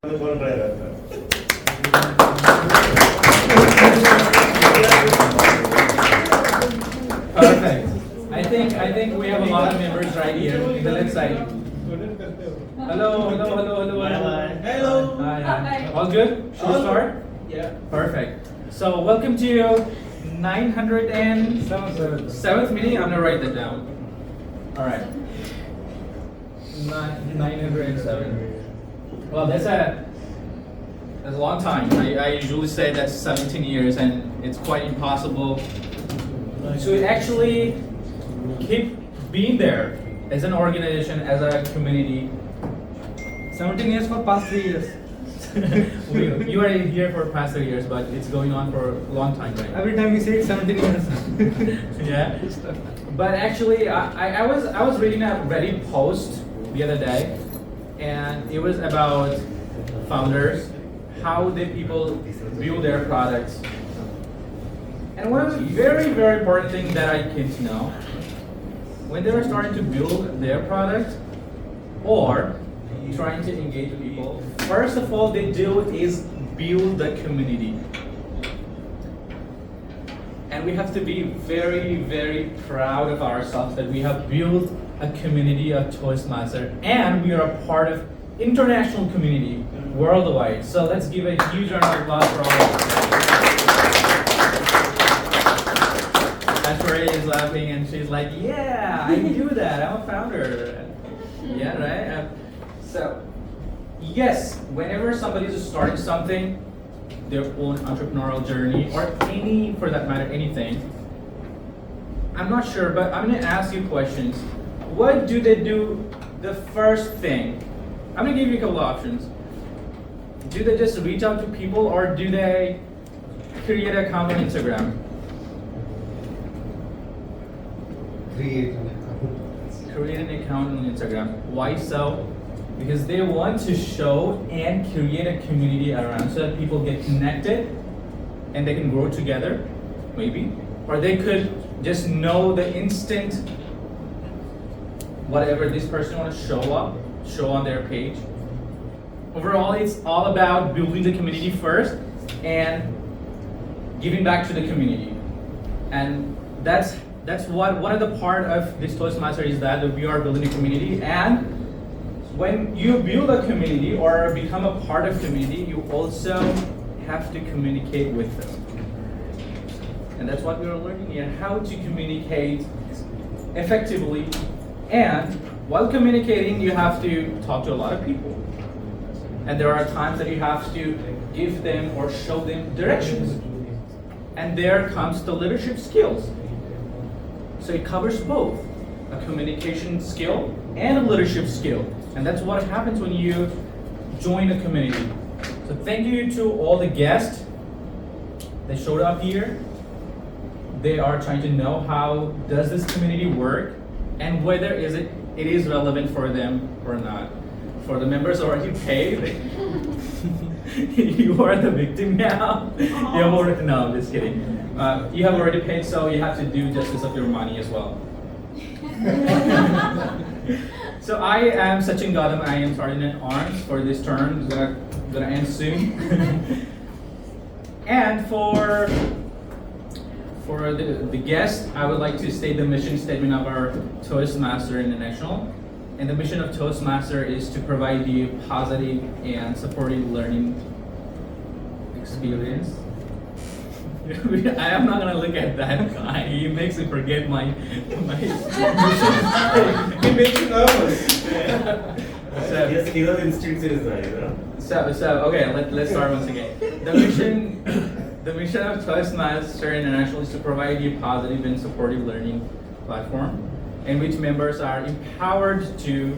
Perfect. I think we have a lot of members right here in the left side. Hello. Hello. Hi. All good? Should we start? Yeah. Perfect. So welcome to 907th meeting. I'm gonna write that down. All right. 907. Well, that's a long time. I usually say that's 17 years, and it's quite impossible to actually keep being there as an organization, as a community. 17 years for past 3 years. You are here for past 3 years, but it's going on for a long time, right? Every time we say it, 17 years. Yeah. But actually, I was reading a Reddit post the other day, and it was about founders, how the people build their products. And one of the very, very important things that I came to know, when they were starting to build their product or trying to engage with people, first of all they do is build the community. And we have to be very, very proud of ourselves that we have built a community of Toastmasters, and we are a part of international community worldwide. So let's give a huge round of applause for all of us. Ashwari is laughing and she's like, yeah, I do that. I'm a founder. Yeah, right? So, yes, whenever somebody is starting something, their own entrepreneurial journey, or any, for that matter, anything, I'm not sure, but I'm going to ask you questions. What do they do the first thing? I'm going to give you a couple options. Do they just reach out to people, or do they create an account on Instagram? Create an account. Create an account on Instagram. Why so? Because they want to show and create a community around so that people get connected and they can grow together, maybe. Or they could just know the instant whatever this person wants to show on their page. Overall, it's all about building the community first and giving back to the community. And that's what one of the part of this Toastmaster is, that we are building a community. And when you build a community or become a part of community, you also have to communicate with them. And that's what we are learning here, how to communicate effectively. And while communicating, you have to talk to a lot of people. And there are times that you have to give them or show them directions. And there comes the leadership skills. So it covers both, a communication skill and a leadership skill. And that's what happens when you join a community. So thank you to all the guests that showed up here. They are trying to know how does this community work and whether it is relevant for them or not. For the members already paid, you are the victim now. No, I'm just kidding. You have already paid, so you have to do justice of your money as well. So I am Sachin Gautam. I am Sergeant at Arms for this term. It's gonna end soon. And for the guests, I would like to state the mission statement of our Toastmaster International. And the mission of Toastmaster is to provide you positive and supportive learning experience. I am not gonna look at that guy. He makes me forget my mission. He makes you nervous. So, Yes, he was instinct is right, so okay, let's start once again. The mission of Toastmaster International is to provide you positive and supportive learning platform in which members are empowered to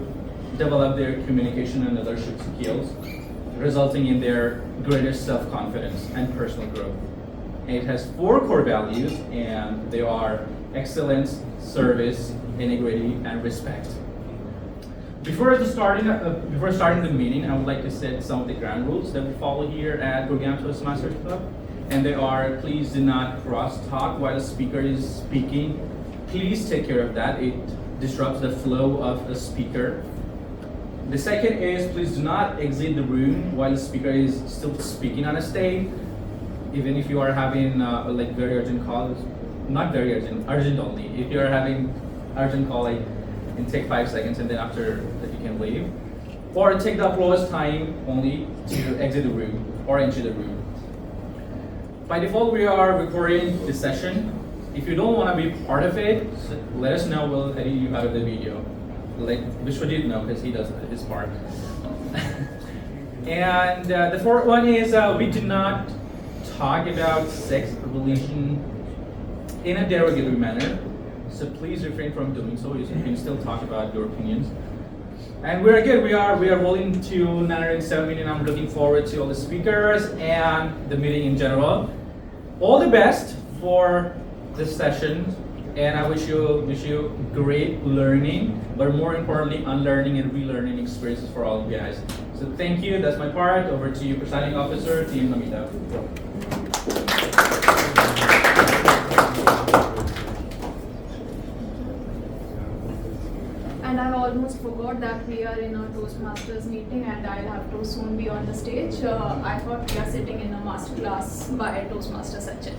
develop their communication and leadership skills, resulting in their greater self-confidence and personal growth. And it has 4 core values, and they are excellence, service, integrity, and respect. Before starting the meeting, I would like to set some of the ground rules that we follow here at Program Toastmasters Club. And they are, please do not cross-talk while a speaker is speaking. Please take care of that. It disrupts the flow of the speaker. The second is please do not exit the room while the speaker is still speaking on a stage. Even if you are having like very urgent calls, not very urgent, urgent only. If you are having urgent call, like, and take 5 seconds and then after that you can leave. Or take the applause time only to exit the room or enter the room. By default, we are recording this session. If you don't want to be part of it, let us know. We'll edit you out of the video. Like Vishwajit know because he does his part. And the fourth one is we do not talk about sex, religion in a derogatory manner. So please refrain from doing so. You can still talk about your opinions. And we're good. We are rolling to 907 meeting. I'm looking forward to all the speakers and the meeting in general. All the best for this session, and I wish you great learning, but more importantly, unlearning and relearning experiences for all of you guys. So thank you. That's my part. Over to you, presiding officer, Team Namita. And I almost forgot that we are in a Toastmasters meeting and I'll have to soon be on the stage. I thought we are sitting in a masterclass by Toastmaster Sachin.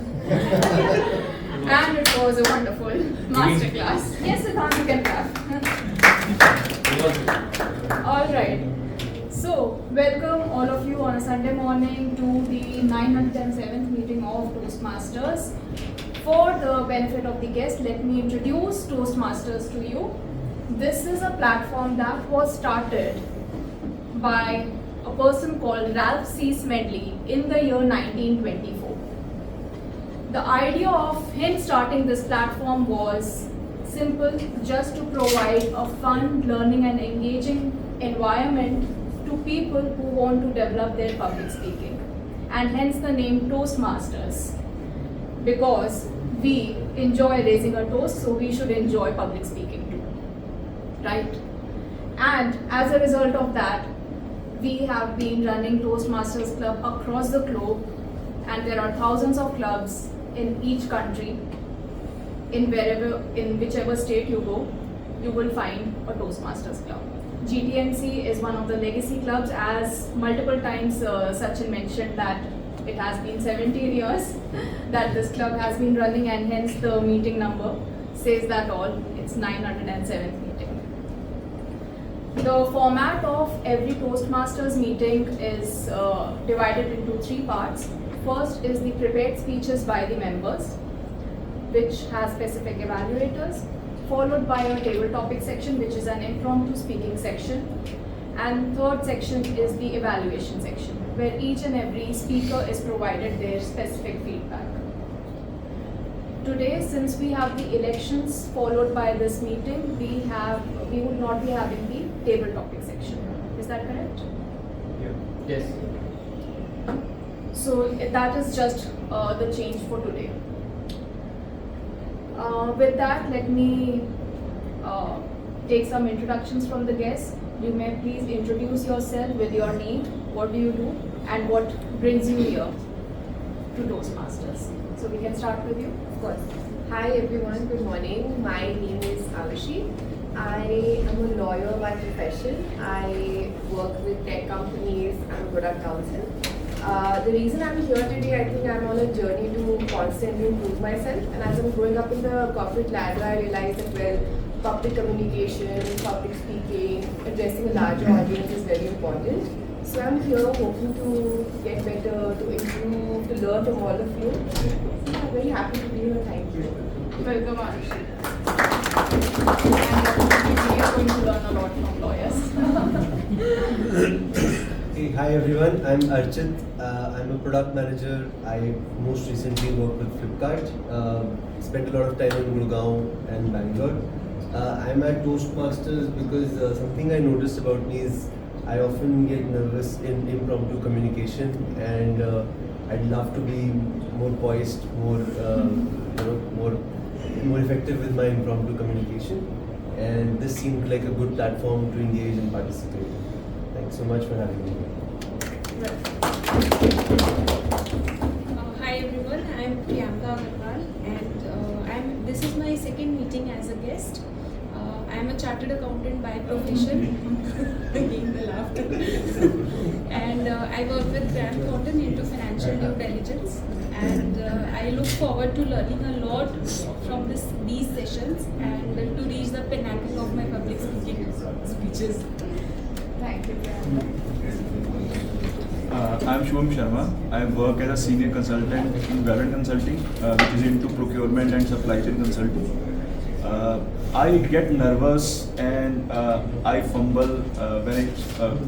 And it was a wonderful masterclass. Yes, Siddhant, you can clap. Alright. So, welcome all of you on a Sunday morning to the 907th meeting of Toastmasters. For the benefit of the guests, let me introduce Toastmasters to you. This is a platform that was started by a person called Ralph C. Smedley in the year 1924. The idea of him starting this platform was simple, just to provide a fun, learning and engaging environment to people who want to develop their public speaking. And hence the name Toastmasters, because we enjoy raising a toast, so we should enjoy public speaking too. Right? And as a result of that, we have been running Toastmasters Club across the globe, and there are thousands of clubs in each country. In whichever state you go, you will find a Toastmasters Club. GTMC is one of the legacy clubs, as multiple times Sachin mentioned that it has been 17 years that this club has been running, and hence the meeting number says that all. It's 907th meeting. The format of every Toastmasters meeting is divided into 3 parts. First is the prepared speeches by the members, which has specific evaluators, followed by a table topic section, which is an impromptu speaking section. And third section is the evaluation section, where each and every speaker is provided their specific feedback. Today, since we have the elections followed by this meeting, we would not be having the table topic section. Is that correct? Yes. So that is just the change for today. With that, let me take some introductions from the guests. You may please introduce yourself with your name, what do you do, and what brings you here to Toastmasters. So we can start with you. Of course. Hi everyone, good morning. My name is Arushi. I am a lawyer by profession. I work with tech companies. I'm a product counsel. The reason I'm here today, I think I'm on a journey to constantly improve myself. And as I'm growing up in the corporate ladder, I realized that, well, public communication, public speaking, addressing a larger audience is very important. So I'm here hoping to get better, to improve, to learn from all of you. I'm very happy to be here. Thank you. Welcome, Arushi. And we are going to learn a lot from lawyers. Hey, hi everyone, I'm Archit. I'm a product manager. I most recently worked with Flipkart. Spent a lot of time in Gurgaon and Bangalore. I'm at Toastmasters because something I noticed about me is I often get nervous in impromptu communication, and I'd love to be more poised, more effective with my impromptu communication. And this seemed like a good platform to engage and participate. Thanks so much for having me. Hi everyone, I'm Priyanka Agarwal, and this is my second meeting as a guest. I am a chartered accountant by profession. Again the laughter. And I work with Grant Thornton into financial due diligence. And I look forward to learning a lot from these sessions and to reach the pinnacle of my public speaking speeches. Thank you, Priyanka. I'm Shubham Sharma. I work as a senior consultant in Valorant Consulting, which is into procurement and supply chain consulting. I get nervous and I fumble when I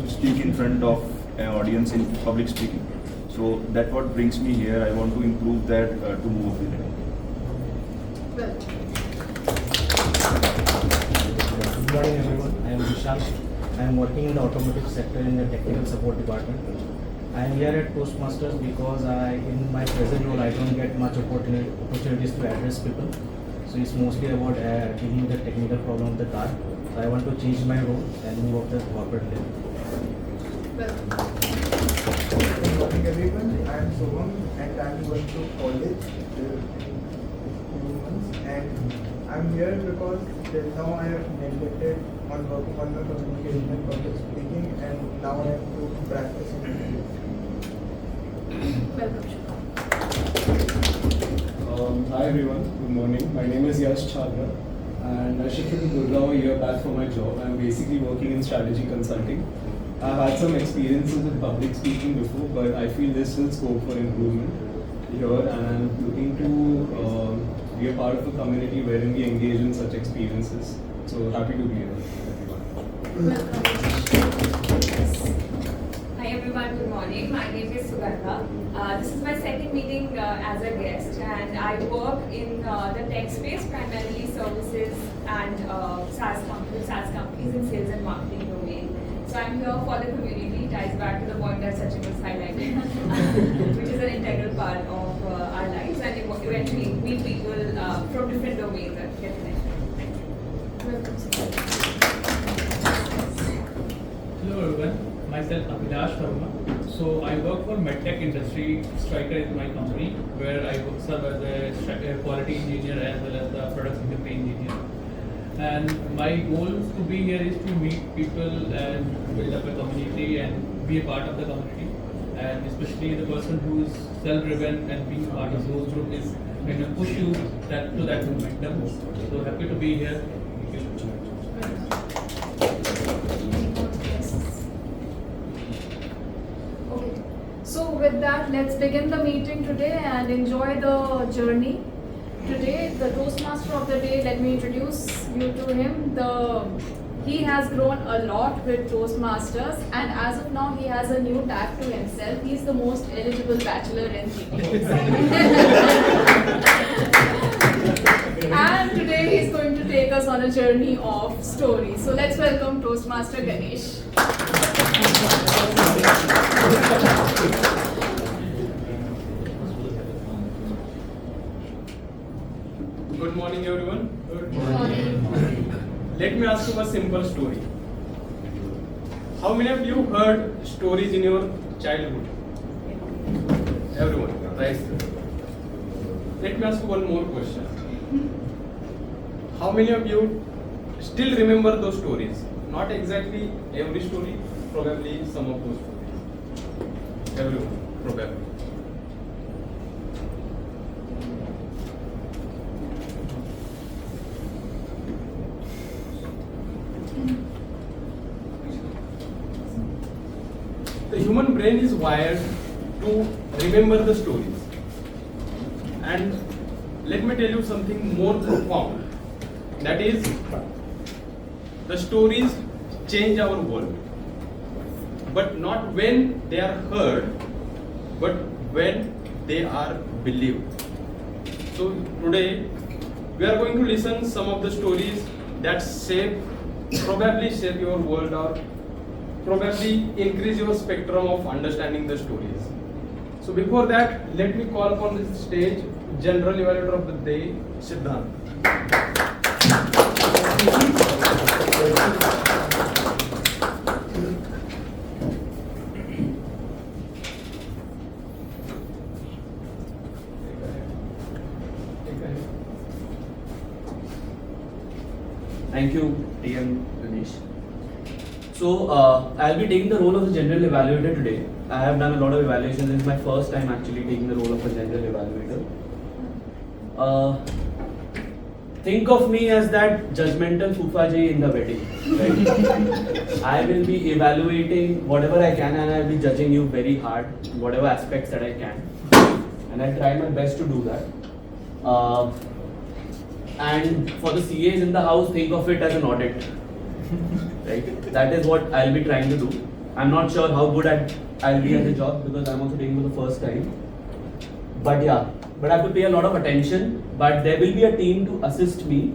speak in front of an audience in public speaking. So that's what brings me here. I want to improve that to move ahead. Well, Good morning everyone, I am Vishal. I am working in the automotive sector in the technical support department. I am here at Toastmasters because in my present role, I don't get much opportunities to address people. So it's mostly about dealing with the technical problem of the car. So I want to change my role and move up the corporate level. well. Good morning everyone, I am Soham and I am going to college and I am here because till now I have neglected on working on my communication and public speaking and now I have to practice it. Welcome, Shubham. Hi everyone, good morning. My name is Yash Chhabra and I shifted to Gurgaon a year back for my job. I'm basically working in strategy consulting. I've had some experiences with public speaking before, but I feel there's still scope for improvement here, and I'm looking to be a part of a community wherein we engage in such experiences. So happy to be here, everyone. Hi everyone, good morning. My name is Sugandha. This is my second meeting as a guest, and I work in the tech space, primarily services and SaaS companies in sales and marketing domain. So I'm here for the community, ties back to the point that Sachin was highlighting, which is an integral part of our lives, and eventually meet people from different domains and get connected. Welcome, Sugandha. Hello everyone, myself Abhilash Verma. So I work for medtech industry. Striker is my company, where I serve as a quality engineer as well as the product delivery engineer. And my goal to be here is to meet people and build up a community and be a part of the community. And especially the person who is self-driven and being part of those groups is going to push you to that momentum. So happy to be here. Okay. So with that, let's begin the meeting today and enjoy the journey. Today, the Toastmaster of the day, let me introduce you to him. He has grown a lot with Toastmasters, and as of now, he has a new tag to himself. He's the most eligible bachelor in GTMC. And today, he's going to take us on a journey of stories. So let's welcome Toastmaster Ganesh. Good morning everyone. Good morning. Let me ask you a simple story. How many of you heard stories in your childhood? Everyone, right? Let me ask you one more question. How many of you still remember those stories? Not exactly every story, probably some of those stories. Everyone, probably. The human brain is wired to remember the stories. And let me tell you something more profound. That is, the stories change our world. But not when they are heard, but when they are believed. So today, we are going to listen some of the stories that probably shape your world or probably increase your spectrum of understanding the stories. So before that, let me call upon the stage General Evaluator of the Day, Siddhant. Thank you, TM Ganesh. So, I'll be taking the role of the general evaluator today. I have done a lot of evaluations. This is my first time actually taking the role of a general evaluator. Think of me as that judgmental Fufaji in the wedding. Right? I will be evaluating whatever I can and I'll be judging you very hard, whatever aspects that I can. And I'll try my best to do that. And for the CAs in the house, think of it as an audit. Right? That is what I'll be trying to do. I'm not sure how good I'll be at the job because I'm also taking for the first time. But yeah, I have to pay a lot of attention. But there will be a team to assist me,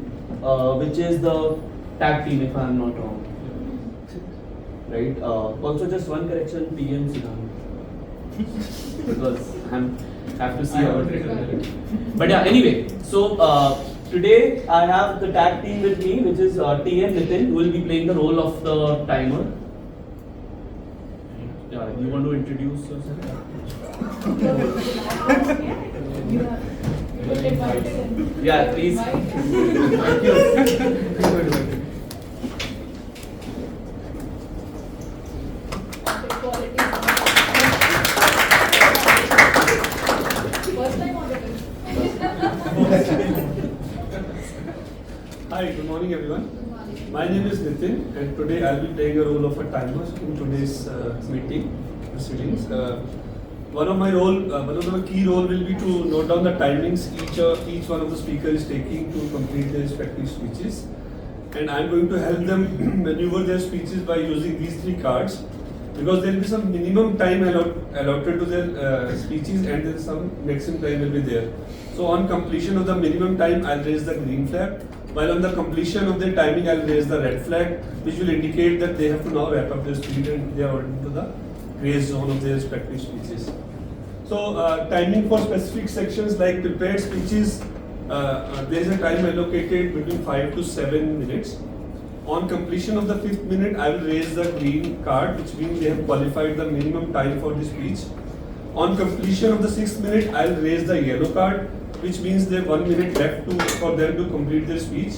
which is the tag team, if I'm not wrong. Right? Also, just one correction, PM Siddhant. Because I have to see how it is. But yeah, anyway, so today I have the tag team with me, which is TM Nitin, who will be playing the role of the timer. Yeah, you want to introduce yourself? Yeah, please. Thank you. Hi, good morning everyone. My name is Nitin and today I'll be playing a role of a timer in today's meeting proceedings. One of the key role will be to note down the timings each one of the speakers is taking to complete their respective speeches. And I'm going to help them maneuver their speeches by using these three cards because there will be some minimum time allotted to their speeches and then some maximum time will be there. So on completion of the minimum time, I'll raise the green flag. While on the completion of their timing, I'll raise the red flag, which will indicate that they have to now wrap up their speech and they are into the gray zone of their respective speeches. So timing for specific sections like prepared speeches, there is a time allocated between 5 to 7 minutes. On completion of the 5th minute, I will raise the green card, which means they have qualified the minimum time for the speech. On completion of the 6th minute, I will raise the yellow card, which means they have 1 minute left for them to complete their speech.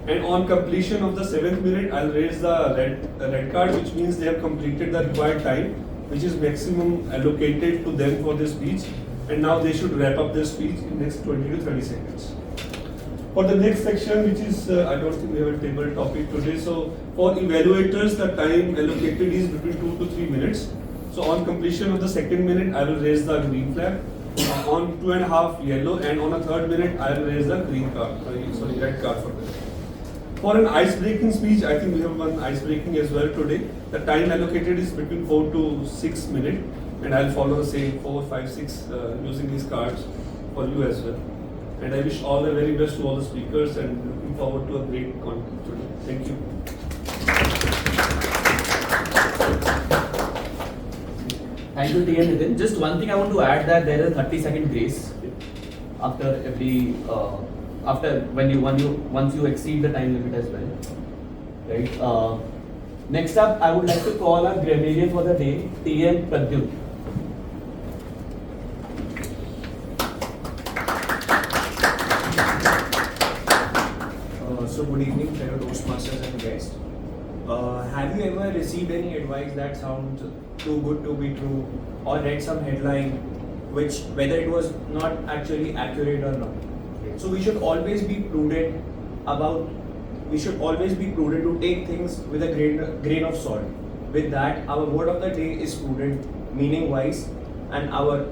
And on completion of the 7th minute, I'll raise the red card, which means they have completed the required time, which is maximum allocated to them for their speech. And now they should wrap up their speech in next 20 to 30 seconds. For the next section, which is, I don't think we have a table topic today. So for evaluators, the time allocated is between 2 to 3 minutes. So on completion of the 2nd minute, I will raise the green flag. On 2.5 yellow, and on a 3rd minute, I will raise the red card for them. For an ice-breaking speech, I think we have one ice-breaking as well today. The time allocated is between 4 to 6 minutes, and I'll follow the same 4, 5, 6 using these cards for you as well. And I wish all the very best to all the speakers and looking forward to a great content today. Thank you. Thank you, TM Nitin. Just one thing I want to add that there is a 30-second grace after every once you exceed the time limit as well. Right. Next up, I would like to call our grammarian for the day, TM Pradyum. So good evening, fellow Toastmasters and guests. Have you ever received any advice that sounds too good to be true, or read some headline which whether it was not actually accurate or not? So we should always be prudent to take things with a grain of salt. With that, our word of the day is prudent, meaning wise, and our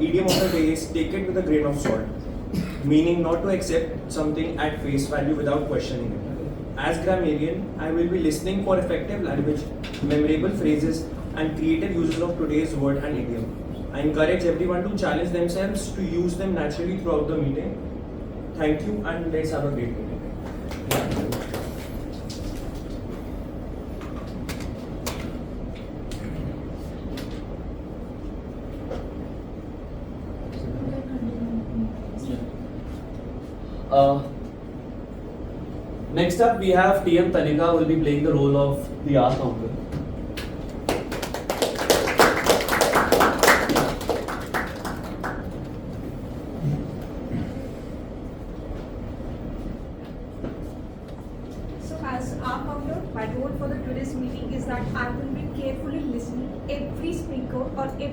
idiom of the day is take it with a grain of salt, meaning not to accept something at face value without questioning it. As grammarian, I will be listening for effective language, memorable phrases, and creative uses of today's word and idiom. I encourage everyone to challenge themselves to use them naturally throughout the meeting. Thank you, and let's have a great meeting. Next up, we have TM Tanika who will be playing the role of the R counter.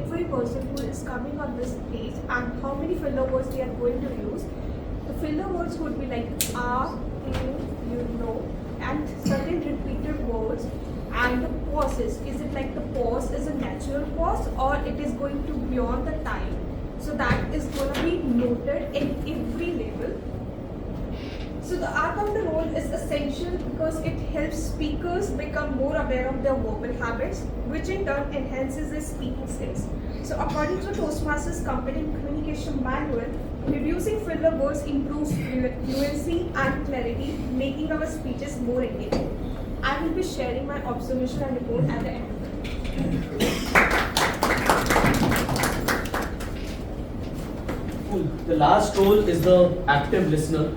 every person who is coming on this stage and how many filler words they are going to use. The filler words would be like you know, and certain repeated words. And the pauses, is it like the pause is a natural pause or it is going to beyond the time? So that is going to be noted in every level. So the art of the role is essential because it helps speakers become more aware of their verbal habits, which in turn enhances their speaking skills. So according to Toastmasters Company Communication Manual, reducing filler words improves fluency and clarity, making our speeches more engaging. I will be sharing my observation and report at the end. Cool. The last role is the active listener.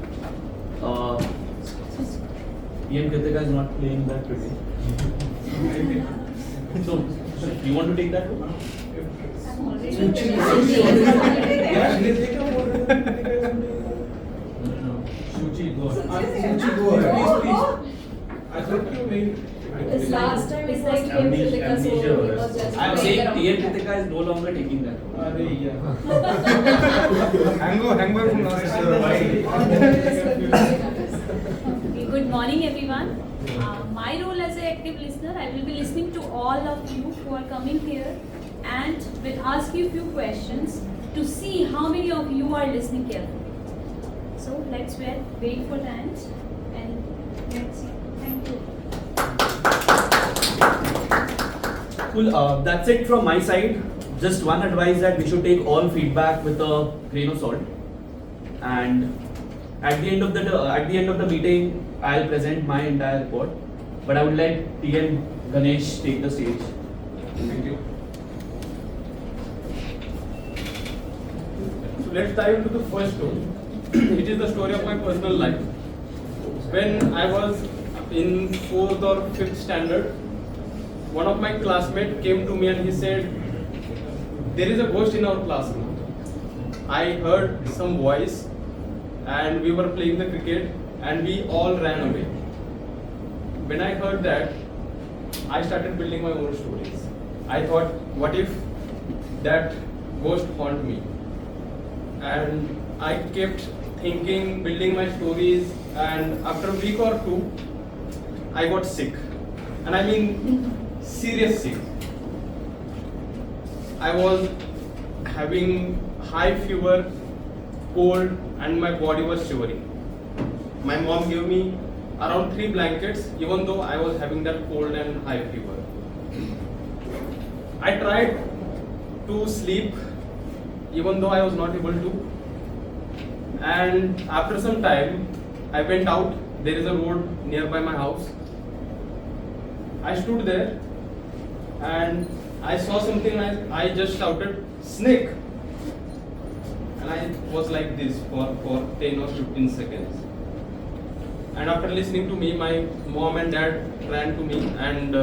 PM Kritika is not playing that today. So, you want to take that role? I thought you mean. This last time it was TM Kritika, so it was just. I'm saying TM Kritika is no longer taking that role. Hangover from last Okay, good morning everyone. My role as an active listener, I will be listening to all of you who are coming here and will ask you a few questions to see how many of you are listening carefully. So let's wait for the end and let's see. Thank you. Cool. That's it from my side. Just one advice that we should take all feedback with a grain of salt. And at the end of the meeting, I'll present my entire report. But I would let TN Ganesh take the stage. Thank you. So let's dive into the first story. It is the story of my personal life. When I was in 4th or 5th standard, one of my classmates came to me and he said, there is a ghost in our classroom. I heard some voice and we were playing the cricket and we all ran away. When I heard that, I started building my own stories. I thought, what if that ghost haunt me? And I kept thinking, building my stories, and after a week or two, I got sick. And I mean, serious sick. I was having high fever, cold, and my body was shivering. My mom gave me around 3 blankets, even though I was having that cold and high fever. I tried to sleep, even though I was not able to. And after some time, I went out. There is a road nearby my house. I stood there and I saw something and I just shouted, "Snake!" And I was like this for 10 or 15 seconds. And after listening to me, my mom and dad ran to me, and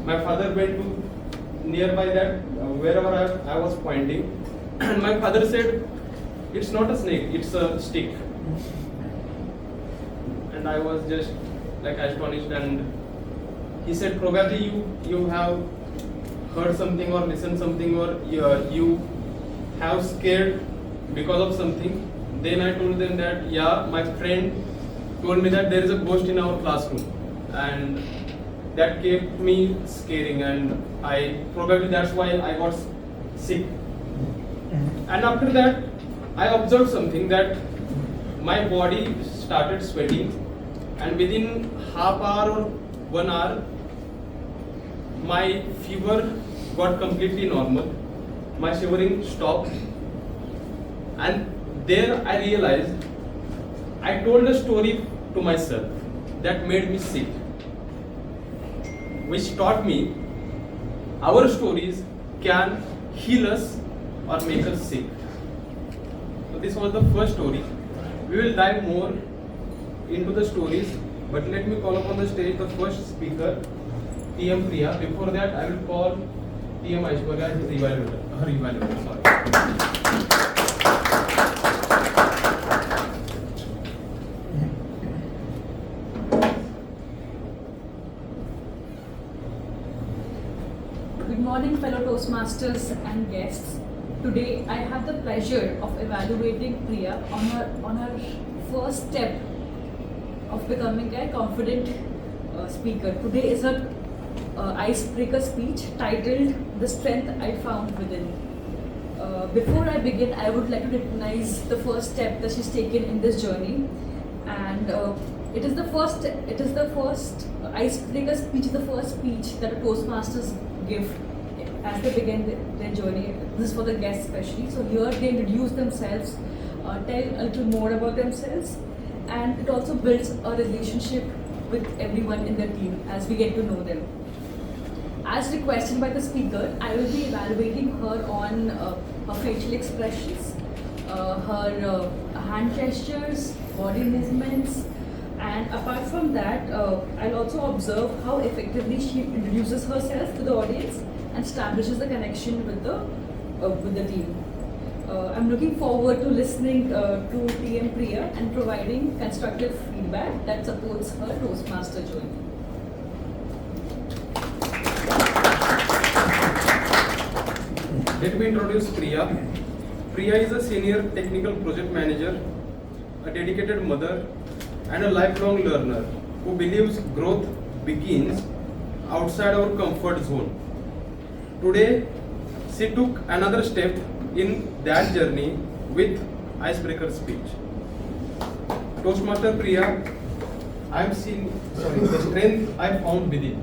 my father went to nearby that wherever I was pointing. And my father said, "It's not a snake, it's a stick." And I was just like astonished, and he said, "Probably you have heard something or listened something, or you have scared because of something." Then I told them that, yeah, my friend told me that there is a ghost in our classroom, and that kept me scaring, and probably that's why I got sick. And after that, I observed something, that my body started sweating, and within half hour or 1 hour, my fever got completely normal. My shivering stopped, and there I realized I told a story to myself that made me sick, which taught me our stories can heal us or make us sick. So this was the first story. We will dive more into the stories, but let me call upon the stage the first speaker, TM Priya. Before that, I will call TM Aishwarya, her evaluator. Sorry. morning, fellow Toastmasters and guests. Today, I have the pleasure of evaluating Priya on her first step of becoming a confident speaker. Today is her icebreaker speech titled "The Strength I Found Within." Before I begin, I would like to recognize the first step that she's taken in this journey, and it is the first icebreaker speech, the first speech that a Toastmasters give as they begin their journey. This is for the guests especially. So here they introduce themselves, tell a little more about themselves, and it also builds a relationship with everyone in their team as we get to know them. As requested by the speaker, I will be evaluating her on her facial expressions, her hand gestures, body movements, and apart from that, I'll also observe how effectively she introduces herself to the audience and establishes the connection with the team. I'm looking forward to listening to TM Priya and providing constructive feedback that supports her Toastmaster journey. Let me introduce Priya. Priya is a senior technical project manager, a dedicated mother, and a lifelong learner who believes growth begins outside our comfort zone. Today, she took another step in that journey with icebreaker speech. Toastmaster Priya, the strength I found within.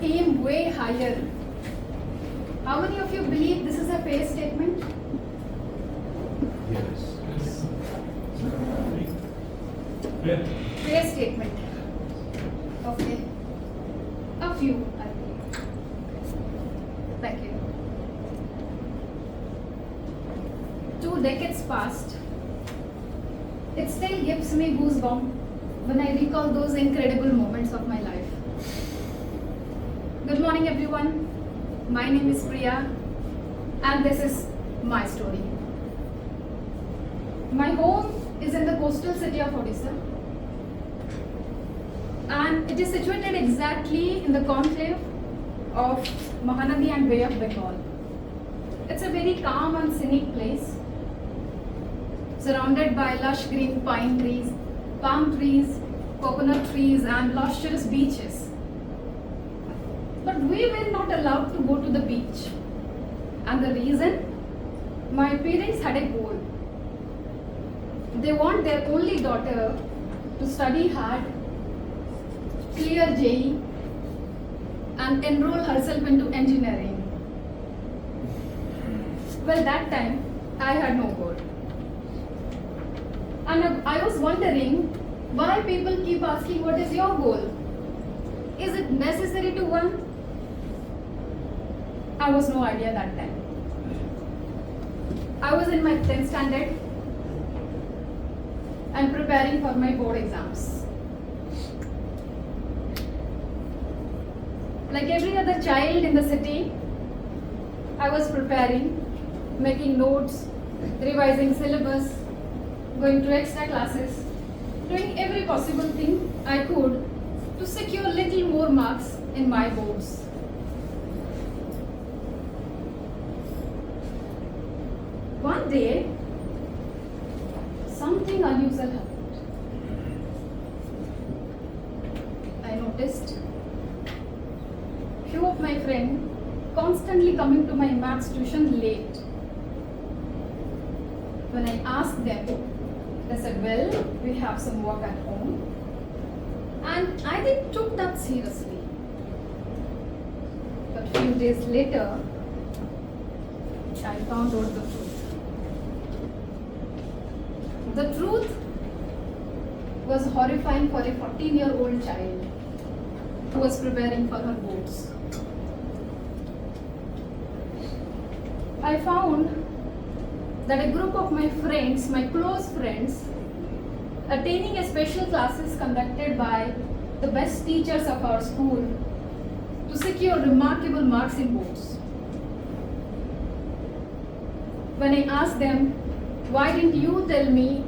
Aim way higher. How many of you believe this is a fair statement? Yeah. Fair statement. Okay. A few, I believe. Thank you. 2 decades passed. It still gives me goosebumps when I recall those incredible moments of my life. Good morning, everyone. My name is Priya, and this is my story. My home is in the coastal city of Odisha, and it is situated exactly in the conclave of Mahanadi and Bay of Bengal. It's a very calm and scenic place, surrounded by lush green pine trees, palm trees, coconut trees, and luscious beaches. But we were not allowed to go to the beach. And the reason? My parents had a goal. They want their only daughter to study hard, clear JEE, and enroll herself into engineering. Well, that time, I had no goal. And I was wondering why people keep asking, what is your goal? Is it necessary to one? I was no idea that time. I was in my 10th standard and preparing for my board exams. Like every other child in the city, I was preparing, making notes, revising syllabus, going to extra classes, doing every possible thing I could to secure little more marks in my boards. One day, something unusual happened. I noticed few of my friends constantly coming to my maths tuition late. When I asked them, they said, well, we have some work at home. And I didn't took that seriously. But a few days later, I found out the truth. The truth was horrifying for a 14-year-old child who was preparing for her boards. I found that a group of my friends, my close friends, attending a special classes conducted by the best teachers of our school to secure remarkable marks in boards. When I asked them, why didn't you tell me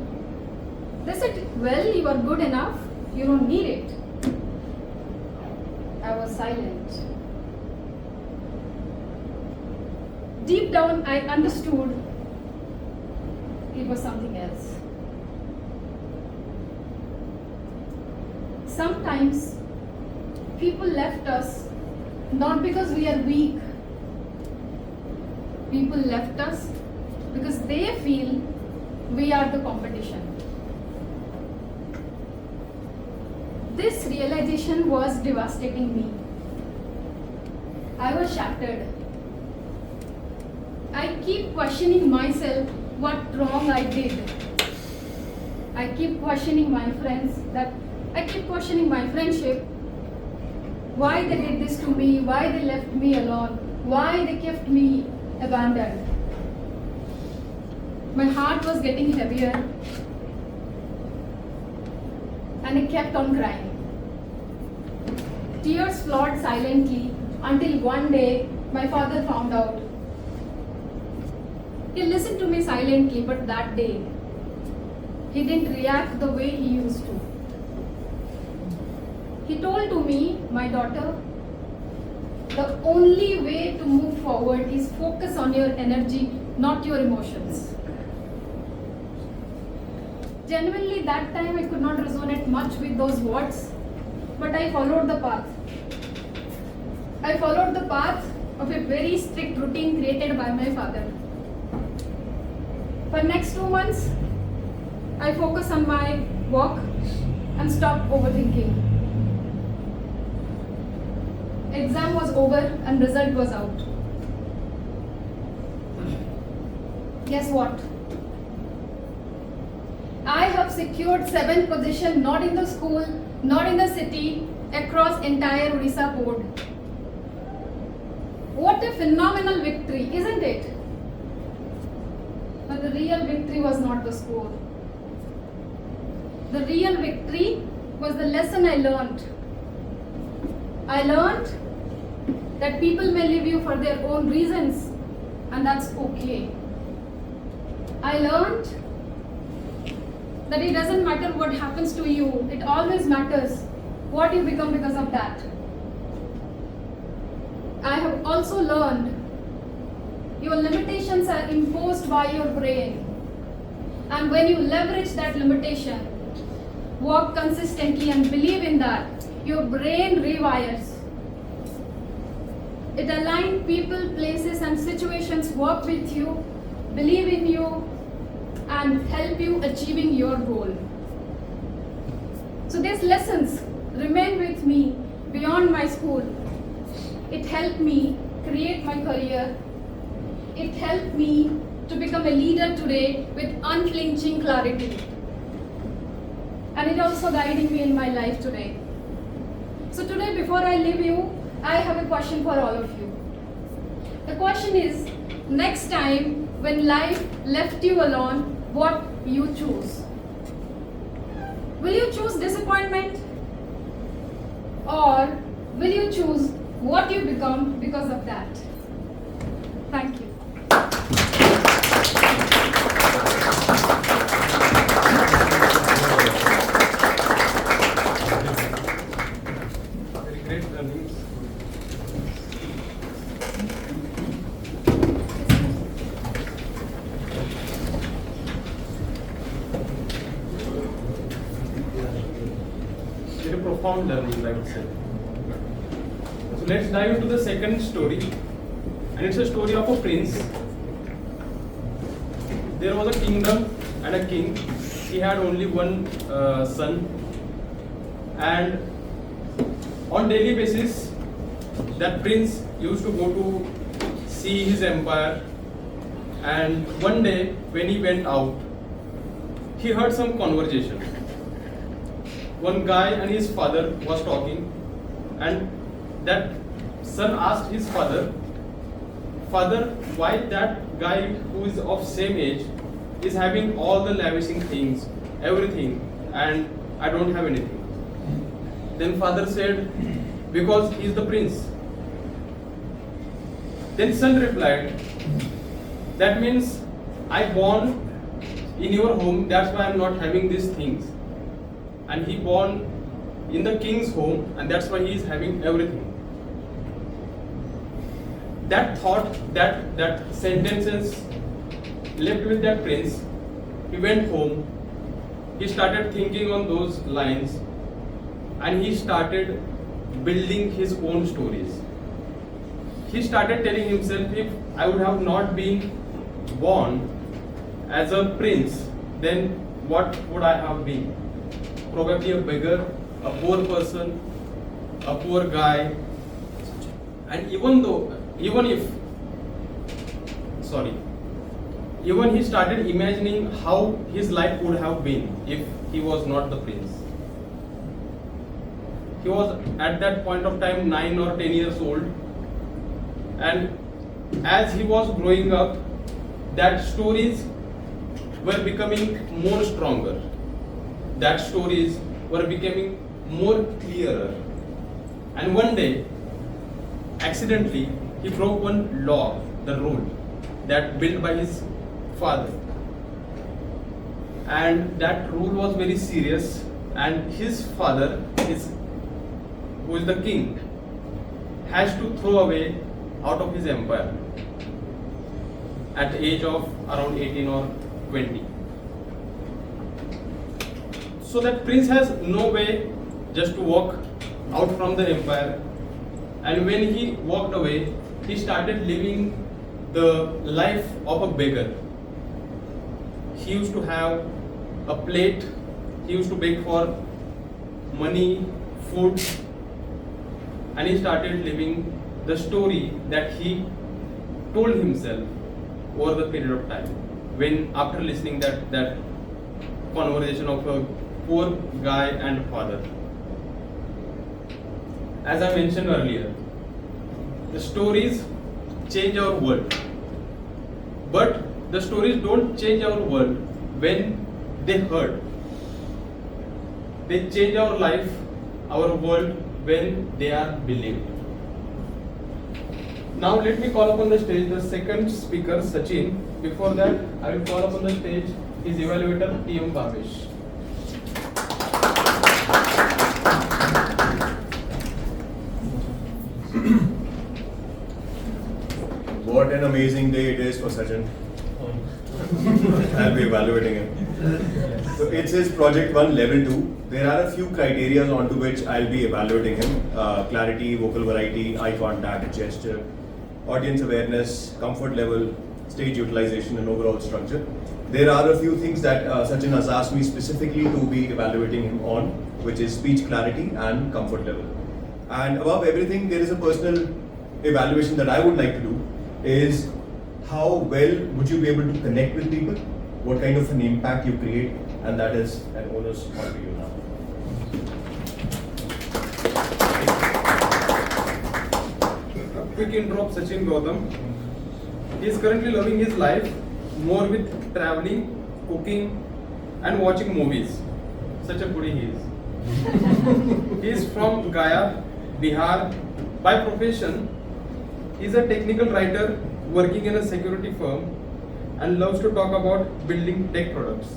They said, well, you are good enough, you don't need it. I was silent. Deep down, I understood it was something else. Sometimes people left us not because we are weak. People left us because they feel we are the competition. This realization was devastating me. I was shattered. I keep questioning myself what wrong I did. I keep questioning my friends, I keep questioning my friendship. Why they did this to me, why they left me alone, why they kept me abandoned. My heart was getting heavier and I kept on crying. Tears flowed silently until one day my father found out. He listened to me silently, but that day he didn't react the way he used to. He told to me, my daughter, the only way to move forward is focus on your energy, not your emotions. Genuinely, that time I could not resonate much with those words, but I followed the path. I followed the path of a very strict routine created by my father. For next 2 months, I focused on my work and stopped overthinking. Exam was over and result was out. Guess what? I have secured 7th position, not in the school, not in the city, across entire Odisha board. What a phenomenal victory, isn't it? But the real victory was not the score. The real victory was the lesson I learned. I learned that people may leave you for their own reasons, and that's okay. I learned that it doesn't matter what happens to you, it always matters what you become because of that. I have also learned your limitations are imposed by your brain, and when you leverage that limitation, work consistently and believe in that, your brain rewires. It aligns people, places and situations work with you, believe in you and help you achieving your goal. So these lessons remain with me beyond my school. It helped me create my career. It helped me to become a leader today with unflinching clarity. And it also guiding me in my life today. So today, before I leave you, I have a question for all of you. The question is, next time when life left you alone, what you choose? Will you choose disappointment? Or will you choose what you become because of that? Thank you. Very great learnings. Very profound learning, I would say. So let's dive into the second story, and it's a story of a prince. There was a kingdom and a king. He had only one son, and on daily basis, that prince used to go to see his empire. And one day, when he went out, he heard some conversation. One guy and his father was talking, and that son asked his father, "Father, why that guy who is of same age is having all the lavishing things, everything, and I don't have anything?" Then father said, "Because he is the prince." Then son replied, "That means I born in your home, that's why I'm not having these things. And he born in the king's home, and that's why he is having everything. That thought, that sentences left with that prince. He went home, he started thinking on those lines, and he started building his own stories. He started telling himself, if I would have not been born as a prince, then what would I have been? Probably a beggar, a poor person, a poor guy. And even he started imagining how his life would have been if he was not the prince. He was at that point of time 9 or 10 years old, and as he was growing up, that stories were becoming more stronger. That stories were becoming more clearer. And one day, accidentally, he broke one law, the rule that built by his father. And that rule was very serious, and his father, who is the king, has to throw away out of his empire at the age of around 18 or 20. So that prince has no way just to walk out from the empire. And when he walked away, he started living the life of a beggar. He used to have a plate, he used to beg for money, food, and he started living the story that he told himself over the period of time. When after listening that conversation of a poor guy and father. As I mentioned earlier, the stories change our world. But the stories don't change our world when they hurt. They change our life, our world, when they are believed. Now let me call upon the stage the second speaker, Sachin. Before that, I will call upon the stage his evaluator, T.M. Bhavesh. What an amazing day it is for Sachin. I'll be evaluating him. So it's his project 1 level 2. There are a few criteria onto which I'll be evaluating him. Clarity, vocal variety, eye contact, gesture, audience awareness, comfort level, stage utilization and overall structure. There are a few things that Sachin has asked me specifically to be evaluating him on, which is speech clarity and comfort level. And above everything, there is a personal evaluation that I would like to do is how well would you be able to connect with people, what kind of an impact you create, and that is an onus on to you now. Quick intro of Sachin Gautam. He is currently loving his life more with traveling, cooking, and watching movies. Such a foodie he is. He is from Gaya, Bihar. By profession, he is a technical writer working in a security firm and loves to talk about building tech products.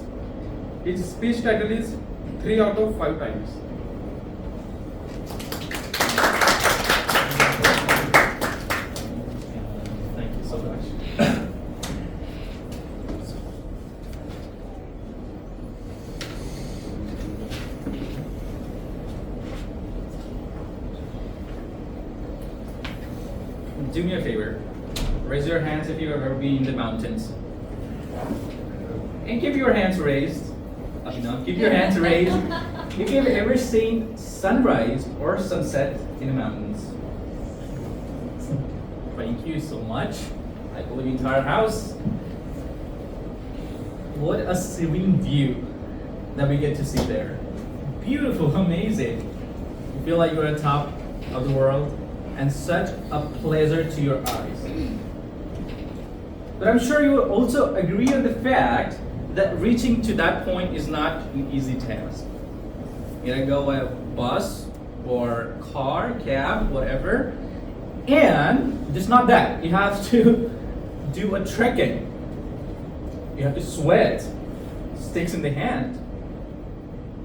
His speech title is 3 out of 5 times. Thank you so much. Do me a favor. Raise your hands if you've ever been in the mountains. And keep your hands raised. Keep your hands raised if you've ever seen sunrise or sunset in the mountains. Thank you so much. I believe the entire house. What a serene view that we get to see there. Beautiful, amazing. You feel like you're on top of the world and such a pleasure to your eyes. But I'm sure you will also agree on the fact that reaching to that point is not an easy task. You gotta go by a bus or car, cab, whatever. And just not that, you have to do a trekking. You have to sweat. sticks in the hand.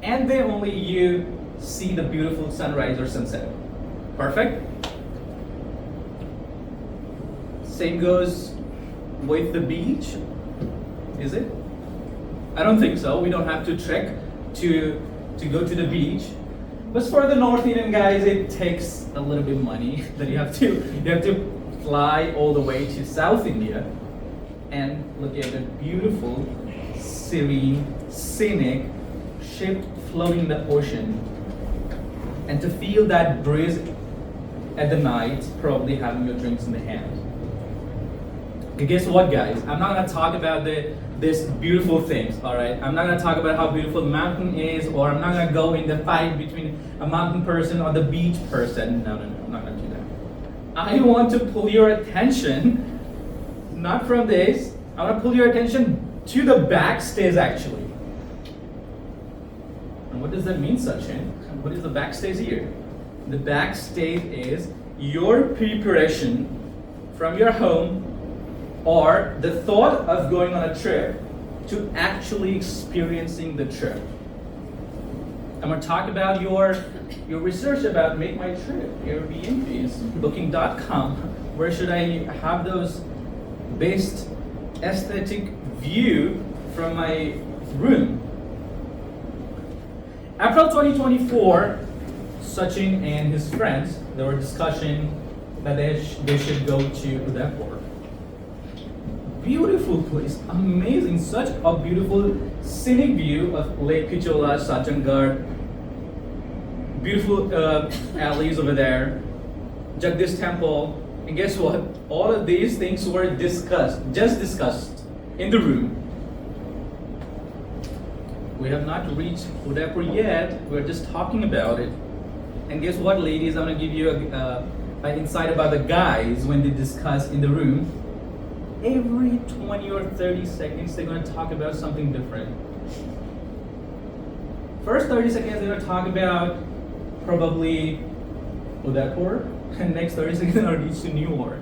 And then only you see the beautiful sunrise or sunset. Perfect? Same goes with the beach, is it? I don't think so. We don't have to trek to go to the beach. But for the North Indian guys, it takes a little bit of money that you have to fly all the way to South India and look at the beautiful, serene, scenic ship floating in the ocean, and to feel that breeze at the night, probably having your drinks in the hand. Okay, guess what, guys? I'm not gonna talk about this beautiful things, all right? I'm not gonna talk about how beautiful the mountain is, or I'm not gonna go in the fight between a mountain person or the beach person. No, I'm not gonna do that. I want to pull your attention, not from this, I want to pull your attention to the backstage actually. And what does that mean, Sachin? What is the backstage here? The backstage is your preparation from your home or the thought of going on a trip to actually experiencing the trip. I'm going to talk about your research about Make My Trip, Airbnbs, Booking.com. Where should I have those best aesthetic view from my room? April 2024, Sachin and his friends, they were discussing that they should go to Udaipur. Beautiful place, amazing, such a beautiful scenic view of Lake Pichola, Sachangarh, beautiful alleys over there, Jagdish Temple, and guess what? All of these things were discussed in the room. We have not reached Udaipur yet, we're just talking about it. And guess what, ladies, I'm gonna give you an insight about the guys when they discuss in the room. Every 20 or 30 seconds, they're gonna talk about something different. First 30 seconds, they're gonna talk about probably Udaipur, and next 30 seconds, they're gonna reach to New York.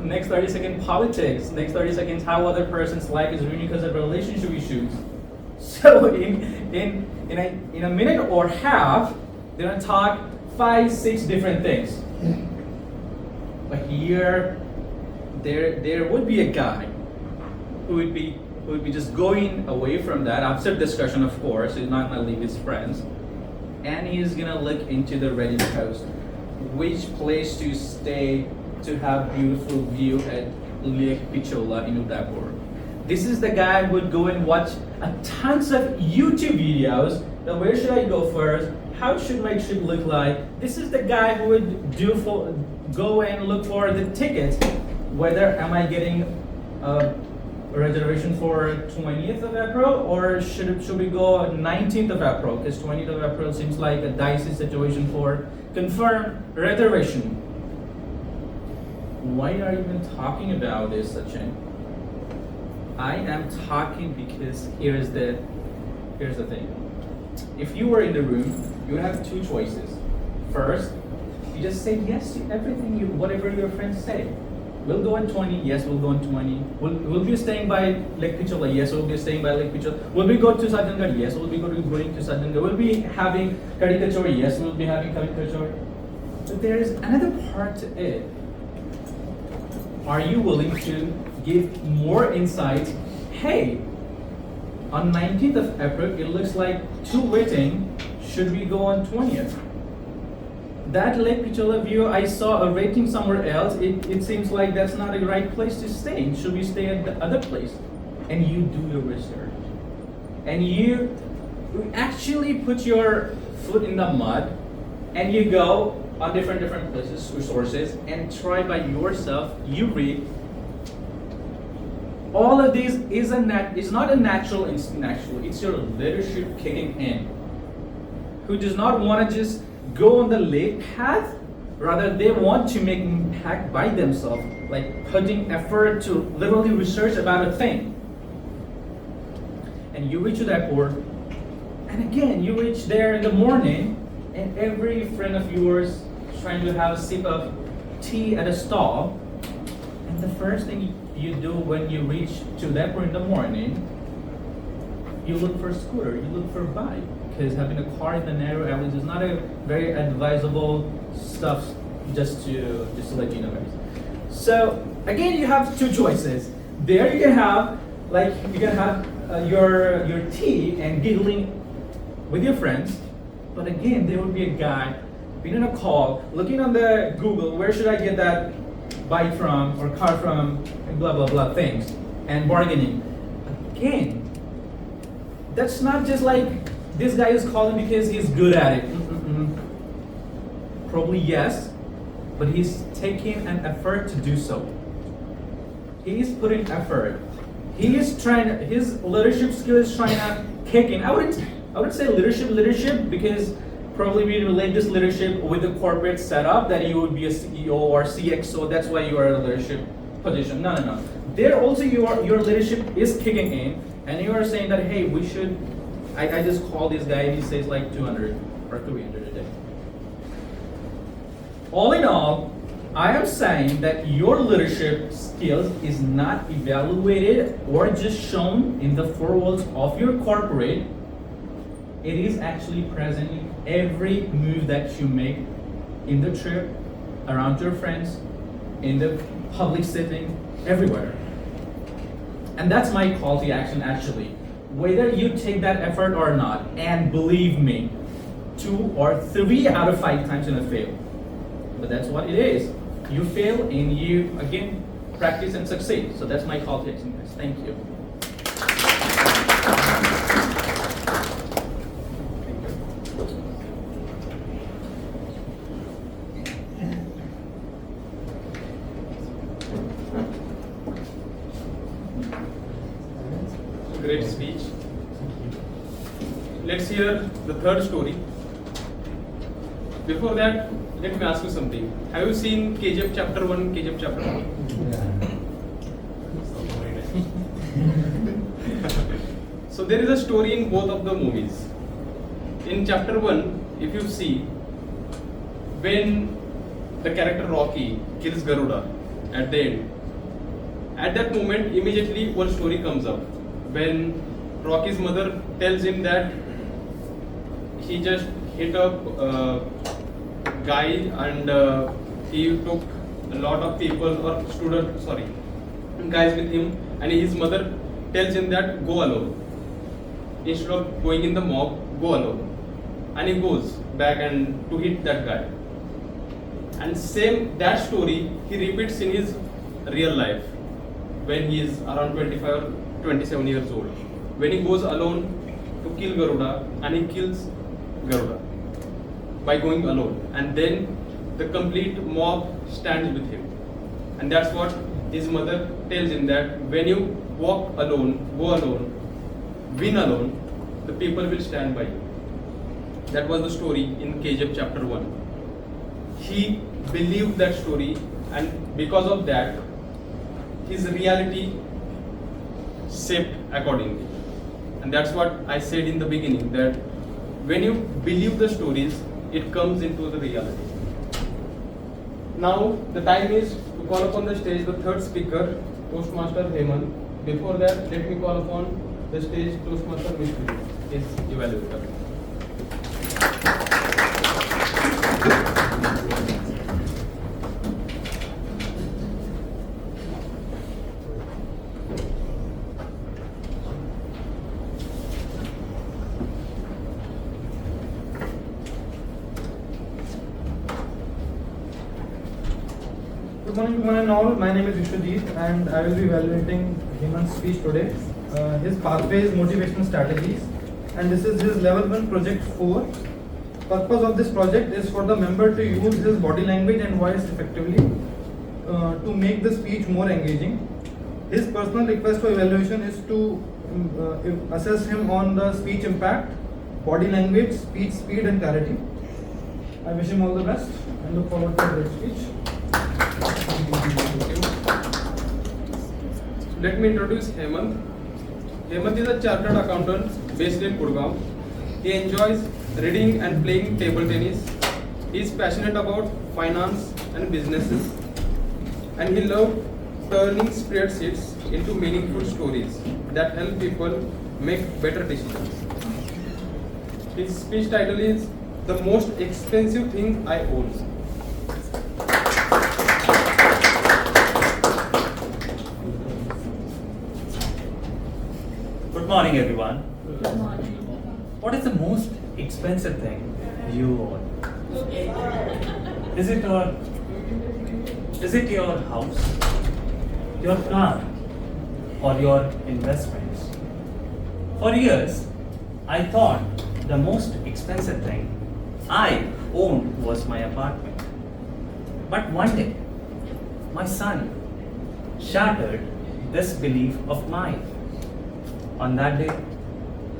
Next 30 seconds, politics. Next 30 seconds, how other person's life is ruined because of relationship issues. So in a minute or half, they're gonna talk 5-6 different things. But here, there would be a guy who would be just going away from that after discussion, of course. He's not gonna leave his friends, and he's gonna look into the Reddit post, which place to stay to have beautiful view at Lake Pichola in Udaipur. This is the guy who would go and watch tons of YouTube videos. Now, where should I go first? How should my trip look like? This is the guy who would go and look for the tickets. Whether am I getting a reservation for 20th of April or should we go 19th of April? Because 20th of April seems like a dicey situation for confirmed reservation. Why are you even talking about this, Sachin? I am talking because here's the thing. If you were in the room, you would have two choices. First, you just say yes to everything whatever your friends say. We'll go on 20, yes, we'll go on 20. We'll be staying by Lake Pichola, yes, we'll be staying by Lake Pichola. Will we go to Sachangarh? Yes, we'll be going to Sachangarh. We'll be having Kari Kachori, yes, we'll be having Kari Kachori. But there is another part to it. Are you willing to give more insights? Hey, on 19th of April, it looks like too waiting. Should we go on 20th? That Lake Pichola view, I saw a rating somewhere else. It seems like that's not the right place to stay. Should we stay at the other place? And you do your research. And you actually put your foot in the mud and you go on different places, resources, and try by yourself. You read. All of these is not a natural instinct actually. It's your leadership kicking in. Who does not want to just go on the late path, rather they want to make impact by themselves, like putting effort to literally research about a thing. And you reach Udaipur, and again you reach there in the morning, and every friend of yours is trying to have a sip of tea at a stall, and the first thing you do when you reach to Udaipur in the morning, you look for a scooter, you look for a bike, because having a car in the narrow alleys is not a very advisable stuff. Just to let you know, guys. So again, you have two choices. There you can have your tea and giggling with your friends, but again, there would be a guy being on a call, looking on the Google, where should I get that bike from or car from, and blah blah blah things, and bargaining. Again, that's not just like this guy is calling because he's good at it. Probably yes, but he's taking an effort to do so. He is putting effort. He is trying. His leadership skill is trying to kick in. I wouldn't say leadership because probably we relate this leadership with the corporate setup that you would be a CEO or CXO. That's why you are in a leadership position. No. There also your leadership is kicking in, and you are saying that hey, we should. I just call this guy and he says like 200 or 300 a day. All in all, I am saying that your leadership skills is not evaluated or just shown in the four walls of your corporate. It is actually present in every move that you make in the trip, around your friends, in the public setting, everywhere. And that's my call to action actually. Whether you take that effort or not, and believe me, 2 or 3 out of 5 times you're gonna fail. But that's what it is. You fail and you, again, practice and succeed. So that's my call to action, guys. Thank you. Great speech. Let's hear the third story. Before that, let me ask you something. Have you seen KGF chapter 1, KGF chapter 2? So there is a story in both of the movies. In chapter 1, if you see, when the character Rocky kills Garuda at the end, at that moment, immediately one story comes up. When Rocky's mother tells him that he just hit up guy and he took a lot of people or guys with him, and his mother tells him that go alone. Instead of going in the mob, go alone. And he goes back and to hit that guy. And same that story he repeats in his real life when he is around 25 or 27 years old. When he goes alone to kill Garuda, and he kills Garuda by going alone, and then the complete mob stands with him. And that's what his mother tells him, that when you walk alone, go alone, win alone, the people will stand by you. That was the story in KGF chapter 1. He believed that story, and because of that, his reality shaped accordingly. And that's what I said in the beginning, that when you believe the stories, it comes into the reality. Now the time is to call upon the stage the third speaker, Toastmaster Hemant. Before that, let me call upon the stage Toastmaster Mishri, his evaluator. Good morning to one and all. My name is Vishwajit and I will be evaluating Hemant's speech today. His pathway is motivational strategies, and this is his level 1 project 4. Purpose of this project is for the member to use his body language and voice effectively to make the speech more engaging. His personal request for evaluation is to assess him on the speech impact, body language, speech speed and clarity. I wish him all the best and look forward to a great speech. Let me introduce Hemant. Hemant is a chartered accountant based in Gurgaon. He enjoys reading and playing table tennis. He is passionate about finance and businesses, and he loves turning spreadsheets into meaningful stories that help people make better decisions. His speech title is The Most Expensive Thing I Own. Good morning, everyone. Good morning. What is the most expensive thing you own? Is it your house, your car, or your investments? For years, I thought the most expensive thing I owned was my apartment. But one day, my son shattered this belief of mine. On that day,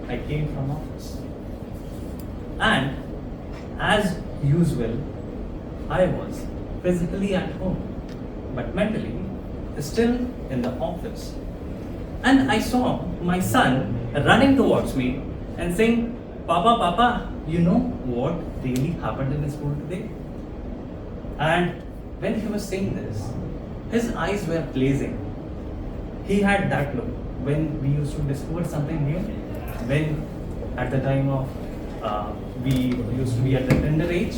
I came from office. And as usual, I was physically at home, but mentally still in the office. And I saw my son running towards me and saying, Papa, Papa, you know what really happened in the school today? And when he was saying this, his eyes were blazing. He had that look when we used to discover something new, when at the time of we used to be at the tender age.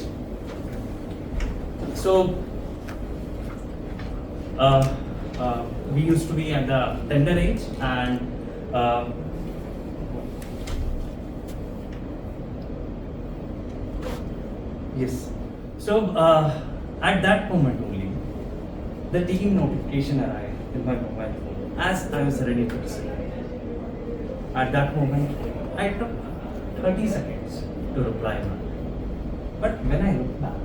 So we used to be at the tender age, and yes. So at that moment only, the team notification arrived in my mobile phone as I was ready to receive. At that moment, I took 30 seconds to reply back. But when I looked back,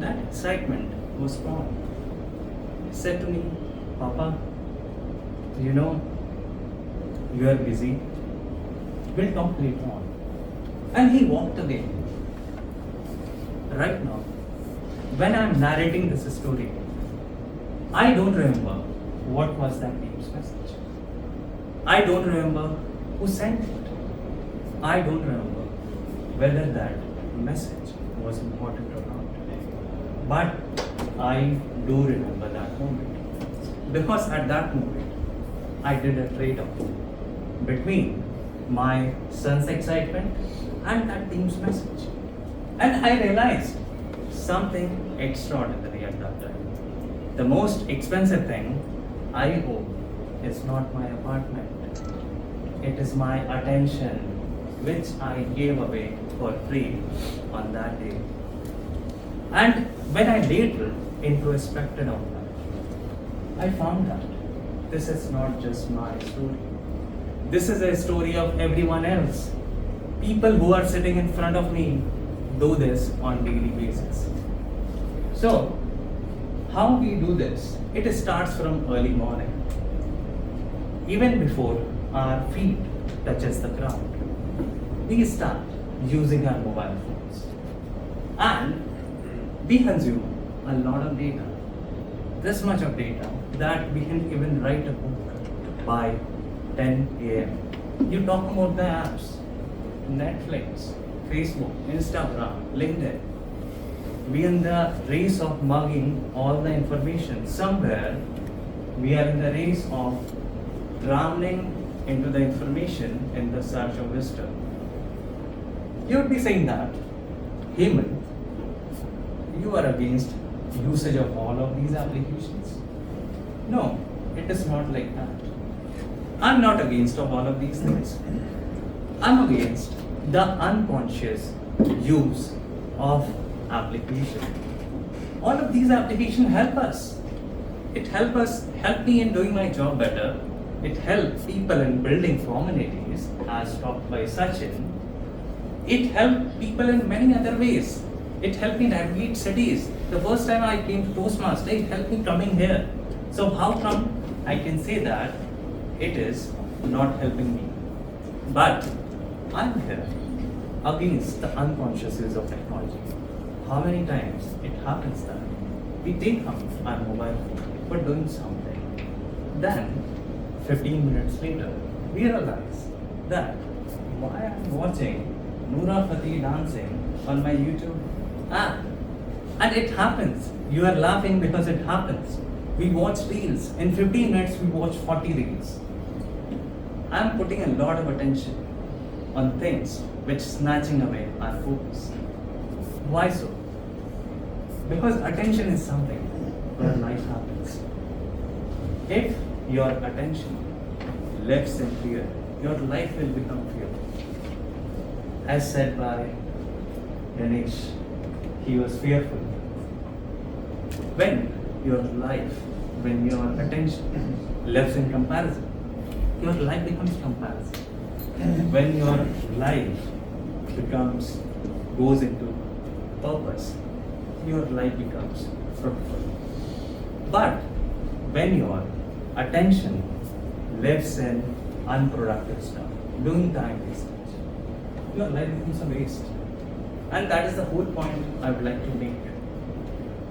that excitement was gone. He said to me, Papa, you know, you are busy. We'll talk later on. And he walked away. Right now, when I'm narrating this story, I don't remember what was that team's message. I don't remember who sent it. I don't remember whether that message was important or not. But I do remember that moment. Because at that moment, I did a trade-off between my son's excitement and that team's message. And I realized something extraordinary at that time. The most expensive thing I own is not my apartment. It is my attention, which I gave away for free on that day. And when I later introspected on that, I found that this is not just my story. This is a story of everyone else. People who are sitting in front of me do this on daily basis. So, how we do this? It starts from early morning. Even before our feet touches the ground, we start using our mobile phones. And we consume a lot of data. This much of data that we can even write a book by 10 a.m. You talk about the apps, Netflix, Facebook, Instagram, LinkedIn. We are in the race of mugging all the information. Somewhere we are in the race of drowning into the information in the search of wisdom. You would be saying that, Hemant, you are against usage of all of these applications. No, it is not like that. I'm not against of all of these things. I'm against the unconscious use of application. All of these applications help us. It help me in doing my job better. It helps people in building communities, as talked by Sachin. It helps people in many other ways. It helped me navigate cities. The first time I came to Toastmaster, it helped me coming here. So how come I can say that it is not helping me? But I'm here against the unconscious use of technology. How many times it happens that we take our mobile phone for doing something. Then 15 minutes later, we realize that why I'm watching Noora Fateh dancing on my YouTube app. And it happens. You are laughing because it happens. We watch reels. In 15 minutes, we watch 40 reels. I am putting a lot of attention on things which snatching away our focus. Why so? Because attention is something where life happens. If your attention lives in fear, your life will become fear. As said by Ganesh, he was fearful. When your life, when your attention lives in comparison, your life becomes comparison. When your life goes into purpose, your life becomes fruitful. But when your attention lives in unproductive stuff, doing time wastage, your life becomes a waste. And that is the whole point I would like to make.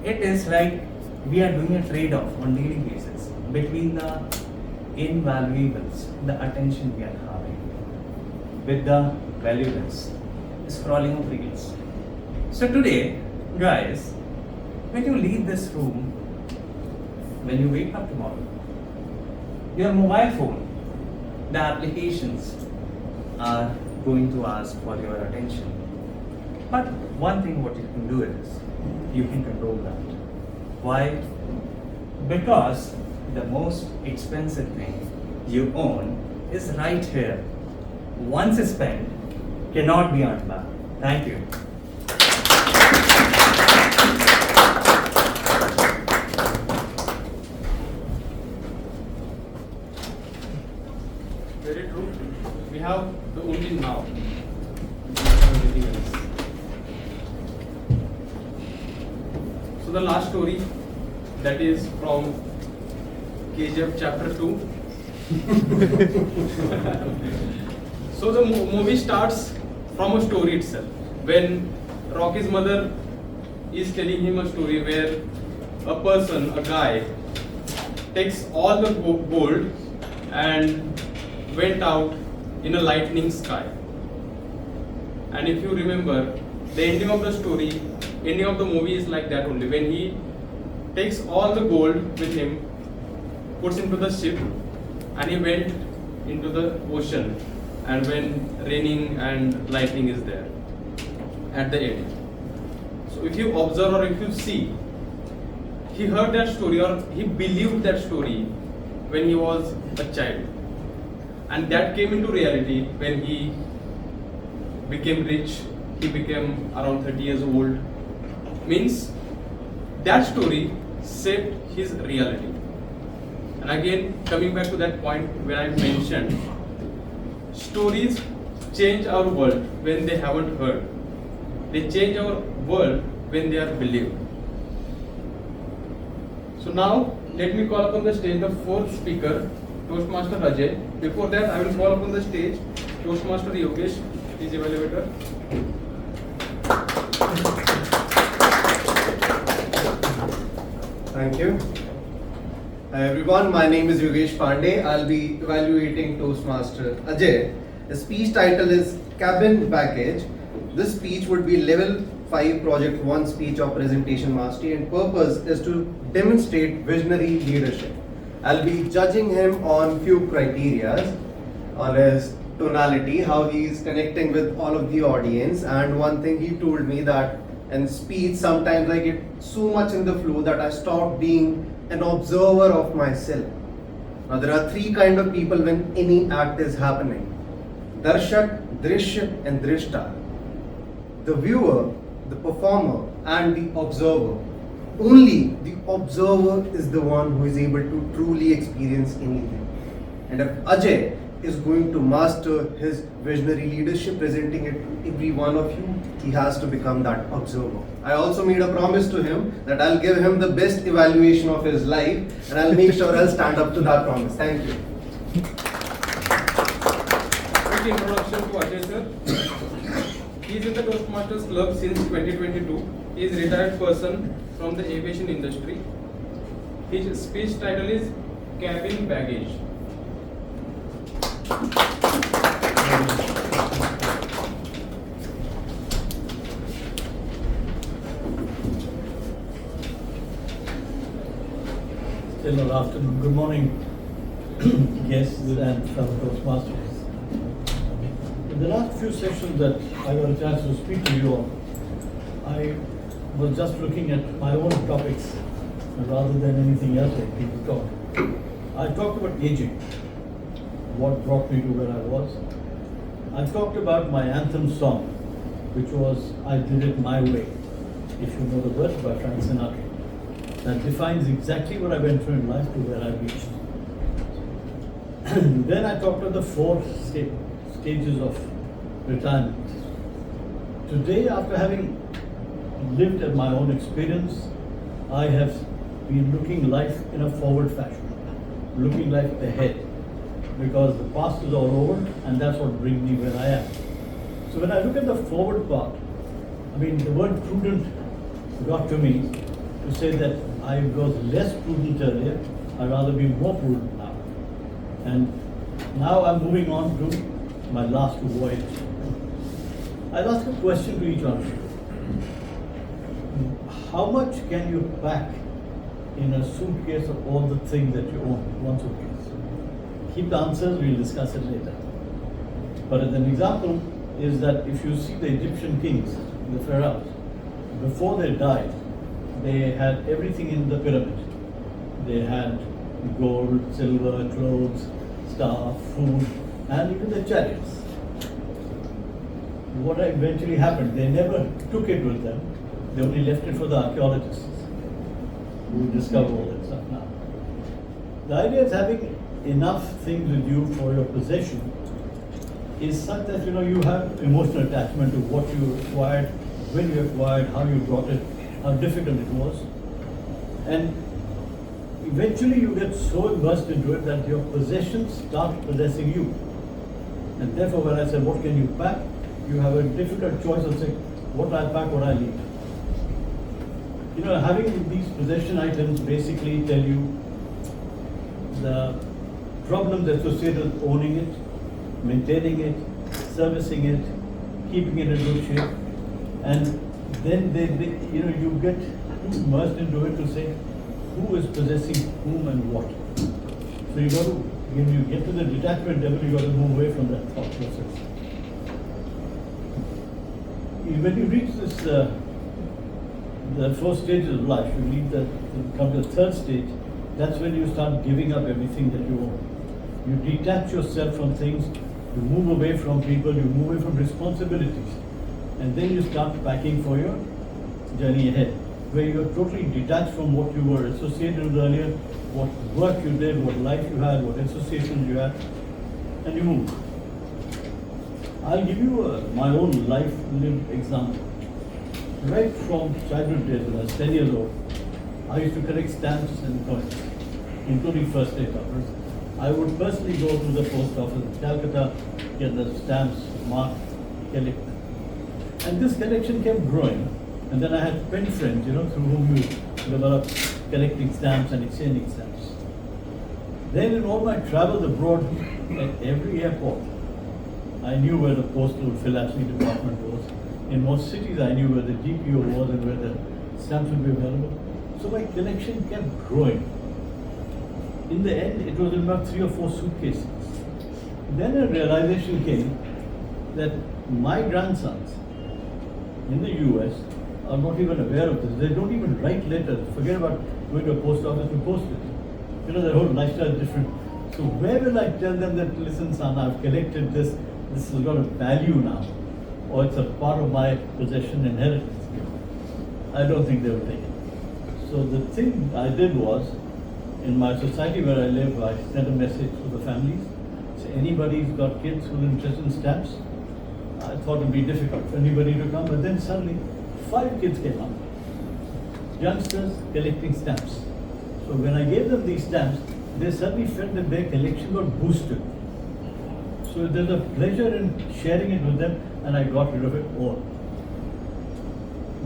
It is like we are doing a trade-off on daily basis between the invaluables, the attention we are having, with the valuables, scrolling of reels. So today, guys, when you leave this room, when you wake up tomorrow, your mobile phone, the applications are going to ask for your attention. But one thing what you can do is, you can control that. Why? Because the most expensive thing you own is right here. Once spent, cannot be earned back. Thank you. Very true. We have the only now. We don't have anything else. So the last story, that is from KGF chapter 2. So the movie starts from a story itself. When Rocky's mother is telling him a story where a person, a guy, takes all the gold and went out in a lightning sky. And if you remember, the ending of the story, ending of the movie is like that only. When he takes all the gold with him, puts into the ship, and he went into the ocean, and when raining and lightning is there at the end. So if you observe or if you see, he heard that story or he believed that story when he was a child, and that came into reality when he became rich. He became around 30 years old. Means that story shaped his reality. And again, coming back to that point where I mentioned, stories change our world when they haven't heard. They change our world when they are believed. So now, let me call upon the stage the fourth speaker, Toastmaster Ajay. Before that, I will call upon the stage Toastmaster Yogesh, his evaluator. Thank you. Hi everyone, my name is Yogesh Pandey. I'll be evaluating Toastmaster Ajay. The speech title is Cabin Baggage. This speech would be level 5 project 1 speech of presentation mastery, and purpose is to demonstrate visionary leadership. I'll be judging him on few criteria, on his tonality, how he is connecting with all of the audience, and one thing he told me that in speech sometimes I get so much in the flow that I stop being an observer of myself. Now there are 3 kind of people when any act is happening: Darshak, Drishya and Drishta. The viewer, the performer and the observer. Only the observer is the one who is able to truly experience anything. And if Ajay is going to master his visionary leadership, presenting it to every one of you, he has to become that observer. I also made a promise to him that I'll give him the best evaluation of his life, and I'll make sure I'll stand up to that promise. Thank you. Quick introduction to Ajay sir. He is in the Toastmasters Club since 2022. He is a retired person from the aviation industry. His speech title is Cabin Baggage. Still not afternoon. Good morning, guests and fellow Toastmasters. In the last few sessions that I got a chance to speak to you all, I was just looking at my own topics rather than anything else that people talk. I talked about aging, what brought me to where I was. I talked about my anthem song, which was I Did It My Way, if you know the words, by Frank Sinatra. That defines exactly what I went through in life to where I reached. Then I talked about the four stages of retirement. Today, after having lived at my own experience, I have been looking life in a forward fashion, looking life ahead, because the past is all over and that's what brings me where I am. So when I look at the forward part, I mean, the word prudent got to me to say that I was less prudent earlier, I'd rather be more prudent now. And now I'm moving on to my last voyage. I'll ask a question to each one of you. How much can you pack in a suitcase of all the things that you own, one suitcase? Keep the answers, we'll discuss it later. But as an example is that if you see the Egyptian kings, the pharaohs, before they died, they had everything in the pyramid. They had gold, silver, clothes, staff, food, and even the chariots. What eventually happened, they never took it with them. They only left it for the archaeologists who discover all that stuff now. The idea is having enough things with you for your possession is such that you have emotional attachment to what you acquired, when you acquired, how you got it, how difficult it was. And eventually you get so immersed into it that your possessions start possessing you. And therefore when I say what can you pack, you have a difficult choice of saying what I pack, what I leave. Having these possession items basically tell you the problems associated with owning it, maintaining it, servicing it, keeping it in good shape, and then you get too immersed into it to say who is possessing whom and what. So you got to, when you get to the detachment level, you got to move away from that thought process. When you reach this, the 4 stages of life, you come to the 3rd stage. That's when you start giving up everything that you own. You detach yourself from things. You move away from people, you move away from responsibilities, and then you start packing for your journey ahead, where you're totally detached from what you were associated with earlier, what work you did, what life you had, what associations you had, and you move. I'll give you my own life lived example. Right from childhood days, when I was 10 years old, I used to collect stamps and coins, including first aid offers. I would personally go to the post office in Calcutta, get the stamps marked, collect. And this collection kept growing. And then I had pen friends, through whom you develop collecting stamps and exchanging stamps. Then in all my travels abroad, at every airport, I knew where the postal philately department was. In most cities, I knew where the GPO was and where the stamps would be available. So my collection kept growing. In the end, it was in about 3 or 4 suitcases. Then a realization came that my grandsons in the US are not even aware of this. They don't even write letters. Forget about going to a post office to post it. Their whole lifestyle is different. So where will I tell them that, listen son, I've collected this has got a value now, or it's a part of my possession inheritance? I don't think they will take it. So the thing I did was, in my society where I live, I sent a message to the families. So anybody who's got kids who are interested in stamps, I thought it would be difficult for anybody to come, but then suddenly 5 kids came up. Youngsters collecting stamps. So when I gave them these stamps, they suddenly felt that their collection got boosted. So there's a pleasure in sharing it with them, and I got rid of it all.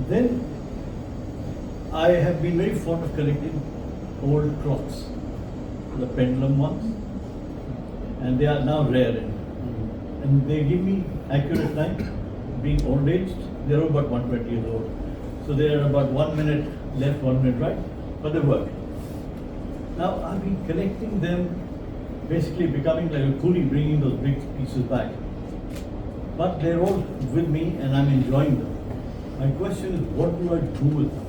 Then I have been very fond of collecting old clocks, the pendulum ones, and they are now rare, and they give me accurate time. Being old aged, they're about 120 years old, so they are about 1 minute left, 1 minute right, but they work. Now I've been collecting them basically becoming like a coolie, bringing those big pieces back. But they're all with me and I'm enjoying them. My question is, what do I do with them?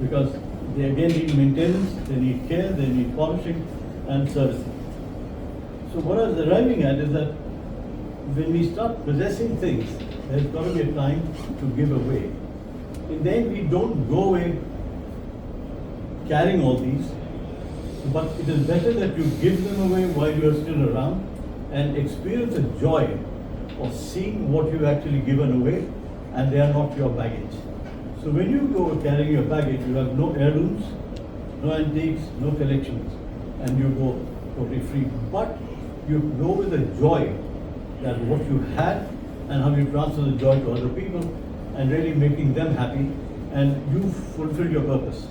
Because they again need maintenance, they need care, they need polishing and servicing. So what I was arriving at is that when we start possessing things, there's got to be a time to give away. In the end, we don't go away carrying all these, but it is better that you give them away while you are still around and experience the joy of seeing what you've actually given away and they are not your baggage. So when you go carrying your baggage, you have no heirlooms, no antiques, no collections, and you go totally free. But you go with the joy that what you had and how you transfer the joy to other people and really making them happy and you fulfill your purpose.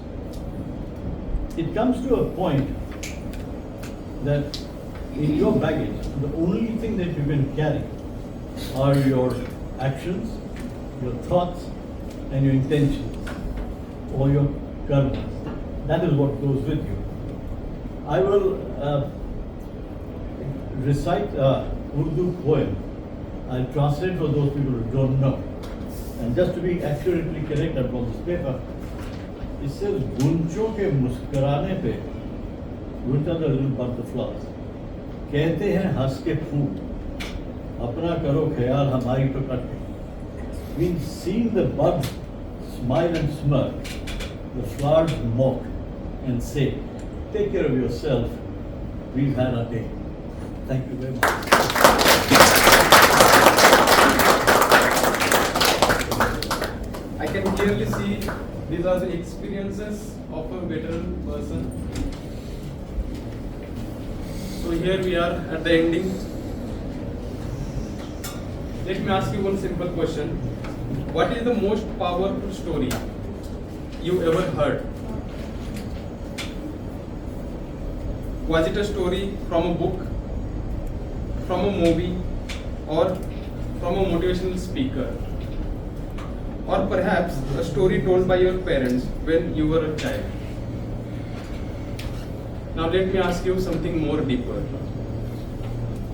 It comes to a point that in your baggage, the only thing that you can carry are your actions, your thoughts, and your intentions, or your karma. That is what goes with you. I will recite a Urdu poem. I'll translate for those people who don't know. And just to be accurately correct upon this paper, it says, "Guncho ke muskarane pe," guncha the little butterflies, कहते हैं हंस के फूल, अपना करो ख्याल हमारी तो cut गई. Means seeing the buds smile and smirk, the flowers mock and say, take care of yourself, we've had our day. Thank you very much. I can clearly see these are the experiences of a veteran person. So here we are at the ending. Let me ask you one simple question. What is the most powerful story you ever heard? Was it a story from a book, from a movie, or from a motivational speaker? Or perhaps a story told by your parents when you were a child? Now let me ask you something more deeper.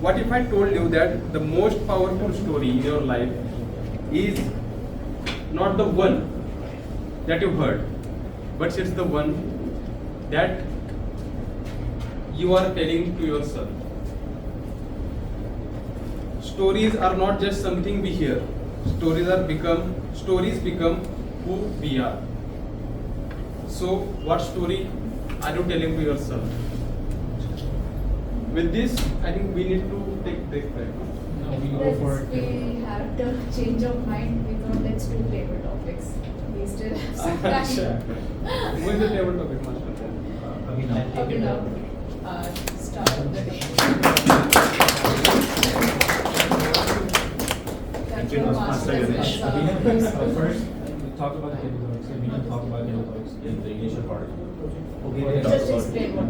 What if I told you that the most powerful story in your life is not the one that you heard, but it's the one that you are telling to yourself? Stories are not just something we hear. Stories become who we are. So what story are you telling to yourself? With this, I think we need to take break right now. No, we have the change of mind. We thought let's do table topics. We still have some time. Who is the table topic master? Okay, now start of the day. First, we talked about the table topics, and we can talk about table topics in the initial part. Okay, Just explain what.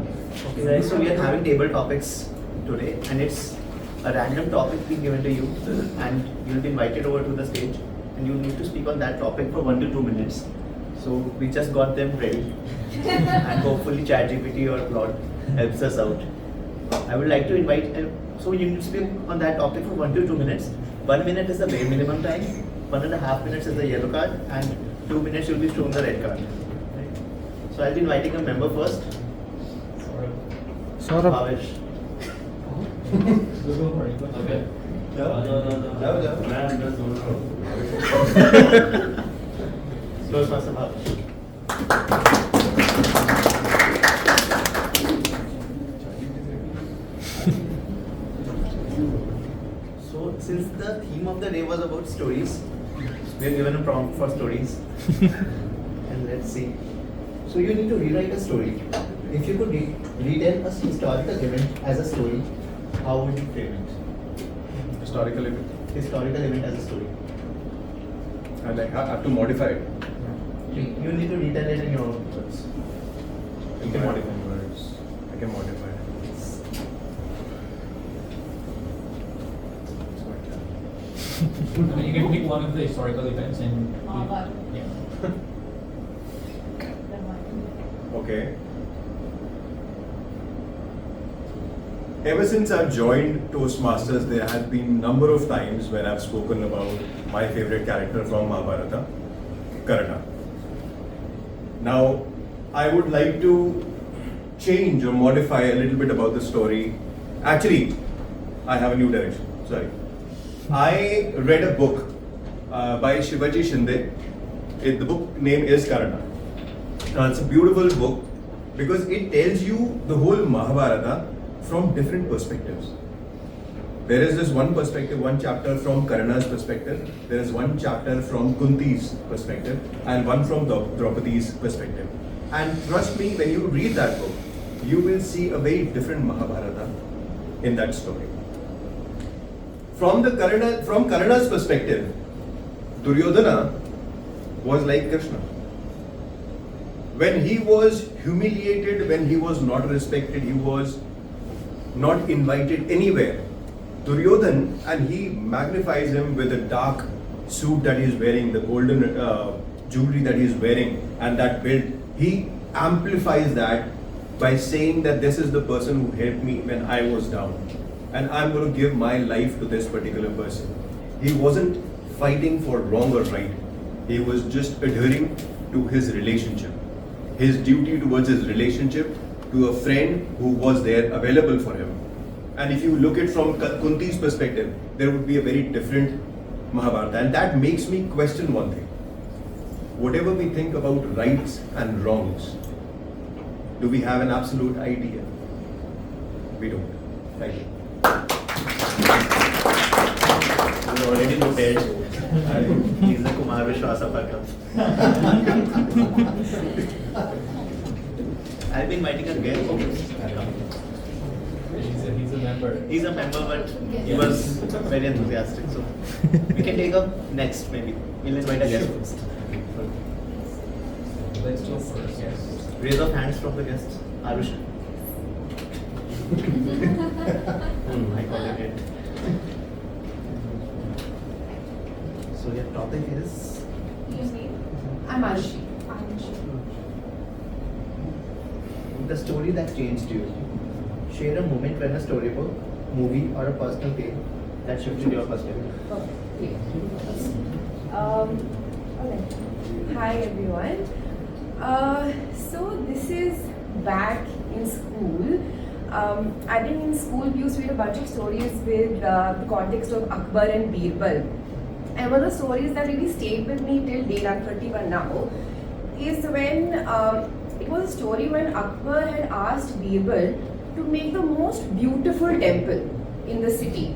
Okay, so we are having table topics today, and it's a random topic being given to you, and you'll be invited over to the stage, and you need to speak on that topic for 1 to 2 minutes. So we just got them ready, and hopefully ChatGPT or Claude helps us out. I would like to invite, so you need to speak on that topic for 1 to 2 minutes. 1 minute is the bare minimum time, 1.5 minutes is the yellow card, and 2 minutes you'll be shown the red card. Right? So I'll be inviting a member first. Saurabh. Bhavesh. Okay. Close Master Bhavesh. So since the theme of the day was about stories, we are given a prompt for stories. And let's see. So you need to rewrite a story. If you could retell a historical event as a story, how would you frame it? Historical event. Historical event as a story. And I have to modify it. You need to retell it in your own words. You can modify words. I can modify it. You can pick one of the historical events and yeah. Okay. Ever since I've joined Toastmasters, there has been number of times when I've spoken about my favorite character from Mahabharata, Karna. Now, I would like to change or modify a little bit about the story. Actually, I have a new direction, sorry. I read a book by Shivaji Shinde. The book name is Karna. It's a beautiful book because it tells you the whole Mahabharata from different perspectives. There is this one perspective, one chapter from Karna's perspective, there is one chapter from Kunti's perspective, and one from Draupadi's perspective. And trust me, when you read that book, you will see a very different Mahabharata in that story. From Karna's perspective, Duryodhana was like Krishna. When he was humiliated, when he was not respected, he was not invited anywhere. Duryodhan, and he magnifies him with the dark suit that he is wearing, the golden jewelry that he is wearing, and that build. He amplifies that by saying that this is the person who helped me when I was down, and I'm going to give my life to this particular person. He wasn't fighting for wrong or right. He was just adhering to his relationship, his duty towards his relationship to a friend who was there available for him. And if you look at from Kunti's perspective, there would be a very different Mahabharata. And that makes me question one thing. Whatever we think about rights and wrongs, do we have an absolute idea? We don't. Thank you. You already noted. He's the Kumar Vishwasapaka. I'll be inviting a guest. He's a member. He's a member, but he was very enthusiastic. So we can take up next, maybe. We'll invite a guest first. Let's go first. Yes. Raise of hands from the guests. Arush. I call it. So your topic is? I'm Arushi. The story that changed you. Share a moment when a storybook, movie, or a personal tale that shifted your perspective. Okay. Alright. Hi everyone. So this is back in school. I think in school we used to read a bunch of stories with the context of Akbar and Birbal. And one of the stories that really stayed with me till date, I'm 31 now, is when it was a story when Akbar had asked Birbal to make the most beautiful temple in the city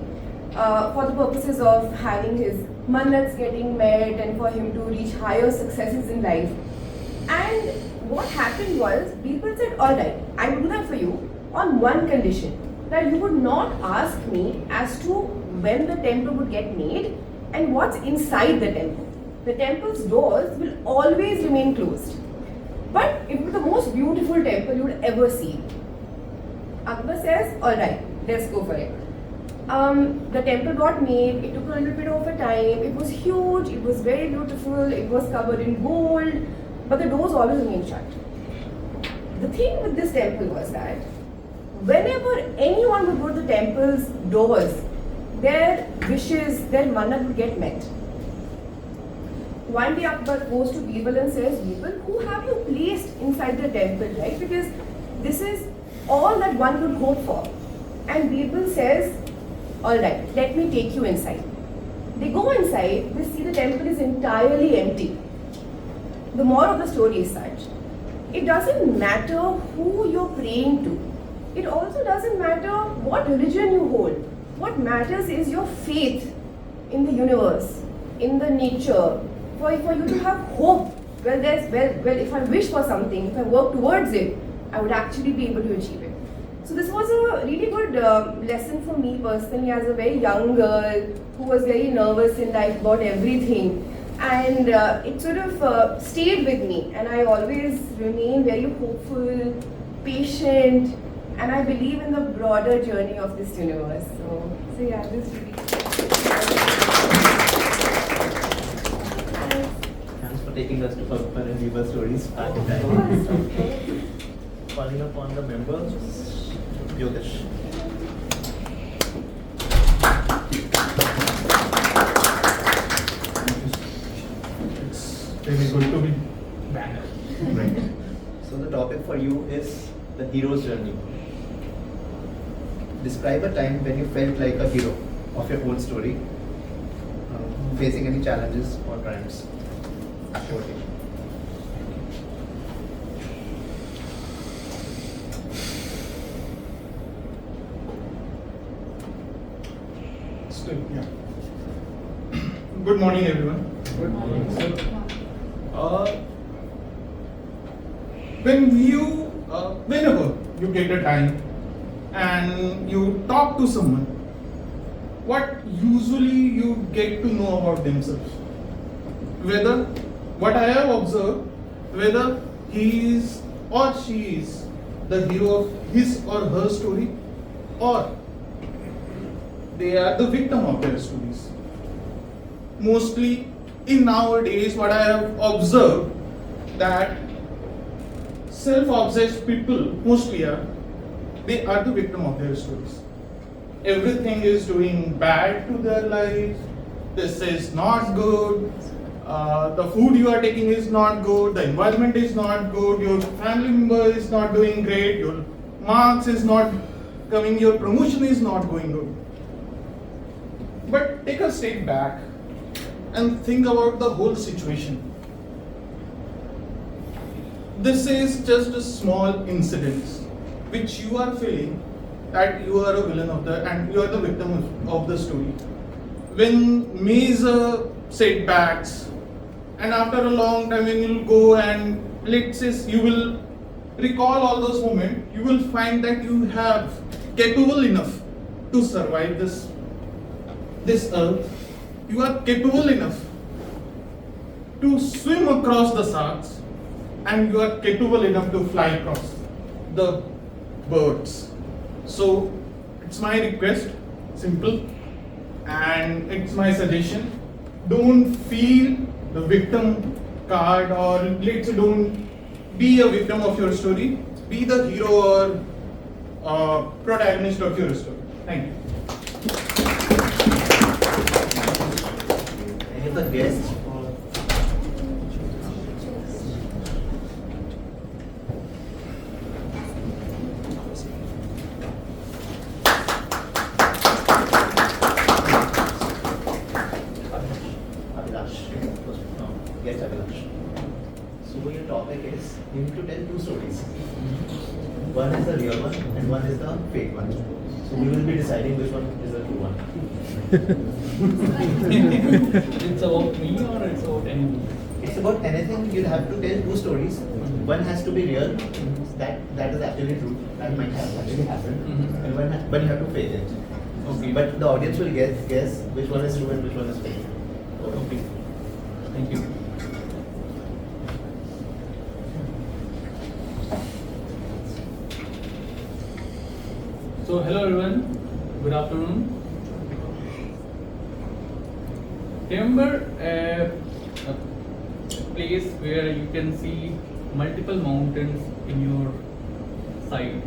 for the purposes of having his mannats getting met and for him to reach higher successes in life. And what happened was, Birbal said, alright, I will do that for you on one condition, that you would not ask me as to when the temple would get made and what's inside the temple. The temple's doors will always remain closed. But it was the most beautiful temple you would ever see. Akbar says, alright, let's go for it. The temple got made, it took a little bit of a time, it was huge, it was very beautiful, it was covered in gold, but the doors always remained shut. The thing with this temple was that whenever anyone would go to the temple's doors, their wishes, their mannat would get met. One day Akbar goes to Birbal and says, Birbal, who have you placed inside the temple, right? Because this is all that one could hope for. And Birbal says, alright, let me take you inside. They go inside, they see the temple is entirely empty. The moral of the story is such. It doesn't matter who you're praying to. It also doesn't matter what religion you hold. What matters is your faith in the universe, in the nature, for you to have hope. Well, if I wish for something, if I work towards it, I would actually be able to achieve it. So this was a really good lesson for me personally as a very young girl who was very nervous in life about everything. And it sort of stayed with me, and I always remain very hopeful, patient, and I believe in the broader journey of this universe. So yeah, this really. Thanks for taking us to Pagpar and Viva stories back in time. Calling upon the members, Yogesh. really good to be back. Right. So the topic for you is the hero's journey. Describe a time when you felt like a hero of your own story, facing any challenges or triumphs. Over to you. Still, yeah. Good morning, everyone. Good morning. Whenever you get a time and you talk to someone, what usually you get to know about themselves? Whether, what I have observed, whether he is or she is the hero of his or her story, or they are the victim of their stories. Mostly in nowadays, what I have observed, that self-obsessed people mostly they are the victim of their stories. Everything is doing bad to their life. This is not good. The food you are taking is not good. The environment is not good. Your family member is not doing great. Your marks is not coming. Your promotion is not going good. But take a step back and think about the whole situation. This is just a small incident which you are feeling that you are a villain of the and you are the victim of the story. When major setbacks, and after a long time when you go and let's say you will recall all those moments, you will find that you have capable enough to survive this earth. You are capable enough to swim across the sharks, and you are capable enough to fly across the birds. So it's my request, simple, and it's my suggestion. Don't feel the victim card, or let's say don't be a victim of your story. Be the hero or protagonist of your story. Thank you. Any of the guests? Yes, Abhilash. So your topic is you need to tell two stories. One is the real one and one is the fake one. So we will be deciding which one is the true one. It's about me or it's about anything? It's about anything. You'll have to tell two stories. One has to be real, that is actually true, that might have actually happened, and one you have to fake it. Okay. But the audience will guess which one is true and which one is fake. Okay. Thank you. So hello everyone, good afternoon. Remember a place where you can see multiple mountains in your sight.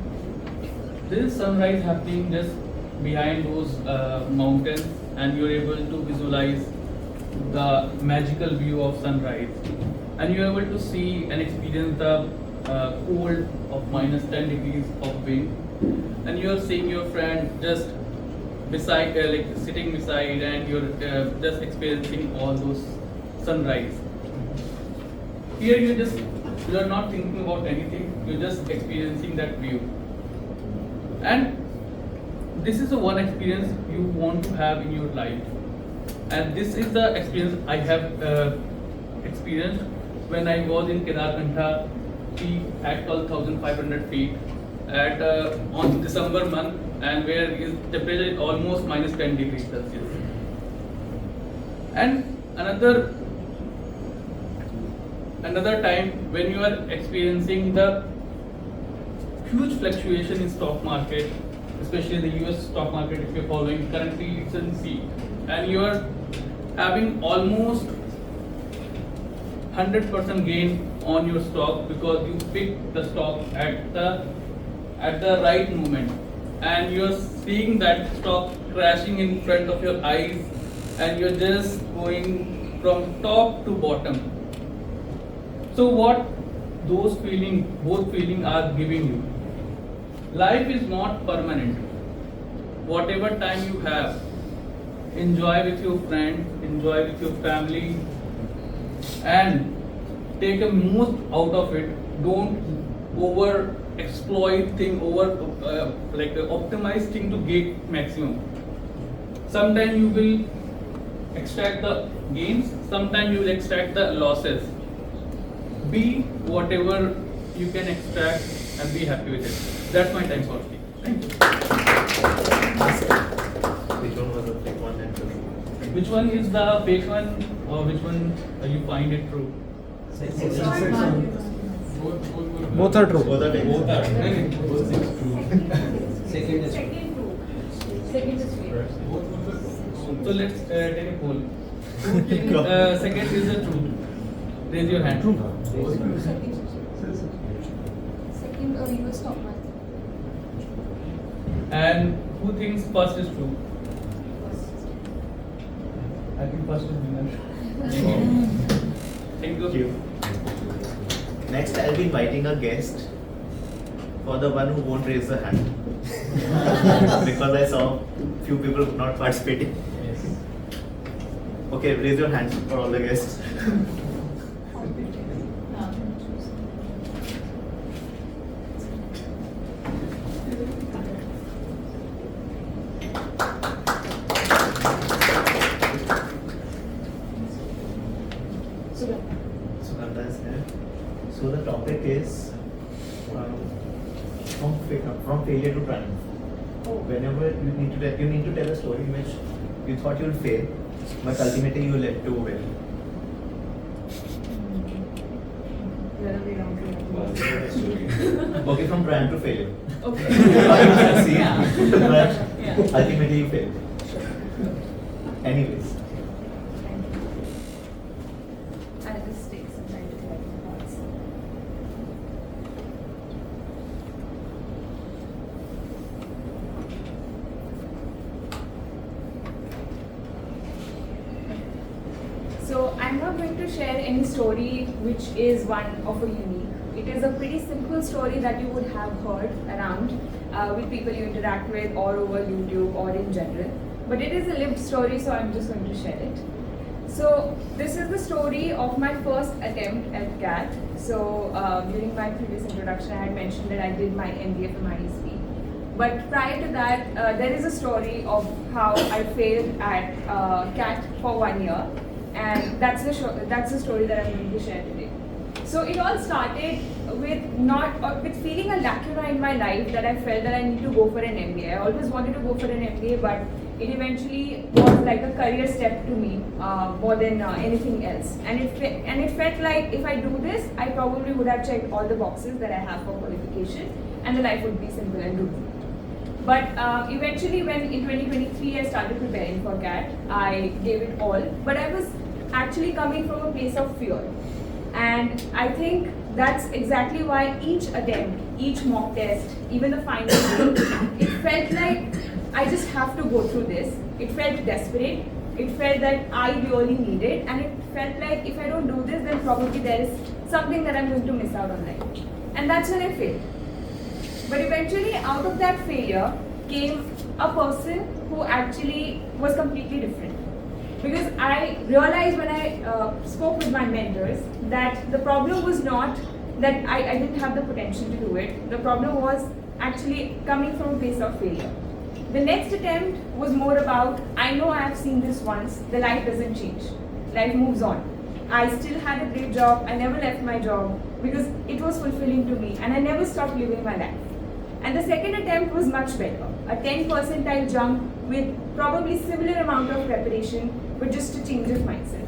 There is sunrise happening just behind those mountains, and you're able to visualize the magical view of sunrise, and you're able to see and experience the cold of -10 degrees of wind, and you're seeing your friend just beside, like sitting beside, and you're just experiencing all those sunrise. Here you're not thinking about anything, you're just experiencing that view. And this is the one experience you want to have in your life. And this is the experience I have experienced when I was in Kedarkantha peak at 12,500 feet at on December month, and where is temperature is almost -10 degrees Celsius. And another time when you are experiencing the huge fluctuation in stock market, especially the US stock market. If you're following, currently it's in C, and you are having almost 100% gain on your stock because you picked the stock at the right moment, and you're seeing that stock crashing in front of your eyes, and you're just going from top to bottom. So what both feeling are giving you? Life is not permanent. Whatever time you have, enjoy with your friends, enjoy with your family, and take a most out of it. Don't over exploit thing, optimize thing to get maximum. Sometimes you will extract the gains, sometimes you will extract the losses. Be whatever you can extract and be happy with it. That's my time for speaking. Thank you. Which one was the fake one and true? Which one is the fake one, or which one you find it true? Both are true. Both are fake. Both are. Second is fake. So let's take a poll. Who think second is the true? Raise your hand. True. Second, US stock market. And who thinks first is true? I think first is winner. Thank you. Next, I'll be inviting a guest for the one who won't raise the hand. Because I saw few people not participating. Yes. Okay, raise your hands for all the guests. Sugandha is here. So the topic is from failure to triumph. Whenever you need to tell a story in which you thought you'll fail, but ultimately you led to win. Okay, from triumph to failure. Okay. But ultimately you failed. Anyways. I'll just take some time to collect my thoughts. So I'm not going to share any story which is one of a unique. It is a pretty simple story that you would have heard around with people you interact with or over YouTube or in general. But it is a lived story, so I'm just going to share it. So this is the story of my first attempt at CAT. So during my previous introduction, I had mentioned that I did my MBA from ISB. But prior to that, there is a story of how I failed at CAT for 1 year, and that's the story that I'm going to share today. So it all started with feeling a lacuna in my life that I felt that I need to go for an MBA. I always wanted to go for an MBA, but it eventually was like a career step to me more than anything else. And it felt like if I do this, I probably would have checked all the boxes that I have for qualification, and the life would be simple and good. But eventually, when in 2023 I started preparing for CAT, I gave it all. But I was actually coming from a place of fear. And I think that's exactly why each attempt, each mock test, even the final day, it felt like I just have to go through this. It felt desperate. It felt that I really need it. And it felt like if I don't do this, then probably there is something that I'm going to miss out on life. And that's when I failed. But eventually, out of that failure came a person who actually was completely different. Because I realized when I spoke with my mentors that the problem was not that I didn't have the potential to do it. The problem was actually coming from a place of failure. The next attempt was more about, I know I have seen this once, the life doesn't change. Life moves on. I still had a great job, I never left my job because it was fulfilling to me and I never stopped living my life. And the second attempt was much better. A 10 percentile jump with probably similar amount of preparation, but just a change of mindset.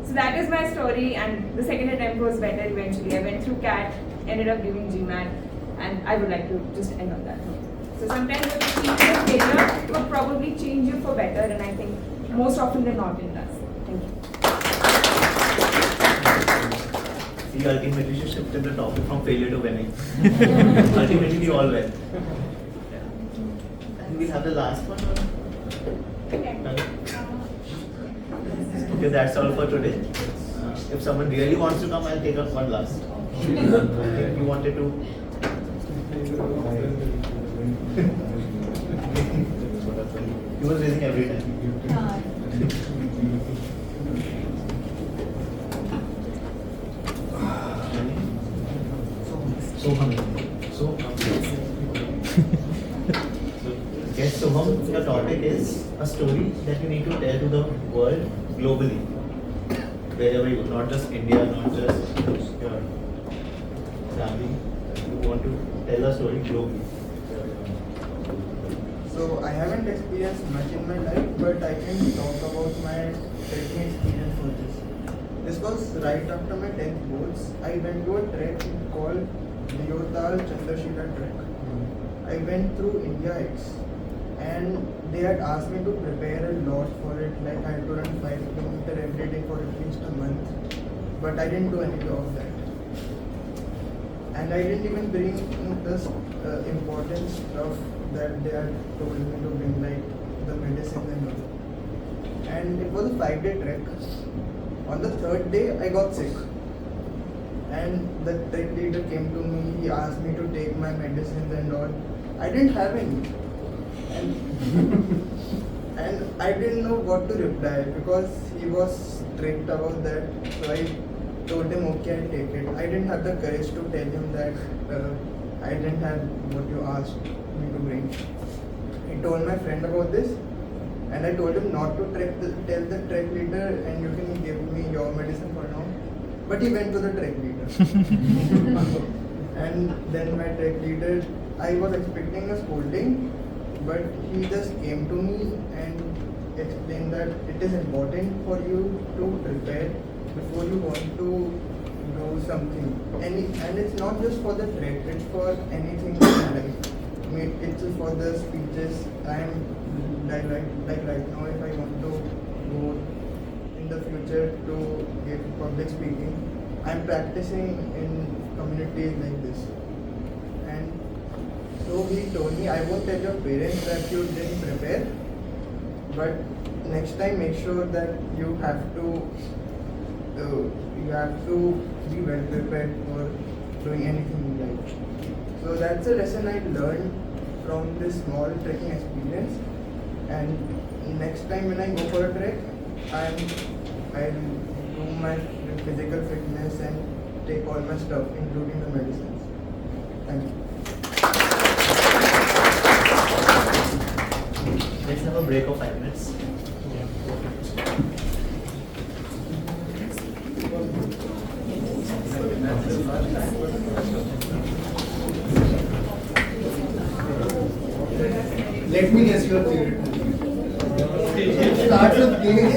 So that is my story, and the second attempt was better eventually. I went through CAT, ended up giving GMAT, and I would like to just end on that note. So sometimes what you see in failure will probably change you for better, and I think most often than not it does. Thank you. See, ultimately she shifted the topic from failure to winning. Ultimately we all win. And we'll have the last one. Okay, that's all for today. If someone really wants to come, I'll take up one last. I think you wanted to. He was raising every time. Yes, Soham, your topic is a story that you need to tell to the world globally. Wherever you go, not just India, not just your family. You want to tell a story globally. So I haven't experienced much in my life, but I can talk about my trekking experience for this. This was right after my 10th boards. I went to a trek called Leotal Chandrashila Trek. I went through India X, and they had asked me to prepare a lot for it, like I had to run 5 km every day for at least a month, but I didn't do any of that. And I didn't even bring the important stuff that they had told me to bring, like the medicine and all. And it was a 5-day trek. On the 3rd day, I got sick. And the trek leader came to me, he asked me to take my medicines and all. I didn't have any. And I didn't know what to reply because he was strict about that. So I told him, okay, I'll take it. I didn't have the courage to tell him that I didn't have what you asked me to bring. I told my friend about this, and I told him not to tell the trek leader, and you can give me your medicine for now. But he went to the trek leader. And then my trek leader, I was expecting a scolding, but he just came to me and explained that it is important for you to prepare before you want to do something. And it's not just for the trek, it's for anything in life. I mean, it's for the speeches. I'm like right now, if I want to go in the future to give public speaking, I'm practicing in communities like this. And so he told me, I won't tell your parents that you didn't prepare, but next time make sure that you have to be well prepared for doing anything in life. So that's a lesson I learned from this small trekking experience. And next time when I go for a trek, I'll do my physical fitness and take all my stuff, including the medicines. Thank you. Let's have a break of 5 minutes. Let me guess your theory. Start with gaming.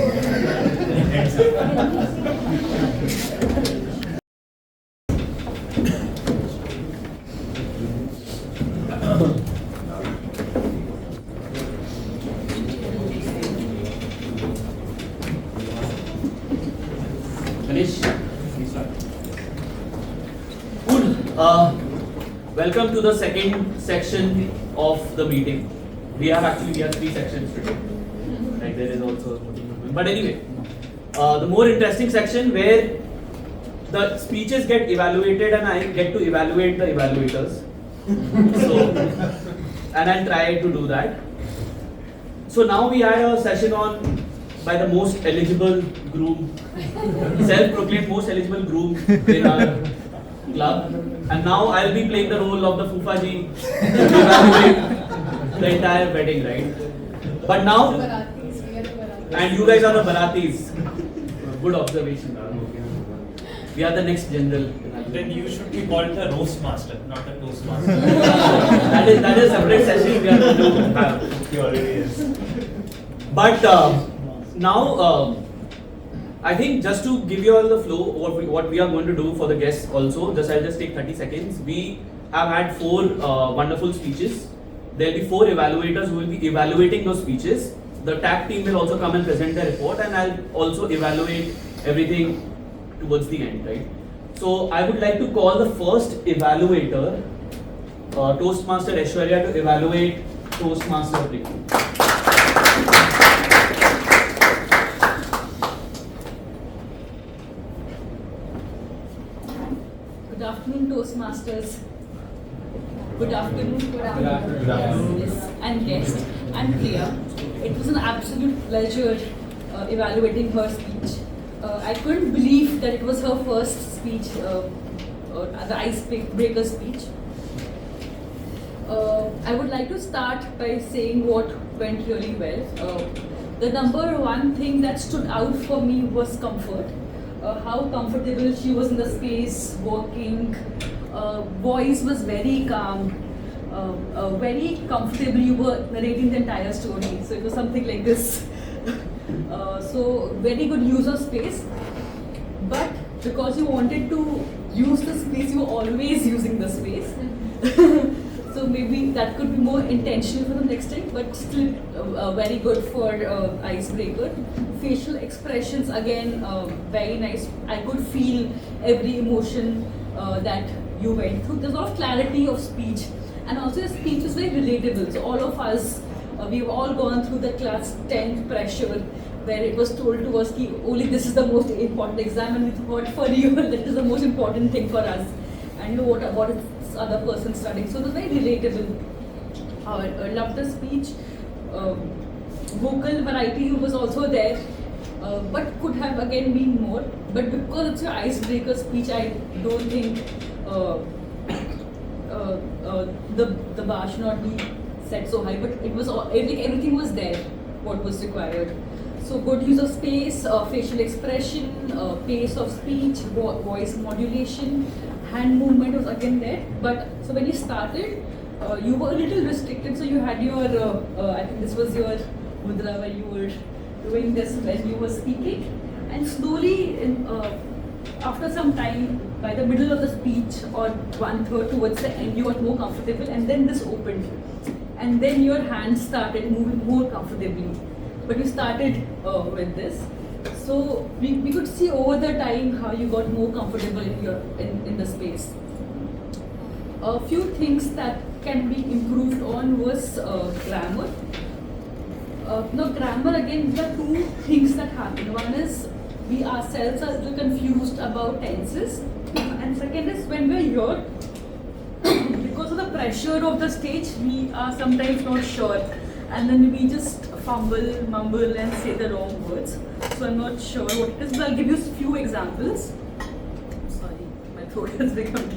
Welcome to the second section of the meeting. We have 3 sections today. Right, there is also a voting movement. But anyway, the more interesting section where the speeches get evaluated and I get to evaluate the evaluators. So, and I'll try to do that. So now we had a session on by the most eligible groom, self-proclaimed most eligible groom in our club, and now I'll be playing the role of the Fufaji to evaluate the entire wedding, right? But now, and you guys are the Baratis. Good observation. We are the next general. Then you should be called the roast master, not the toast master. that is a separate session we are going to have. He already is. But now, I think just to give you all the flow, what we are going to do for the guests also, I'll just take 30 seconds. We have had 4 wonderful speeches. There will be 4 evaluators who will be evaluating those speeches. The TAC team will also come and present their report, and I'll also evaluate everything towards the end, right? So I would like to call the first evaluator, Toastmaster Aishwarya, to evaluate Toastmaster Prithi. Good afternoon, Toastmasters. Good afternoon. Good afternoon. Yes, and guest and Priya. It was an absolute pleasure evaluating her speech. I couldn't believe that it was her first speech, the icebreaker speech. I would like to start by saying what went really well. The number one thing that stood out for me was comfort. How comfortable she was in the space, working. Voice was very calm. Very comfortable. You were narrating the entire story. So it was something like this. So very good use of space. But because you wanted to use the space, you were always using the space. So maybe that could be more intentional for the next time, but still very good for icebreaker. Facial expressions, again, very nice. I could feel every emotion that you went through. There's a lot of clarity of speech, and also your speech is very relatable. So all of us, we've all gone through the class 10 pressure, where it was told to us that only this is the most important exam, and we thought for you that is the most important thing for us. And you know what is this other person studying. So it was very relatable. I loved the speech. Vocal variety was also there, but could have again been more. But because it's your icebreaker speech, I don't think the bar should not be set so high. But it was everything was there, what was required. So good use of space, facial expression, pace of speech, voice modulation, hand movement was again there. But so when you started, you were a little restricted. So you had your, I think this was your mudra where you were doing this when you were speaking. And slowly, after some time, by the middle of the speech or 1/3 towards the end, you got more comfortable, and then this opened. And then your hands started moving more comfortably. But you started with this. So we could see over the time how you got more comfortable in the space. A few things that can be improved on was grammar. Now grammar, again, there are two things that happen. One is we ourselves are a little confused about tenses, and second is when we're here, because of the pressure of the stage, we are sometimes not sure, and then we just fumble, mumble and say the wrong words. So I'm not sure what it is, but I'll give you a few examples. Sorry, my throat has become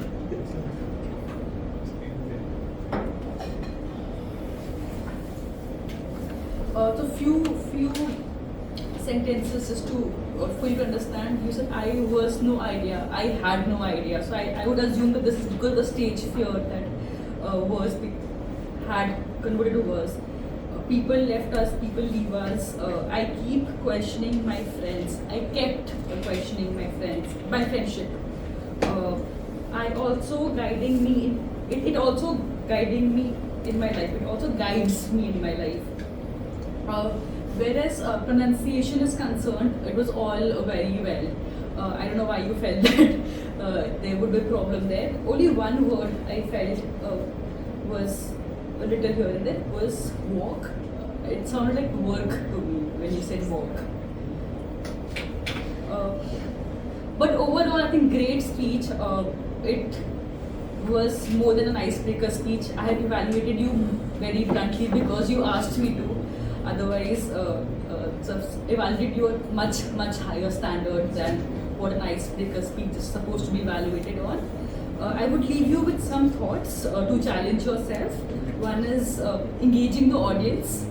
so few sentences just to for you to understand. You said I was no idea, I had no idea. So I would assume that this is because the stage fear that was had converted to was. People left us, people leave us. I keep questioning my friends. I kept questioning my friends, my friendship. I also guiding me in, it also guiding me in my life. It also guides me in my life. Whereas pronunciation is concerned, it was all very well. I don't know why you felt that there would be a problem there. Only one word I felt was a little here and there was walk. It sounded like work to me when you said walk. But overall, I think great speech. It was more than an icebreaker speech. I have evaluated you very bluntly because you asked me to. Otherwise, evaluated you at much higher standard than what an icebreaker speech is supposed to be evaluated on. I would leave you with some thoughts to challenge yourself. One is engaging the audience.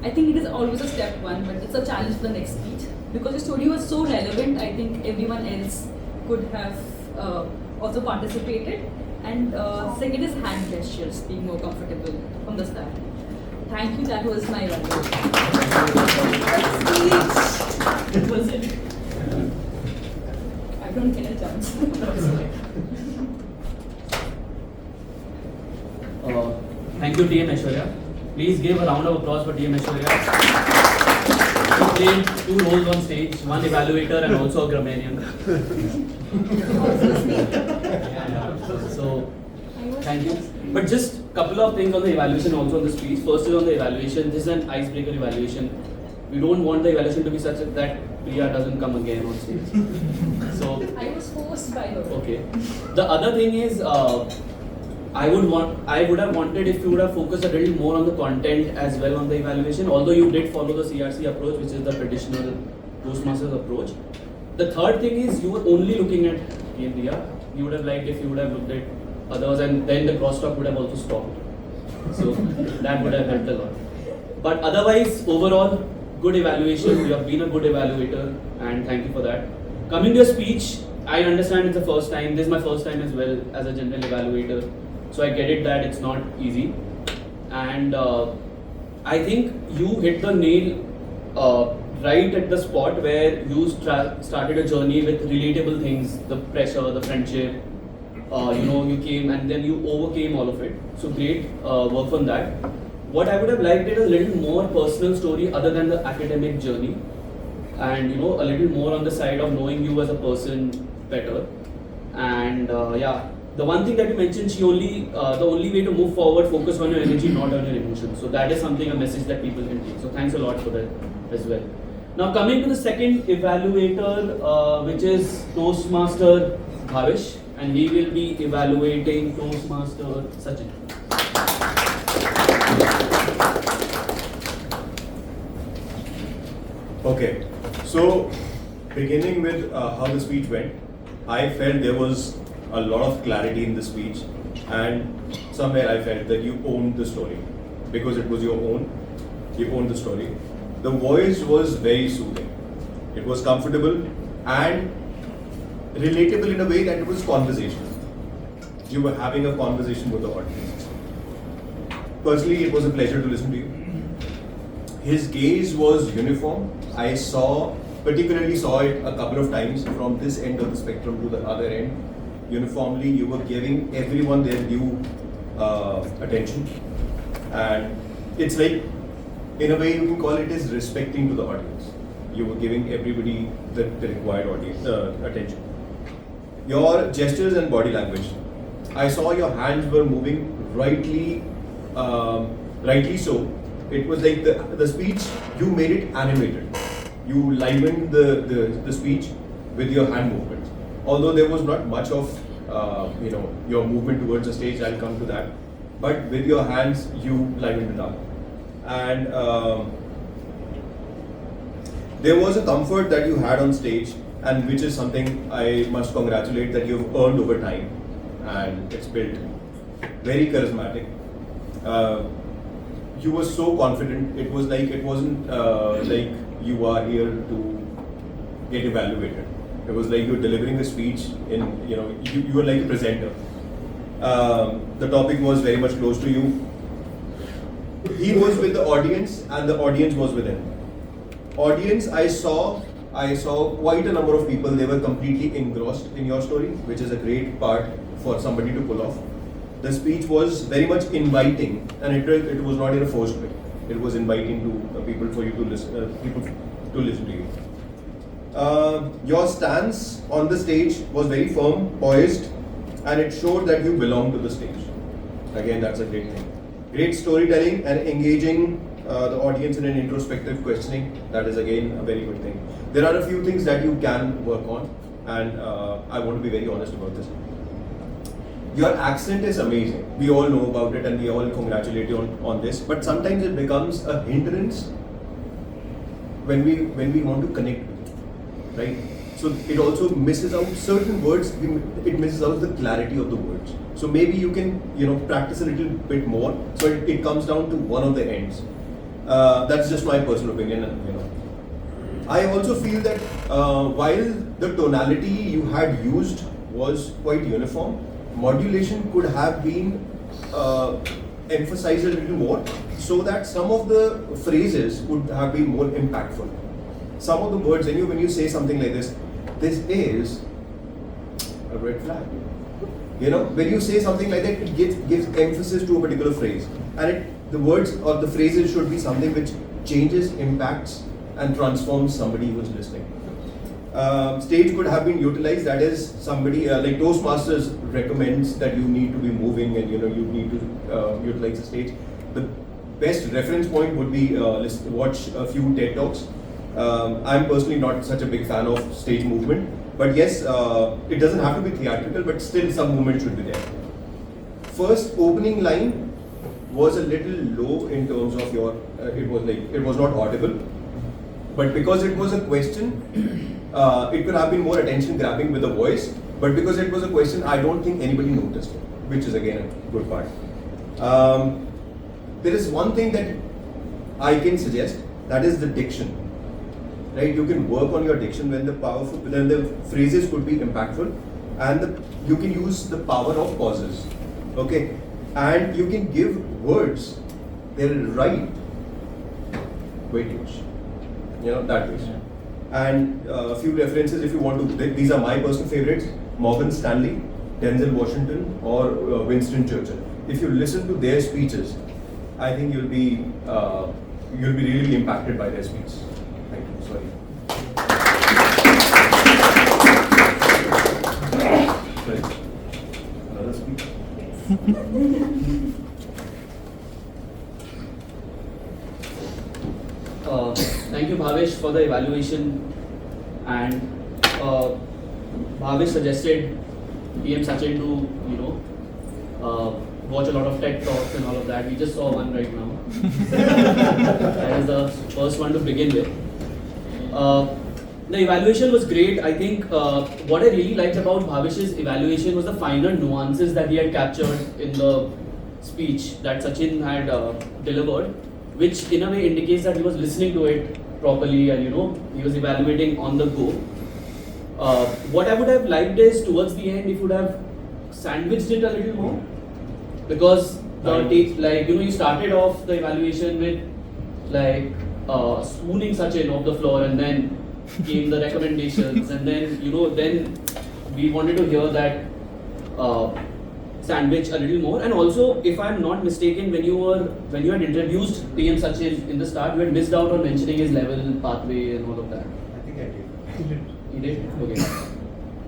I think it is always a step one, but it's a challenge for the next speech. Because the story was so relevant, I think everyone else could have also participated. And second is hand gestures, being more comfortable from the start. Thank you, that was my run. Was it? I don't get a chance. Thank you, TM Aishwarya. Please give a round of applause for TM Aishwarya. She played two roles on stage, one evaluator and also a grammarian. So, thank you. But just a couple of things on the evaluation, also on the speech. First is on the evaluation. This is an icebreaker evaluation. We don't want the evaluation to be such that Priya doesn't come again on stage. So I was forced by her. okay. The other thing is, I would have wanted if you would have focused a little more on the content as well on the evaluation. Although you did follow the CRC approach, which is the traditional Toastmasters approach. The third thing is you were only looking at India. You would have liked if you would have looked at others, and then the crosstalk would have also stopped. So that would have helped a lot. But otherwise, overall, good evaluation. You have been a good evaluator, and thank you for that. Coming to your speech, I understand it's the first time. This is my first time as well as a general evaluator. So I get it that it's not easy. And I think you hit the nail right at the spot where you started a journey with relatable things, the pressure, the friendship. You came and then you overcame all of it. So great work on that. What I would have liked is a little more personal story other than the academic journey, and a little more on the side of knowing you as a person better. And the one thing that you mentioned, the only way to move forward, focus on your energy, not on your emotions. So that is something, a message that people can take. So thanks a lot for that as well. Now coming to the second evaluator, which is Toastmaster Bhavish, and he will be evaluating Toastmaster Sachin. Okay, so beginning with how the speech went, I felt there was a lot of clarity in the speech, and somewhere I felt that you owned the story because it was your own. You owned the story. The voice was very soothing. It was comfortable and relatable in a way that it was conversational. You were having a conversation with the audience. Personally, it was a pleasure to listen to you. His gaze was uniform. I particularly saw it a couple of times from this end of the spectrum to the other end. Uniformly, you were giving everyone their due attention. And it's like, in a way you can call it as respecting to the audience. You were giving everybody the required audience attention. Your gestures and body language. I saw your hands were moving rightly so. It was like the speech, you made it animated. You livened the speech with your hand movements. Although there was not much of your movement towards the stage, I'll come to that. But with your hands, you livened it up. And there was a comfort that you had on stage, and which is something I must congratulate that you've earned over time, and it's built. Very charismatic. You were so confident. It was like, it wasn't like you are here to get evaluated. It was like you're delivering a speech in, you were like a presenter. The topic was very much close to you. He was with the audience and the audience was with him. Audience, I saw quite a number of people. They were completely engrossed in your story, which is a great part for somebody to pull off. The speech was very much inviting, and it was not in a forced way. It was inviting to people for you to listen, people to listen to you. Your stance on the stage was very firm, poised, and it showed that you belong to the stage. Again, that's a great thing. Great storytelling and engaging the audience in an introspective questioning. That is again a very good thing. There are a few things that you can work on, and I want to be very honest about this. Your accent is amazing. We all know about it and we all congratulate you on this. But sometimes it becomes a hindrance when we want to connect with it, right? So it also misses out certain words. It misses out the clarity of the words. So maybe you can practice a little bit more. So it comes down to one of the ends. That's just my personal opinion. I also feel that while the tonality you had used was quite uniform, modulation could have been emphasized a little more so that some of the phrases would have been more impactful. Some of the words, when you say something like this is a red flag. When you say something like that, it gives emphasis to a particular phrase. And the words or the phrases should be something which changes, impacts, and transforms somebody who is listening. Stage could have been utilized, that is, somebody like Toastmasters recommends that you need to be moving and you need to utilize the stage. best reference point would be watch a few TED Talks. I'm personally not such a big fan of stage movement, but yes, it doesn't have to be theatrical, but still some movement should be there. First opening line was a little low in terms of your, it was not audible, but because it was a question, it could have been more attention grabbing with the voice, but because it was a question, I don't think anybody noticed it, which is again a good part. There is one thing that I can suggest, that is the diction. Right, you can work on your diction when the phrases could be impactful, and you can use the power of pauses. Okay, and you can give words their right weightage. That way. And a few references if you want to. These are my personal favorites: Morgan Stanley, Denzel Washington, or Winston Churchill. If you listen to their speeches, I think you'll be really impacted by their speech. Thank you. Sorry. Another speech? Thank you, Bhavesh, for the evaluation. And Bhavesh suggested PM Sachin to watch a lot of TED Talks and all of that. We just saw one right now. That is the first one to begin with. The evaluation was great. I think what I really liked about Bhavesh's evaluation was the finer nuances that he had captured in the speech that Sachin had delivered, which in a way indicates that he was listening to it properly and he was evaluating on the go. What I would have liked is towards the end if you would have sandwiched it a little more, because you started off the evaluation with spooning Sachin off the floor, and then came the recommendations, and then then we wanted to hear that sandwich a little more. And also, if I'm not mistaken, when you had introduced PM Sachin in the start, you had missed out on mentioning his level, pathway, and all of that. I think I did. You did? Okay.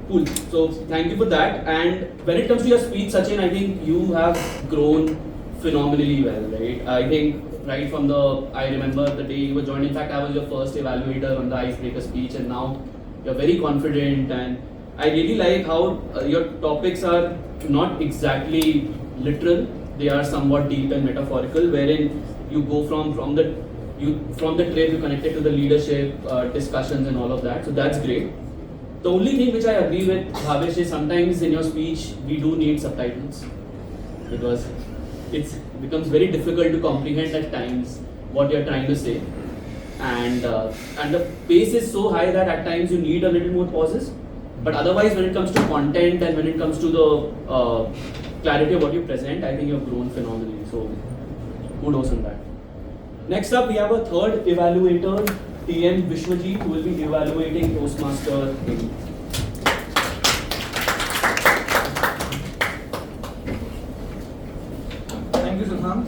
Cool. So thank you for that. And when it comes to your speech, Sachin, I think you have grown phenomenally well, right? I think right from I remember the day you were joined. In fact, I was your first evaluator on the icebreaker speech, and now you're very confident. And I really like how your topics are not exactly literal; they are somewhat deep and metaphorical, wherein you go from the trip, you connect it to the leadership discussions and all of that. So that's great. The only thing which I agree with Bhavesh is sometimes in your speech we do need subtitles, because it becomes very difficult to comprehend at times what you're trying to say, and the pace is so high that at times you need a little more pauses. But otherwise, when it comes to content and when it comes to the clarity of what you present, I think you've grown phenomenally. So kudos on that. Next up, we have a third evaluator, TM Vishwajit, who will be evaluating Toastmaster. Thank you, Siddhant.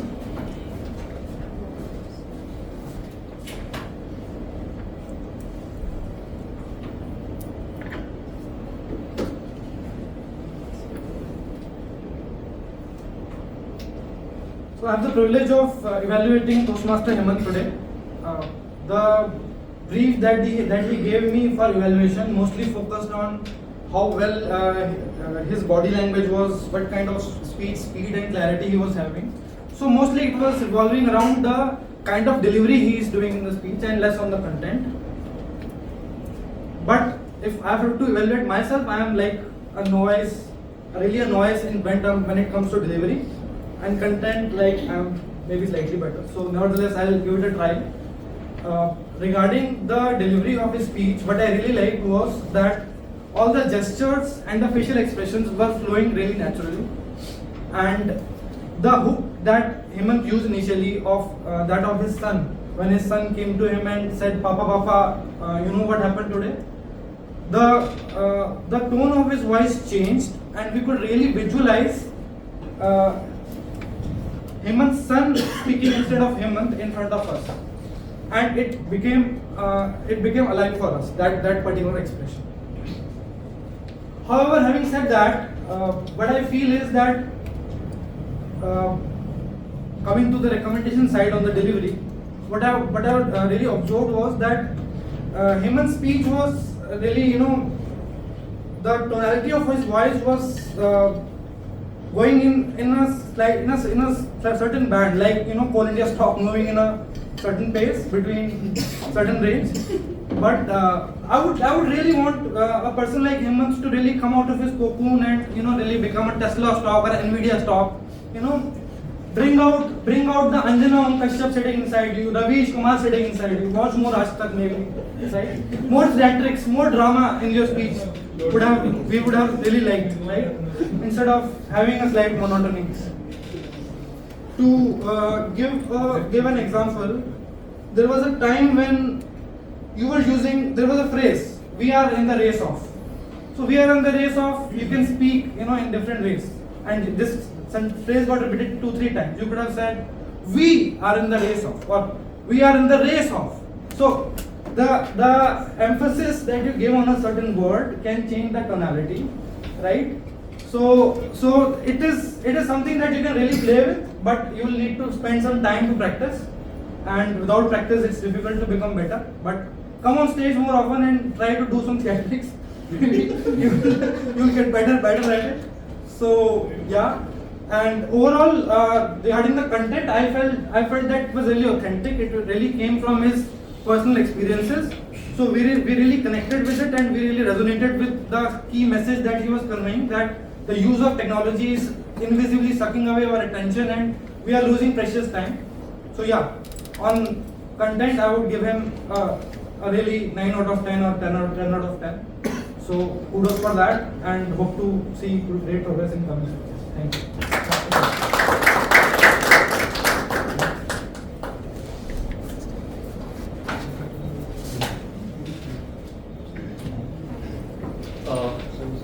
So I have the privilege of evaluating Toastmaster Hemant today. The brief that he gave me for evaluation mostly focused on how well his body language was, what kind of speed and clarity he was having. So mostly it was revolving around the kind of delivery he is doing in the speech and less on the content. But if I have to evaluate myself, I am like a novice, really a novice when it comes to delivery, and content like I am maybe slightly better. So nevertheless, I will give it a try. Regarding the delivery of his speech, what I really liked was that all the gestures and the facial expressions were flowing really naturally, and the hook that Hemant used initially of that of his son, when his son came to him and said, Papa, you know what happened today? The tone of his voice changed, and we could really visualize Hemant's son speaking instead of Hemant in front of us, and it became alive for us, that particular expression. However, having said that, what I feel is that coming to the recommendation side on the delivery, what I really observed was that Hemant's speech was really, the tonality of his voice was going in a certain band, like Coal India stock moving in a certain pace between certain range. But I would really want a person like Hemant to really come out of his cocoon and really become a Tesla stock or an Nvidia stock. Bring out the Anjana Kashyap sitting inside you, Ravish Kumar sitting inside you. Watch more Aaj Tak maybe, right? More theatrics, more drama in your speech. We would have really liked, right? Instead of having a slight monotony. To give an example, there was a time when you were there was a phrase, we are in the race of. So we are in the race of, you can speak, in different ways. And this phrase got repeated 2-3 times. You could have said, we are in the race of, or we are in the race of. So the emphasis that you give on a certain word can change the tonality, right? So it is something that you can really play with, but you will need to spend some time to practice. And without practice, it's difficult to become better. But come on stage more often and try to do some theatrics. You'll get better at it. So yeah. And overall, regarding the content, I felt that it was really authentic. It really came from his personal experiences. So we really connected with it, and we really resonated with the key message that he was conveying, that the use of technology is invisibly sucking away our attention and we are losing precious time. So yeah, on content I would give him a really 9 out of 10 or 10 out of 10. So kudos for that, and hope to see great progress in coming years. Thank you.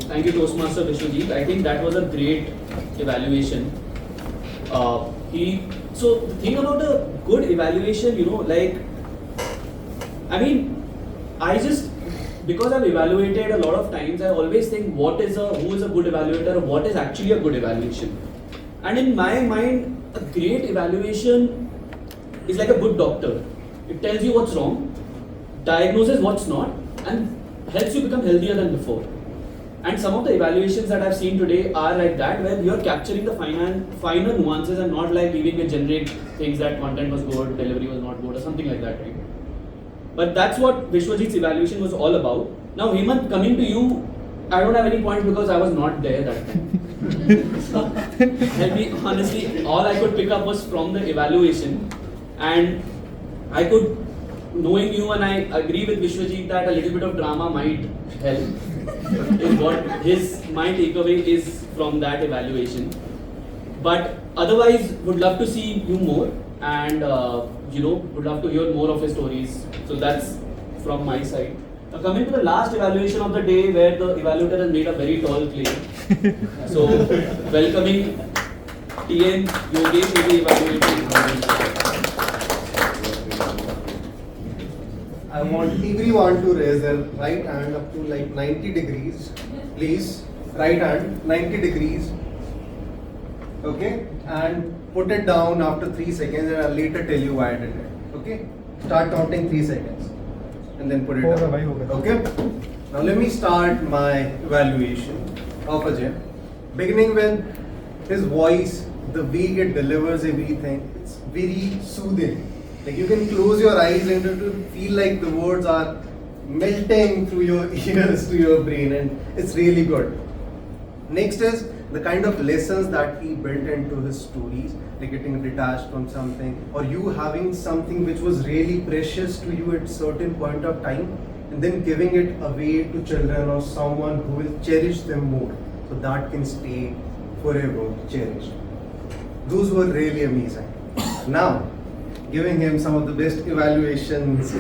Thank you, Toastmaster Vishwajit. I think that was a great evaluation. So the thing about a good evaluation, because I've evaluated a lot of times, I always think who is a good evaluator, or what is actually a good evaluation. And in my mind, a great evaluation is like a good doctor. It tells you what's wrong, diagnoses what's not, and helps you become healthier than before. And some of the evaluations that I've seen today are like that, where you're capturing the finer nuances and not like leaving a generic things that content was good, delivery was not good, or something like that, right? But that's what Vishwajit's evaluation was all about. Now, Hemant, coming to you, I don't have any point because I was not there that time. So, honestly, all I could pick up was from the evaluation, and I could, knowing you, and I agree with Vishwajit that a little bit of drama might help. Is what my takeaway is from that evaluation. But otherwise, would love to see you more, and would love to hear more of your stories. So that's from my side. Now coming to the last evaluation of the day, where the evaluator has made a very tall claim. So welcoming TN Yogesh will be evaluating. I want everyone to raise their right hand up to like 90 degrees. Please, right hand, 90 degrees. Okay? And put it down after 3 seconds, and I'll later tell you why I did it. Okay? Start counting 3 seconds. And then put it down. Okay? Now let me start my evaluation of Ajay. Beginning with his voice, the way it delivers everything, it's very soothing. Like you can close your eyes and to feel like the words are melting through your ears to your brain, and it's really good. Next is the kind of lessons that he built into his stories, like getting detached from something, or you having something which was really precious to you at certain point of time, and then giving it away to children or someone who will cherish them more, so that can stay forever cherished. Those were really amazing. Now, giving him some of the best evaluations.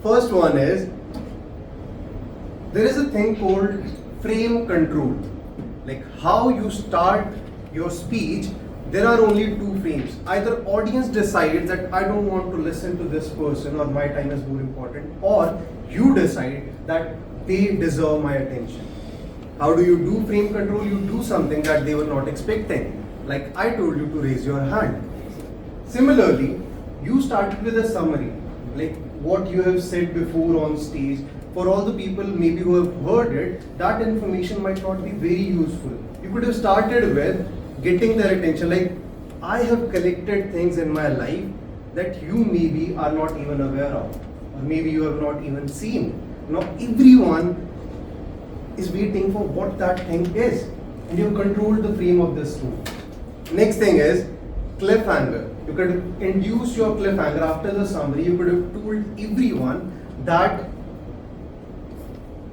First one is, there is a thing called frame control. Like how you start your speech, there are only 2 frames. Either audience decides that I don't want to listen to this person or my time is more important, or you decide that they deserve my attention. How do you do frame control? You do something that they were not expecting. Like I told you to raise your hand. Similarly, you started with a summary, like what you have said before on stage. For all the people maybe who have heard it, that information might not be very useful. You could have started with getting their attention, like I have collected things in my life that you maybe are not even aware of, or maybe you have not even seen. Now everyone is waiting for what that thing is, and you have controlled the frame of this room. Next thing is cliffhanger. You could have induced your cliffhanger after the summary. You could have told everyone that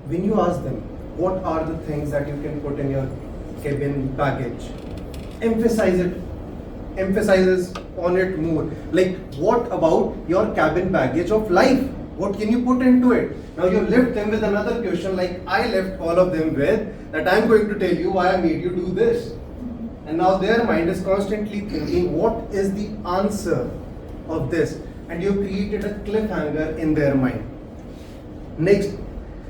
when you ask them what are the things that you can put in your cabin baggage, emphasizes on it more. Like, what about your cabin baggage of life? What can you put into it? Now you left them with another question, like I left all of them with, that I'm going to tell you why I made you do this. And now their mind is constantly thinking, what is the answer of this? And you created a cliffhanger in their mind. Next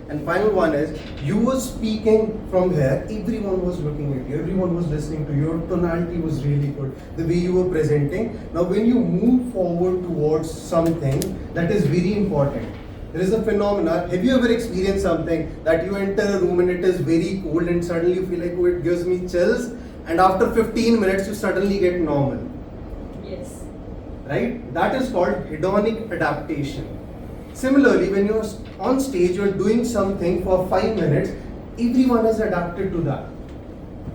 and final one is, you were speaking from here, everyone was looking at you, everyone was listening to you, your tonality was really good, the way you were presenting. Now when you move forward towards something that is very important, there is a phenomenon. Have you ever experienced something that you enter a room and it is very cold and suddenly you feel like, oh, it gives me chills, and after 15 minutes you suddenly get normal? Yes. Right? That is called hedonic adaptation. Similarly, when you're on stage, you're doing something for 5 minutes, everyone has adapted to that.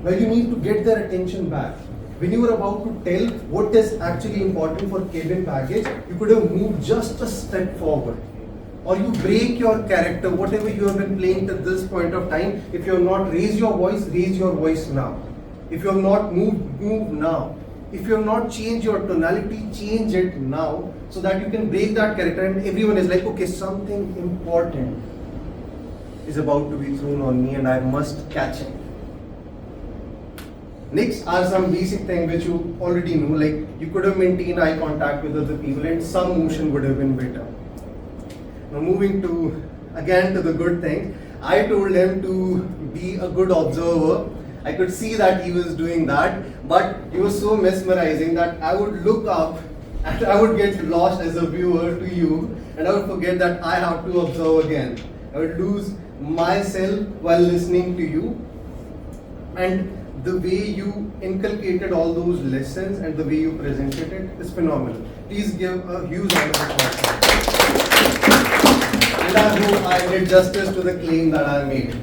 Now you need to get their attention back. When you were about to tell what is actually important for cabin baggage, you could have moved just a step forward. Or you break your character, whatever you have been playing to this point of time. If you have not raised your voice now. If you have not moved, move now. If you have not changed your tonality, change it now, so that you can break that character and everyone is like, okay, something important is about to be thrown on me and I must catch it. Next are some basic things which you already know, like you could have maintained eye contact with other people and some motion would have been better. Now moving to, again, to the good things, I told him to be a good observer. I could see that he was doing that, but he was so mesmerizing that I would look up and I would get lost as a viewer to you, and I would forget that I have to observe again. I would lose myself while listening to you, and the way you inculcated all those lessons and the way you presented it is phenomenal. Please give a huge round of applause. And I hope I did justice to the claim that I made.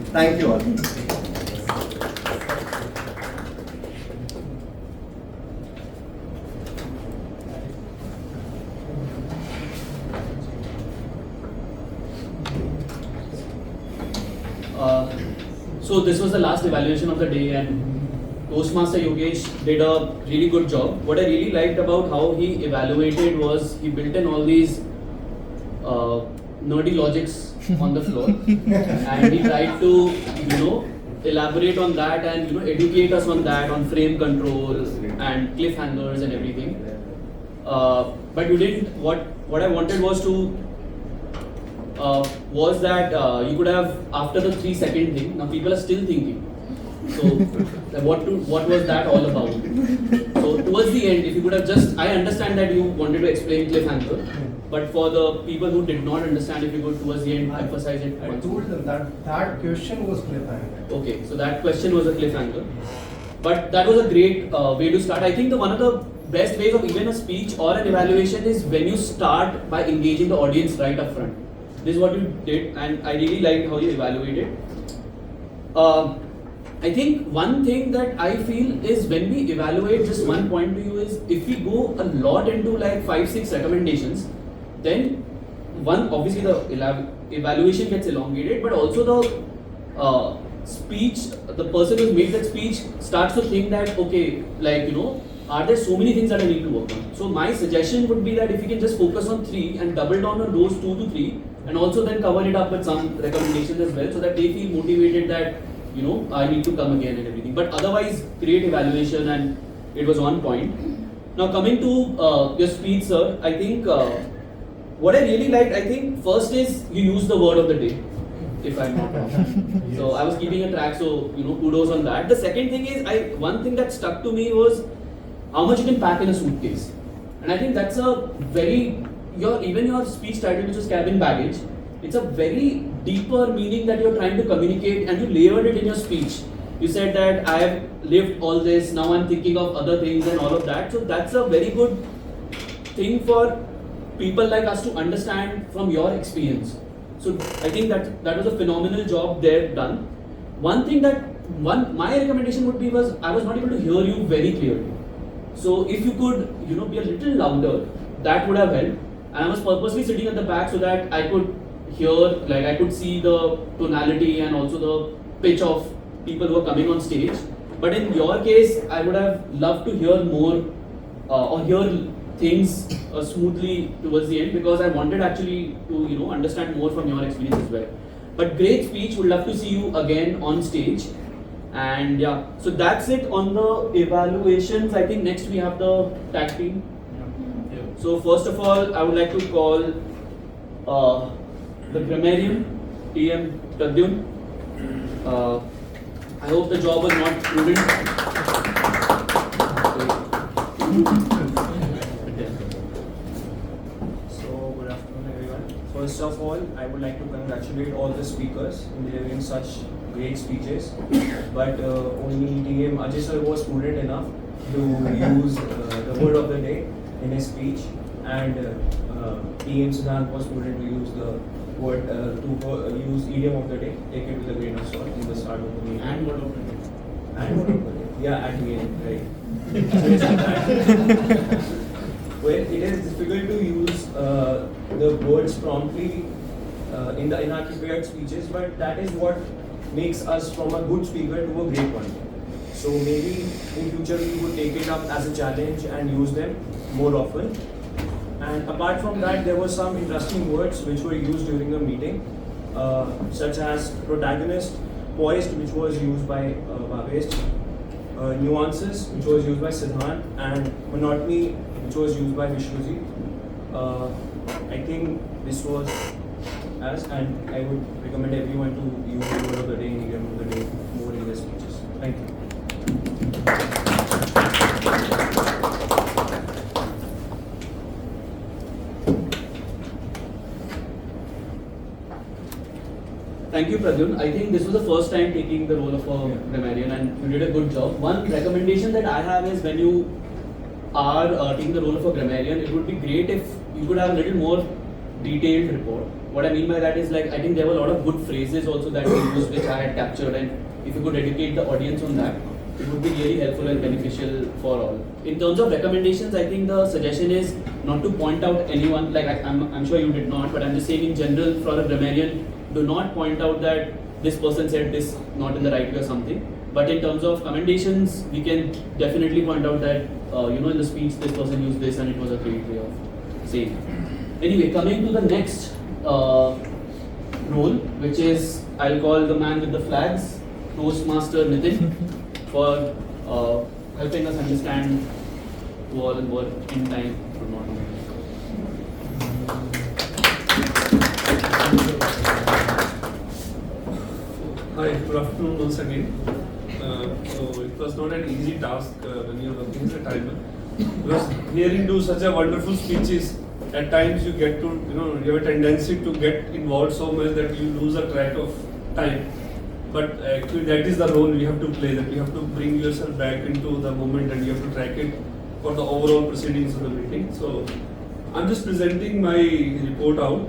Thank you all. So this was the last evaluation of the day, and Toastmaster Yogesh did a really good job. What I really liked about how he evaluated was he built in all these nerdy logics on the floor, and he tried to, elaborate on that and educate us on that, on frame control and cliffhangers and everything. But you didn't. What I wanted was to. Was that you could have, after the 3-second thing, now people are still thinking. So what was that all about? So towards the end, if you could have just, I understand that you wanted to explain cliffhanger, but for the people who did not understand, if you could towards the end emphasize it. I told them that question was cliffhanger. Okay, so that question was a cliffhanger. But that was a great way to start. I think one of the best ways of even a speech or an evaluation is when you start by engaging the audience right up front. This is what you did, and I really liked how you evaluated. I think one thing that I feel is when we evaluate, just one point to you is, if we go a lot into like 5-6 recommendations, then one, obviously the evaluation gets elongated, but also the speech, the person who made that speech starts to think that, okay, like, are there so many things that I need to work on? So my suggestion would be that if you can just focus on 3 and double down on those 2 to 3, and also then cover it up with some recommendations as well, so that they feel motivated that, I need to come again and everything. But otherwise, great evaluation and it was on point. Now coming to your speech, sir, I think what I really liked, I think first is you use the word of the day, if I'm not wrong. So I was keeping a track, so kudos on that. The second thing is, one thing that stuck to me was how much you can pack in a suitcase. And I think that's a very, even your speech title, which is cabin baggage, it's a very deeper meaning that you're trying to communicate, and you layered it in your speech. You said that I have lived all this, now I'm thinking of other things and all of that. So that's a very good thing for people like us to understand from your experience. So I think that was a phenomenal job there done. One thing my recommendation would be was I was not able to hear you very clearly. So if you could, be a little louder, that would have helped. And I was purposely sitting at the back so that I could hear, like I could see the tonality and also the pitch of people who are coming on stage. But in your case, I would have loved to hear more or hear things smoothly towards the end, because I wanted actually to understand more from your experience as well. But great speech. Would love to see you again on stage. And yeah, so that's it on the evaluations. I think next we have the tag team. Yeah. So first of all, I would like to call the grammarian, TM Pradyun. I hope the job was not prudent. So, good afternoon everyone. First of all, I would like to congratulate all the speakers in delivering such great speeches. But only DM Ajay sir was prudent enough to use the word of the day in his speech, and DM Siddhant was prudent to use the word use idiom of the day. Take it with a grain of salt in the start of the meeting. And word of the day. And word of the day. Yeah, at the end, right. Well, it is difficult to use the words promptly in our prepared speeches, but that is what makes us from a good speaker to a great one. So maybe in future we would take it up as a challenge and use them more often. And apart from that, there were some interesting words which were used during the meeting, such as protagonist, poised, which was used by Bhavesh, nuances, which was used by Siddhant, and monotony, which was used by Vishnuji. I think this was and I would recommend everyone to use the word of the day and idiom of the day more in their speeches. Thank you. Thank you, Pradyun. I think this was the first time taking the role of a grammarian, and you did a good job. One recommendation that I have is when you are taking the role of a grammarian, it would be great if you could have a little more detailed report. What I mean by that is, like, I think there were a lot of good phrases also that we used which I had captured, and if you could educate the audience on that, it would be really helpful and beneficial for all. In terms of recommendations, I think the suggestion is not to point out anyone, like I'm sure you did not, but I'm just saying in general for a grammarian, do not point out that this person said this not in the right way or something. But in terms of commendations, we can definitely point out that, in the speech this person used this and it was a great way of saying. Anyway, coming to the next role, which is, I'll call the man with the flags, Toastmaster Nitin, for helping us understand wall and word in time for not. Hi, good afternoon once again. So it was not an easy task when you are working as a timer, because hearing to such a wonderful speeches, at times you get to, you have a tendency to get involved so much that you lose a track of time. But actually that is the role we have to play, that you have to bring yourself back into the moment and you have to track it for the overall proceedings of the meeting. So I'm just presenting my report out.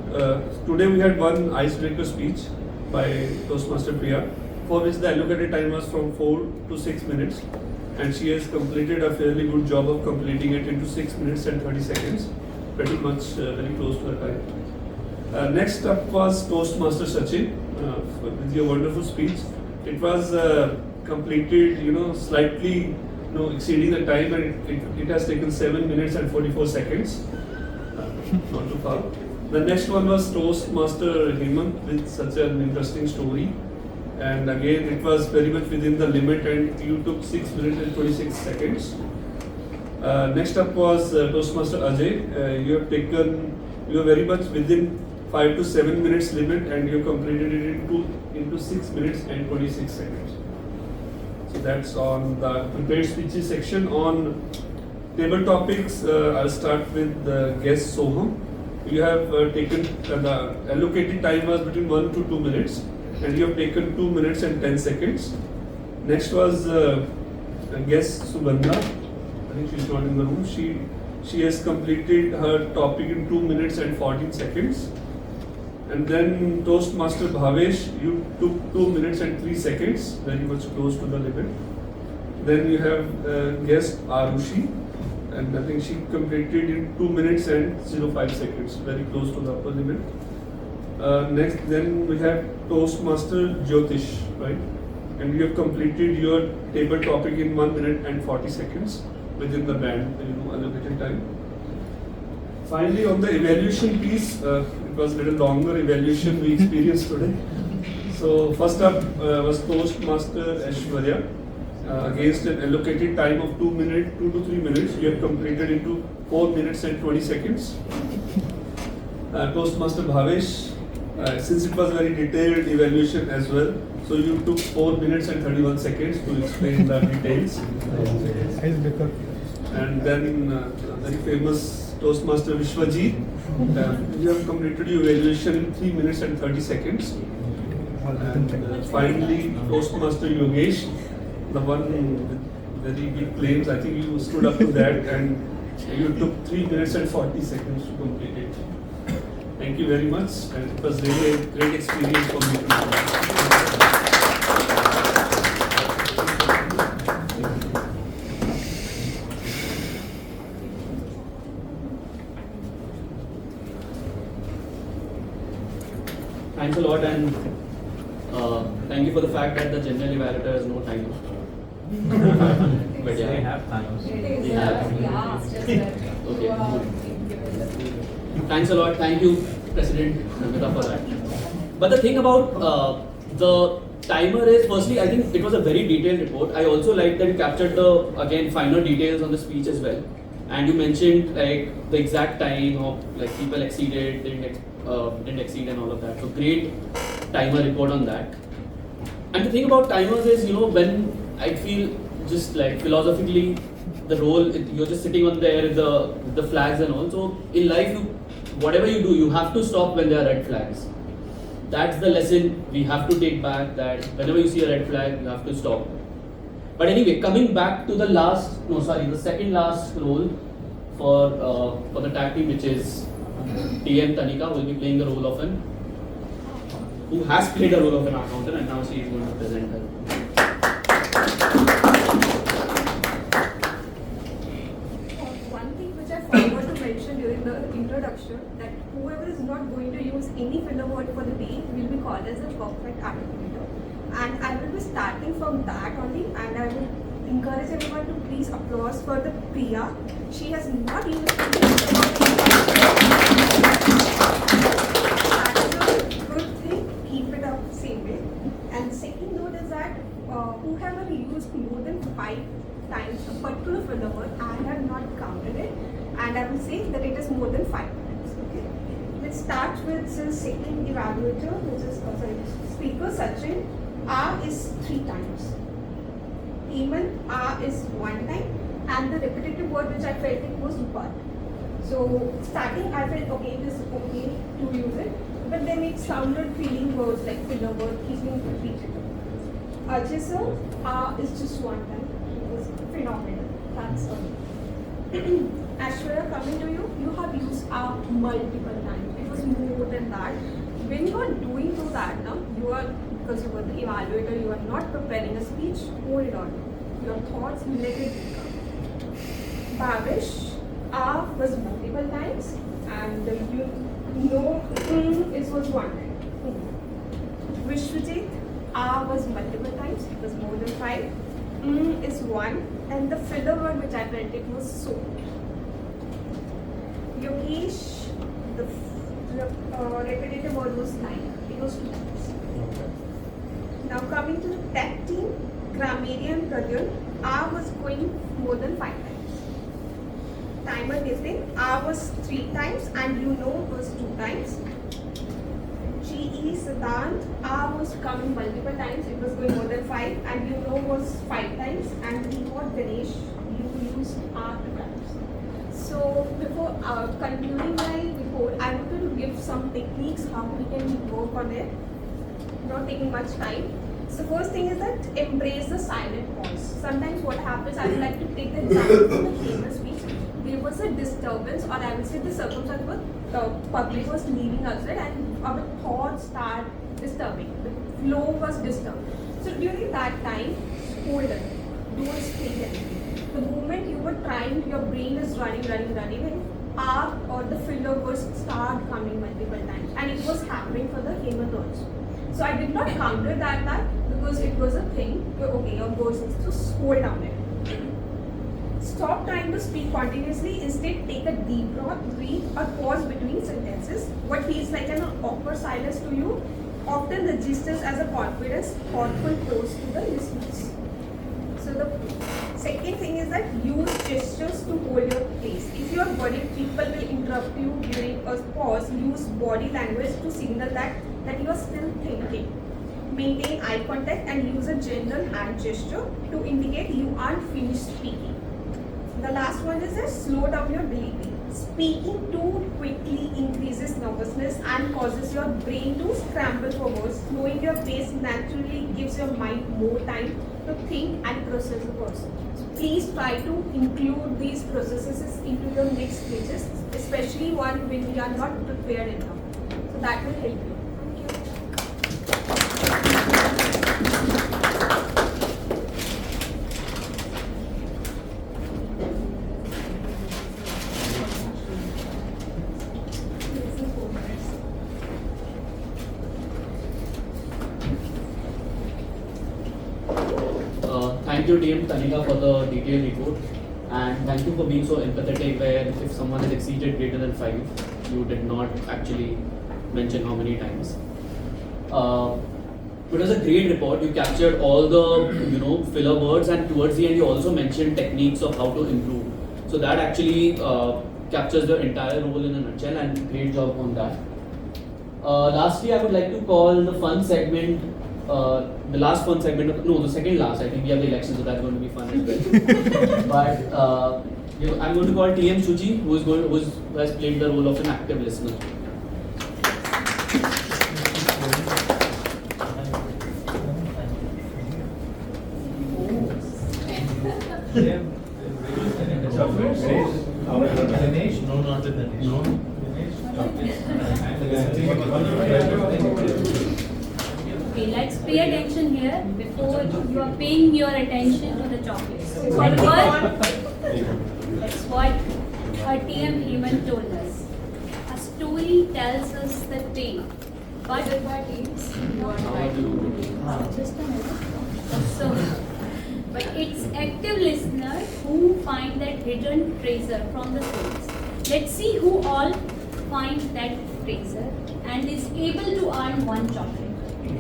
Today we had one icebreaker speech by Toastmaster Priya, for which the allocated time was from 4 to 6 minutes, and she has completed a fairly good job of completing it into 6 minutes and 30 seconds, pretty much very close to her time. Next up was Toastmaster Sachin with your wonderful speech. It was completed, slightly exceeding the time, and it has taken 7 minutes and 44 seconds. Not too far. The next one was Toastmaster Hemant with such an interesting story, and again it was very much within the limit, and you took 6 minutes and 26 seconds. Next up was Toastmaster Ajay. You are very much within 5 to 7 minutes limit, and you completed it into 6 minutes and 26 seconds. So that's on the prepared speeches section. On Table topics, I'll start with guest Soham. You have taken the allocated time was between 1 to 2 minutes, and you have taken 2 minutes and 10 seconds. Next was guest Sugandha. I think she's not in the room. She has completed her topic in 2 minutes and 14 seconds. And then Toastmaster Bhavesh, you took 2 minutes and 3 seconds, very much close to the limit. Then you have guest Arushi, and I think she completed in 2 minutes and 05 seconds, very close to the upper limit. Next, then we have Toastmaster Jyotish, right? And you have completed your table topic in 1 minute and 40 seconds within the band, allocated time. Finally, on the evaluation piece, it was a little longer evaluation we experienced today. So first up was Toastmaster Aishwarya. Against an allocated time of 2 to 3 minutes, you have completed into 4 minutes and 20 seconds. Toastmaster Bhavesh, since it was very detailed evaluation as well, so you took 4 minutes and 31 seconds to explain the details. And then very famous Toastmaster Vishwajit, you have completed your evaluation in 3 minutes and 30 seconds. And finally, Toastmaster Yogesh, the one with very big claims, I think you stood up to that and you took 3 minutes and 40 seconds to complete it. Thank you very much, and it was really a great experience for me. Thanks a lot, and thank you for the fact that the general evaluator has no time. But yeah, They have times. They have. Okay. Thanks a lot. Thank you, President Namita, for that. But the thing about the timer is, firstly, I think it was a very detailed report. I also like that you captured the, again, finer details on the speech as well. And you mentioned like the exact time of like people exceeded, didn't exceed and all of that. So great timer report on that. And the thing about timers is, when I feel just like philosophically, the role, you're just sitting on there with the flags and all. So in life, whatever you do, you have to stop when there are red flags. That's the lesson we have to take back, that whenever you see a red flag, you have to stop. But anyway, coming back to the second last role for the tag team, which is TM Tanika, will be playing the role of who has played the role of an accountant, and now she is going to present her. One thing which I forgot to mention during the introduction, that whoever is not going to use any filler word for the day will be called as a perfect articulator. And I will be starting from that only, and I will encourage everyone to please applause for the Priya. She has not used any good thing, keep it up same way. And second note is that whoever used more than 5 times a particular filler word, I have not counted it, and I will say that it is more than 5 times. Okay. Let's start with the second evaluator, which is speaker Sachin. R is 3 times. Even R is 1 time, and the repetitive word which I felt it was but. So starting I felt okay, it is okay to use it, but then it sounded feeling words like filler word, keeping repeated. Ajay sir, R is just 1 time. It was phenomenal. That's all. Aishwarya, coming to you, you have used R multiple times. It was more than that. When you are doing through that now, because you are the evaluator, you are not preparing a speech, hold it on. Your thoughts, let it come. Bhavesh, R was multiple times, and it was 1 time. Vishwajit, R was multiple times, it was more than 5. Is 1, and the filler word which I felt it was so. Yogesh, the repetitive word was 9, it was 2 times. Now coming to the tech team, Grammarian Pradyun, R was going more than 5 times. Timer Nitin, R was 3 times, and was 2 times. GE Siddhant, R was coming multiple times, it was going more than 5, and was 5 times, and we got Ganesh, you used R 2 times. So before concluding my report, I wanted to give some techniques how we can work on it, not taking much time. So first thing is that embrace the silent pause. Sometimes what happens, I would like to take the example from the famous speech. There was a disturbance, or I would say the circumstance was the public was leaving outside and our thoughts start disturbing. The flow was disturbed. So during that time, hold it. Don't speak anything. The moment you were trying, your brain is running, and R or the filler words start coming multiple times, and it was happening for the Hemant also. So I did not counter that because it was a thing. Okay, your words need to hold down it. Stop trying to speak continuously. Instead, take a deep breath or pause between sentences. What feels like an awkward silence to you often registers as a confidence, thoughtful pause to the listeners. So the second thing is that use gestures to hold your place. If you are worried people will interrupt you during a pause, use body language to signal that you are still thinking. Maintain eye contact and use a general hand gesture to indicate you aren't finished speaking. The last one is that slow down your delivery. Speaking too quickly increases nervousness and causes your brain to scramble for words. Slowing your pace naturally gives your mind more time to think and process the words. Please try to include these processes into your next pages, especially one when we are not prepared enough. So that will help you. Thank you team Tanika for the detailed report, and thank you for being so empathetic where if someone has exceeded greater than 5, you did not actually mention how many times. It was a great report. You captured all the filler words, and towards the end you also mentioned techniques of how to improve. So that actually captures the entire role in a nutshell, and great job on that. Lastly, I would like to call the fun segment, the last fun segment, no, the second last. I think we have the election, so that's going to be fun as well. But I'm going to call TM Shuji, who has played the role of an active listener. Ganesh? No, not the Ganesh. No. Okay, let's pay attention here before you are paying your attention to the chocolates. That's what our TM Hemant told us. A story tells us the tale, but just a minute. But it's active listeners who find that hidden treasure from the stories. Let's see who all find that treasure and is able to earn one chocolate.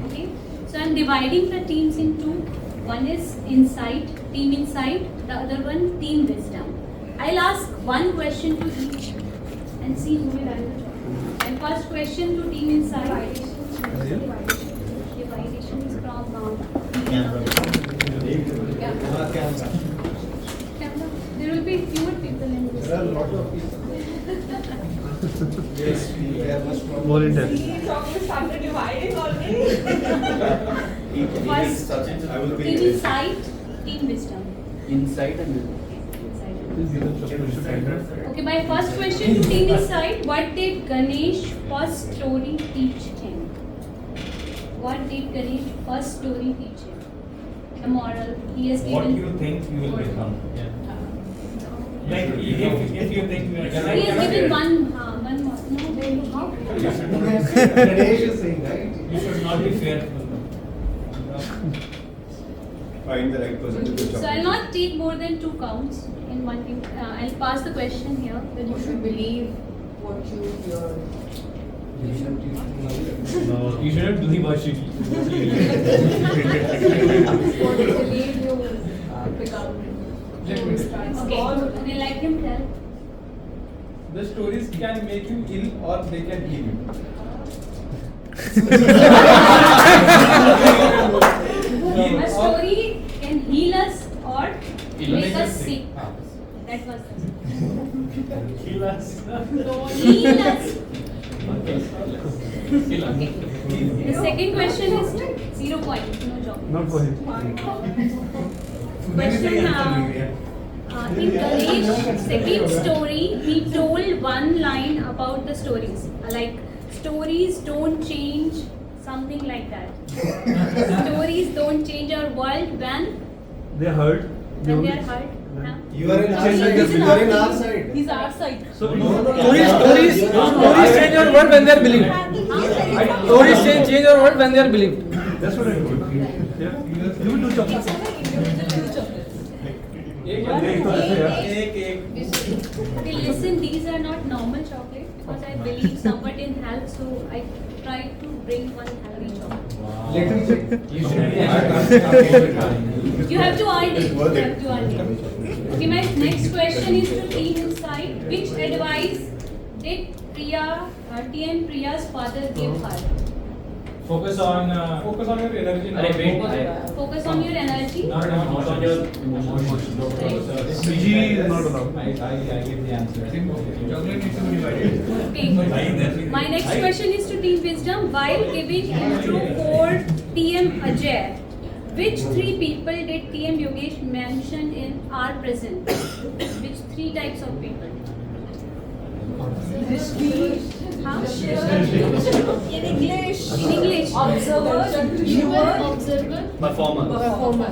Okay, so I'm dividing the teams into one is insight, team insight, the other one team wisdom. I'll ask one question to each and see who will earn the chocolate. And first question to team insight. Dividation is from camera. There will be fewer people in this. There are a lot of people. Yes, we have much more. More intense. See, chocolate started dividing already. First, team insight, team wisdom. Insight and wisdom. Okay, my first question to team insight: what did Ganesh first story teach him? What did Ganesh first story teach him? The moral he has given. What you think you will become. Yeah. Like if you think you are. He has given one more. No, then how? Ganesh is saying, right? You should not be fearful. Find the right person to do So I'll not take more than 2 counts in one team. I'll pass the question here. Then you should believe what you hear. No, you shouldn't believe what you What you believe you become. Okay, let him tell. The stories can make you ill or they can heal you. A story can heal us or make us sick. That was Kill us. Heal us. Okay. The second question is 0 point. No job. Not for him. Question in Ganesh's second story, he told one line about the stories. Like, stories don't change, something like that. Stories don't change our world when They heard. they are hurt. You are in our side. You are in our side. He's our side. So Stories change your world when they are believed. Stories change your world when they are believed. That's what I told. Yeah. You will do chocolates. Okay, listen, these are not normal chocolate because I believe somewhat in health, so I tried to bring one healthy chocolate. You have to earn it. You have to earn it. Okay, my next question is to Team Inside. Which advice did TM Priya's father give her? Focus on your energy. Focus on your energy. Not on your emotions. PG is not allowed. I give the answer. Okay. My next question is to Team Wisdom. While giving intro for TM Ajay, which 3 people did TM Yogesh mention in our present? Which 3 types of people? Huh? In English. In English. Observer, viewer, Observer. Performer. performer.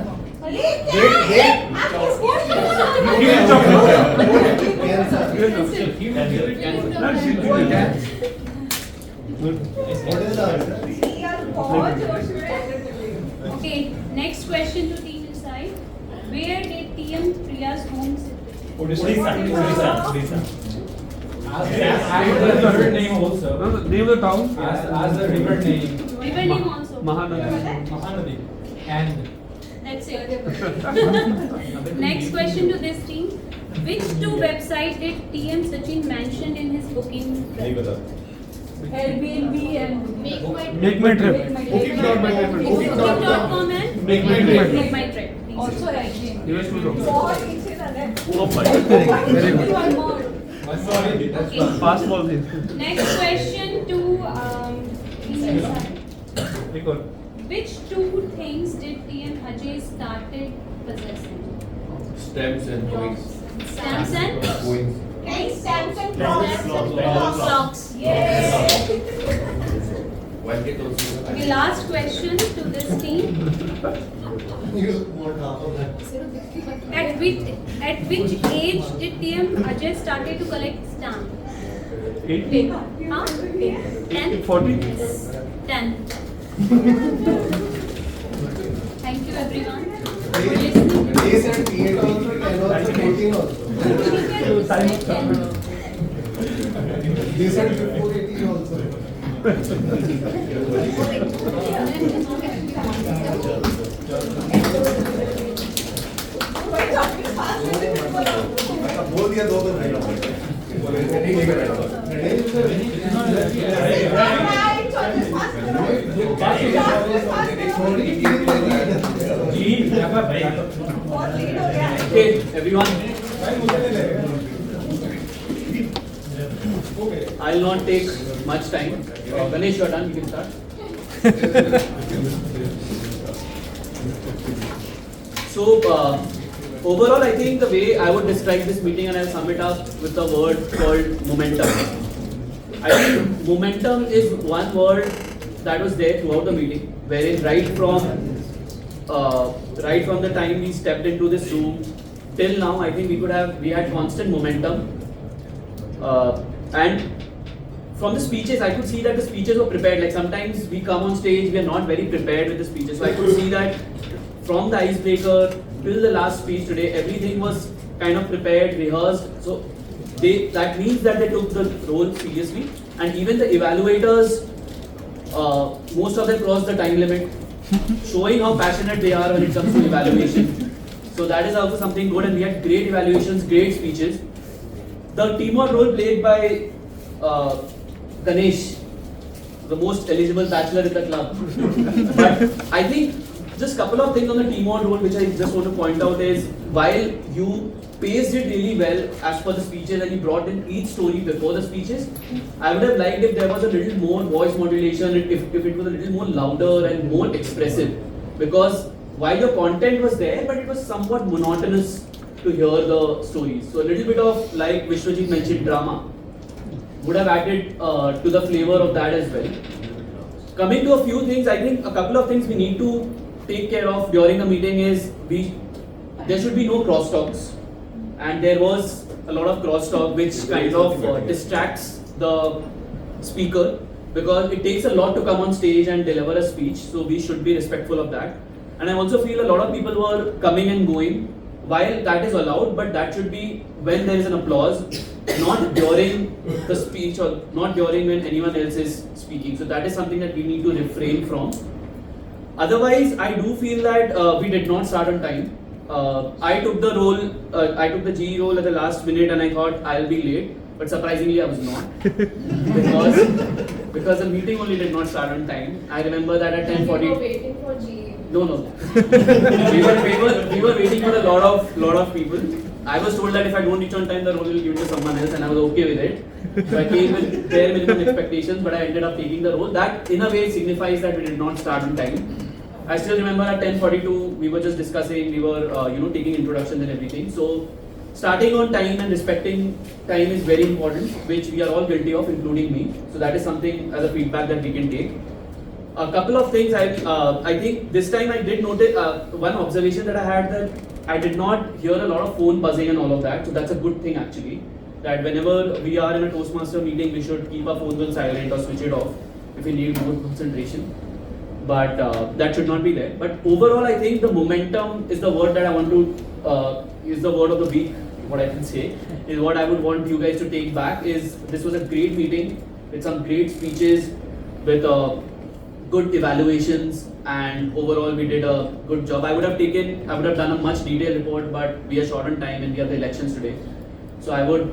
Okay, next question to Team Inside. Where did TM Priya's home sit? Odisha. As the river name also. No, the name of the town. As the river name. River name also. Mahanadi. And That's it. Next question to this team. Which 2 websites did TM Sachin mention in his booking? Airbnb and Make my trip. Booking.com and Make my trip. Make My Trip. also Airbnb. US to One more. Okay. Fast ball. Next question to which 2 things did TM Ajay started possessing? Stamps and coins. Stamps and Coins. Stamps and clocks. Yes. One get also. Okay, last question to this team. At which age did TM Ajay started to collect stamps? 80. Huh? 10? 40. 10. Thank you everyone. Days and period also, and also 14 also. Days and before 18 also. बोल दिया 2 तो नहीं Okay, everyone. I'll not take much time. Ganesh, you're done. You can start. So, overall, I think the way I would describe this meeting, and I'll sum it up with a word called momentum. I think momentum is one word that was there throughout the meeting, wherein right from the time we stepped into this room till now, I think we had constant momentum. And from the speeches, I could see that the speeches were prepared. Like sometimes we come on stage, we are not very prepared with the speeches. So I could see that from the icebreaker till the last speech today, everything was kind of prepared, rehearsed. So that means that they took the role seriously. And even the evaluators, most of them crossed the time limit, showing how passionate they are when it comes to evaluation. So that is also something good, and we had great evaluations, great speeches. The teamwork role played by Ganesh, the most eligible bachelor in the club. But I think just couple of things on the team on role which I just want to point out is while you paced it really well as per the speeches and you brought in each story before the speeches, I would have liked if there was a little more voice modulation, if it was a little more louder and more expressive, because while your content was there, but it was somewhat monotonous to hear the stories. So a little bit of, like Vishwajit mentioned, drama would have added to the flavor of that as well. Coming to a few things, I think a couple of things we need to take care of during a meeting is there should be no crosstalks, and there was a lot of crosstalk which kind of distracts the speaker, because it takes a lot to come on stage and deliver a speech, so we should be respectful of that. And I also feel a lot of people were coming and going. While that is allowed, but that should be when there is an applause, not during the speech or not during when anyone else is speaking. So that is something that we need to refrain from. Otherwise, I do feel that we did not start on time. I took the role, I took the GE role at the last minute and I thought I'll be late, but surprisingly I was not. because the meeting only did not start on time. I remember that at 10:40. You were waiting for GE. No. we were waiting for a lot of people. I was told that if I don't reach on time, the role will give it to someone else, and I was okay with it. So I came with bare minimum expectations, but I ended up taking the role. That in a way signifies that we did not start on time. I still remember at 10:42 we were just discussing, we were taking introductions and everything. So starting on time and respecting time is very important, which we are all guilty of, including me. So that is something as a feedback that we can take. A couple of things I think this time I did notice one observation that I had, that I did not hear a lot of phone buzzing and all of that. So that's a good thing actually. That whenever we are in a Toastmaster meeting, we should keep our phones on silent or switch it off if we need more concentration. But that should not be there. But overall, I think the momentum is the word that I want to is the word of the week. What I can say is what I would want you guys to take back is this was a great meeting with some great speeches, with good evaluations, and overall we did a good job. I would have done a much detailed report, but we are short on time and we have the elections today. So I would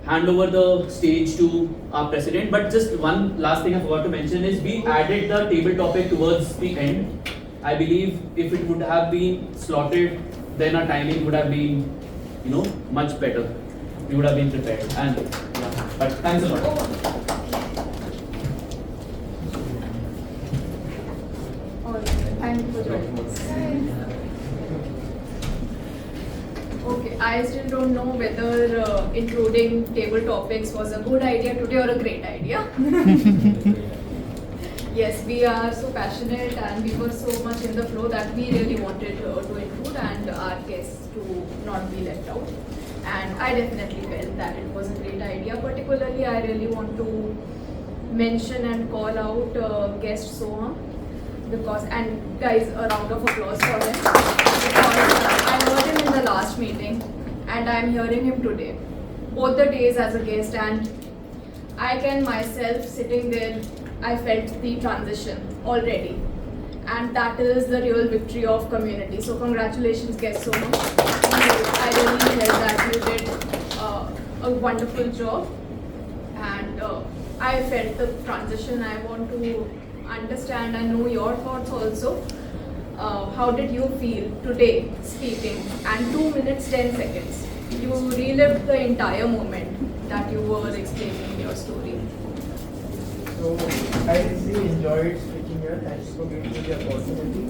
hand over the stage to our president. But just one last thing I forgot to mention is we added the table topic towards the end. I believe if it would have been slotted, then our timing would have been, much better. We would have been prepared. And but thanks a lot. Thank you for joining us. Okay, I still don't know whether including table topics was a good idea today or a great idea. Yes, we are so passionate and we were so much in the flow that we really wanted to include and our guests to not be left out. And I definitely felt that it was a great idea. Particularly, I really want to mention and call out guest Soham. Because, and guys, a round of applause for him, because I heard him in the last meeting and I'm hearing him today, both the days as a guest, and I can myself sitting there, I felt the transition already, and that is the real victory of community. So congratulations guys so much. I really felt that you did a wonderful job, and I felt the transition. I want to understand and know your thoughts also. How did you feel today speaking? And 2 minutes 10 seconds. You relived the entire moment that you were explaining your story. So I really enjoyed speaking here. Thank you for giving me the opportunity.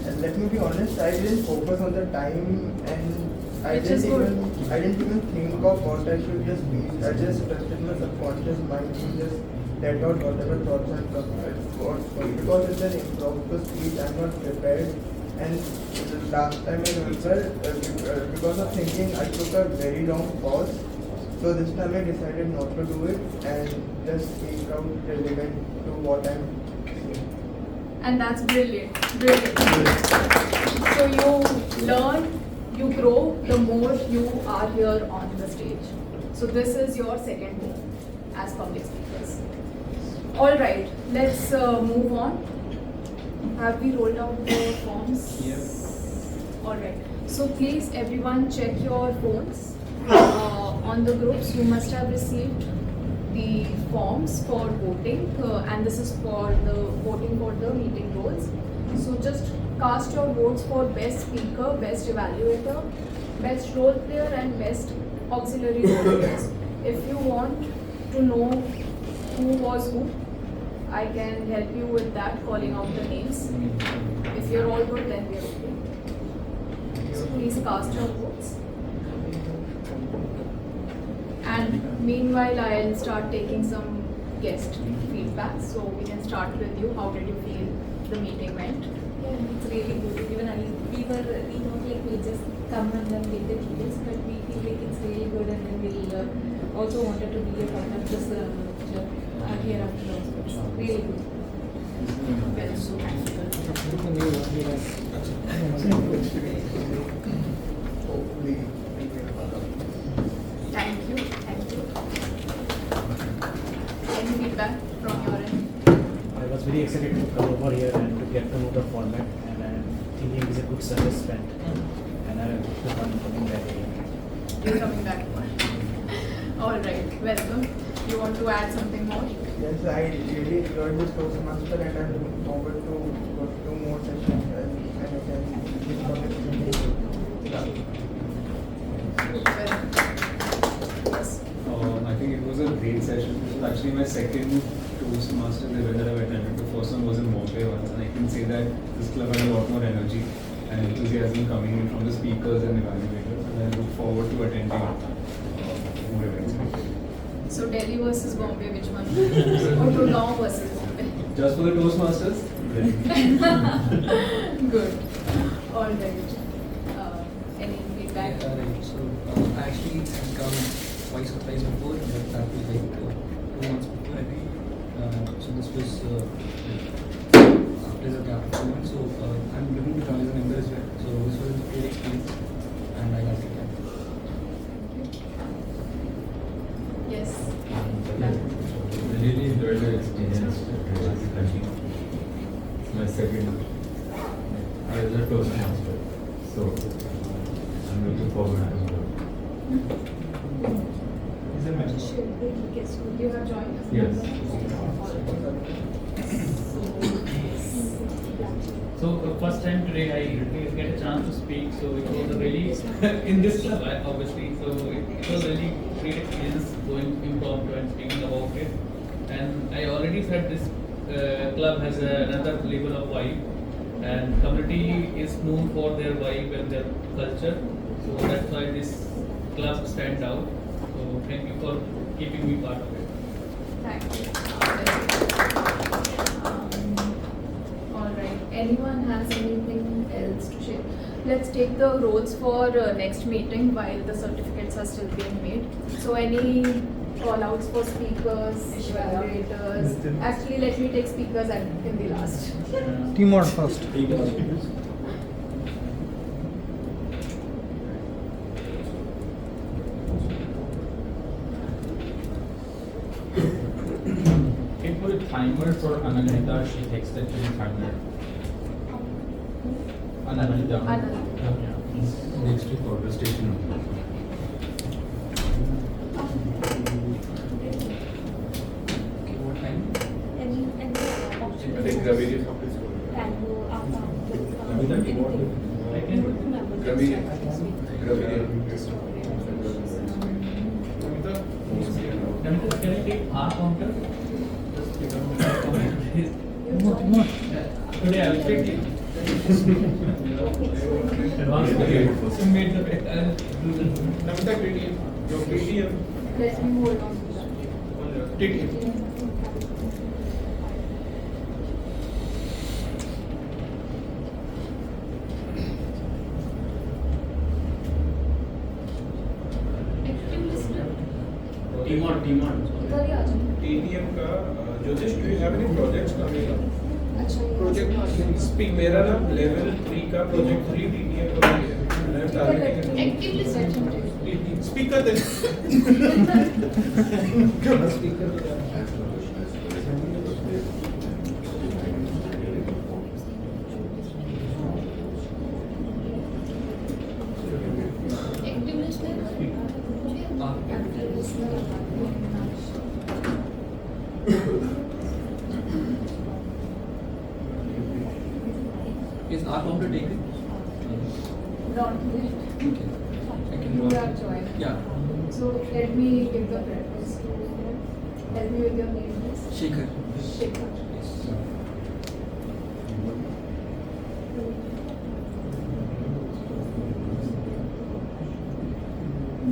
And let me be honest, I didn't focus on the time, and I didn't even think of what I should just speak. I just trusted my subconscious mind to just let out whatever thoughts and come. Because it's an impromptu speech, I'm not prepared. And the last time I remember, because of thinking, I took a very long pause. So this time I decided not to do it and just speak out relevant to what I'm saying. And that's brilliant. So you learn, you grow the more you are here on the stage. So this is your second home as public speakers. Alright, let's move on. Have we rolled out the forms? Yes. Alright, so please everyone check your phones. On the groups you must have received the forms for voting, and this is for the voting for the meeting roles. So just cast your votes for best speaker, best evaluator, best role player and best auxiliary role players. If you want to know who was who, I can help you with that, calling out the names. If you're all good, then we're okay. So please cast your votes. And meanwhile, I'll start taking some guest feedback. So we can start with you. How did you feel the meeting went? Yeah, it's really good. Even we thought like we'll just come and then take the details, but we feel like it's really good, and then we'll also wanted to be a part of this here after also. It's really good. Well, so thank you. Thank you. Any feedback from your end? I was very excited to come over here and to get to know the format, and I'm thinking it's a good service spent, and I hope to coming back again. You're coming back. All right, welcome. You want to add something more? Yes, I really enjoyed this Toastmaster and I'm looking forward to go to more sessions and I can give some explanation. I think it was a great session. This was actually my second Toastmasters event that I've attended. The first one was in Mumbai once, and I can say that this club had a lot more energy and enthusiasm coming in from the speakers and evaluators, and I look forward to attending more events. So Delhi versus Bombay, which one? Or Gurgaon versus Bombay? Just for the Toastmasters? Good. All right. Any feedback? So I actually have come twice or thrice before, but that was like 2 months before I think. So this was after the gap of 2 months. So I'm looking to join as a member as well. So this was a great experience, and I liked it. Yes. I really enjoyed the experience. It's my second as a Toastmaster, so I'm looking forward to it. You have joined us? Yes. So first time today I get a chance to speak, so it was a really in this club obviously, so it was really great experience going impromptu and speaking about it. And I already said this club has another level of vibe, and community is known for their vibe and their culture, so that's why this club stands out. So thank you for keeping me part of it. Thank you. Alright, anyone has anything else to share? Let's take the roles for next meeting while the certificates are still being made. So any call outs for speakers, evaluators? Actually, let me take speakers and in the last. Team order first. Can you put a timer for Anandita? She texted to the timer. Anandita. Next week order station. What time? I think Ravi is office. Can I take our counter? Today I will take it. Advance made the Namita KTM. Your KTM. Let me hold on to that. KTM. TTM का ज्योतिष, do you have any projects coming up? Project speak मेरा ना level 3 का project 3 TTM का भी है. I am targeting Actively searching. speaker then. our founder take it? Not yet. I can You work. have joined. Yeah. So let me give the preface to you. Help me with your name, please. Shekhar. Shekhar.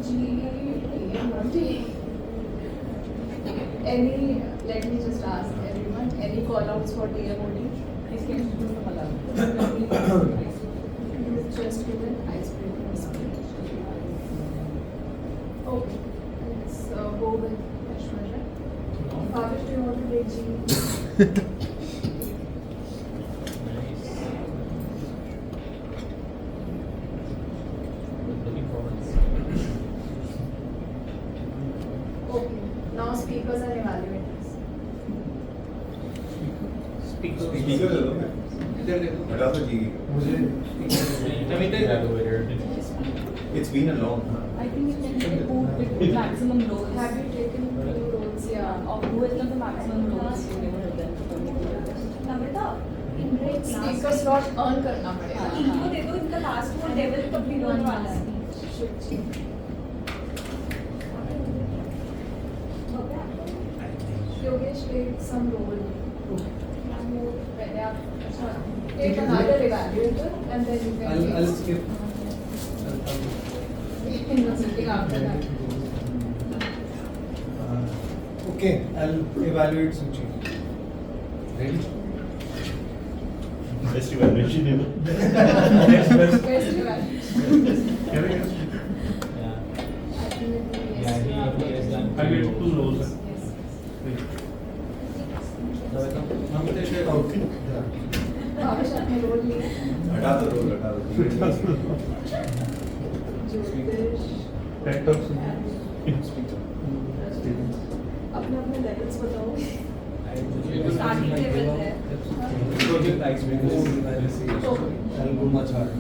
GTMC. Any, let me just ask everyone, any call outs for TMOD? I can do the Just give an icebreaker speech. Okay, let's go with Ashwarya. Bhavesh, do you want to take G? Okay, now speakers and evaluators. Speaker हटा दो जी It's been a long I think it can be with maximum loads. Have you taken two roles? Yeah. Of who has done the maximum loads? Speaker slot earn करना पड़ेगा. इनको दे दो, इनका last वो level complete होने वाला है. Yogesh, take some role. Take another evaluator and then you can take. I'll skip. In the sitting after that. Okay, I'll evaluate Suchi. Ready? Best evaluation ever. Best evaluation. Yeah, he has done. I did 2 roles. Okay. Bhavesh, अपने role लिए. हटा दो role हटा दो ज्योतिष. अपने levels बताओ. Starting level है. Project icebreaker. I'll go much harder.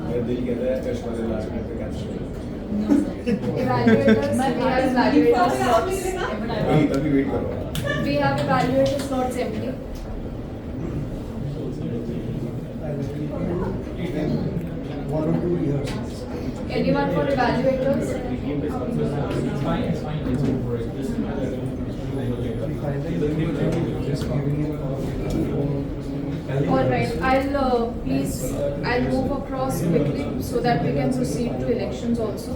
मेरा दिल कहता है ऐश्वर्या लास्ट मिनट पे cancel Evaluators, we have evaluator slots. तभी वेट करो We have evaluator slots empty. One or two rehearsals. Anyone for evaluators? It's fine, it's fine. Let's go for it. Alright, I'll move across quickly so that we can proceed to elections also.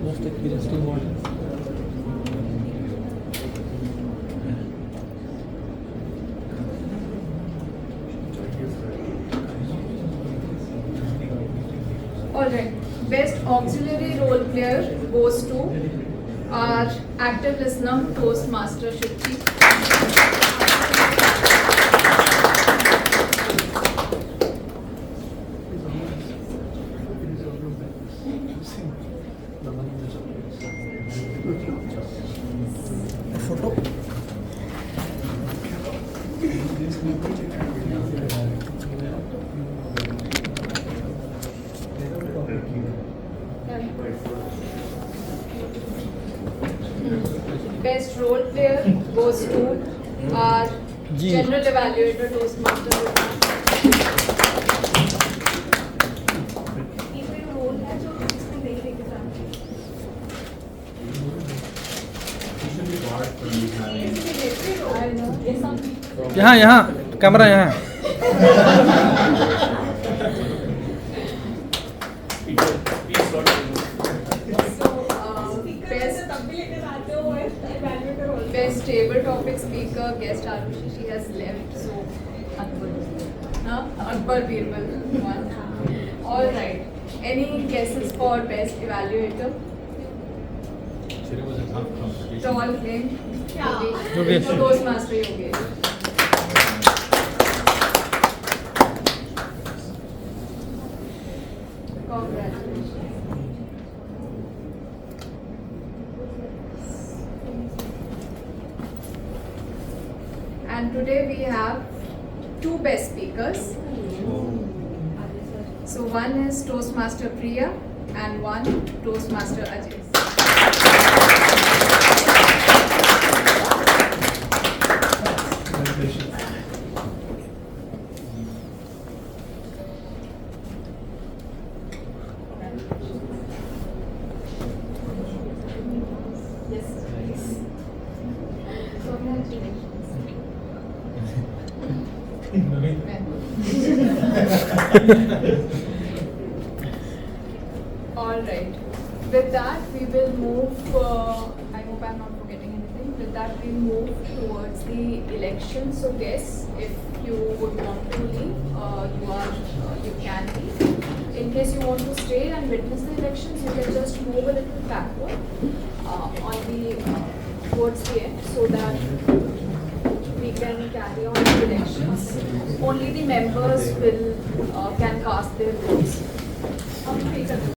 Most experienced team model. Alright, best auxiliary role player goes to our active listener, Toastmaster Shukti. Best role player goes to our general evaluator, Toastmaster Shukti. इसमें role है जो इसमें नहीं लेके जाते. यहाँ camera यहाँ. Best table topic speaker, guest Arushi, she has left, so Akbar Birbal one. Alright, any guesses for best evaluator? It was a tough competition. Tall claim. Yogesh. Toastmaster Yogesh. Congratulations. And today we have two best speakers. So one is Toastmaster Priya and one Toastmaster Ajay. All right. With that, we will move. I hope I'm not forgetting anything. With that, we move towards the election. So, yes, if you would want to leave, you can leave. In case you want to stay and witness the elections, you can just move a little backward towards the end, so that we can carry on the elections. Only the members can cast their votes.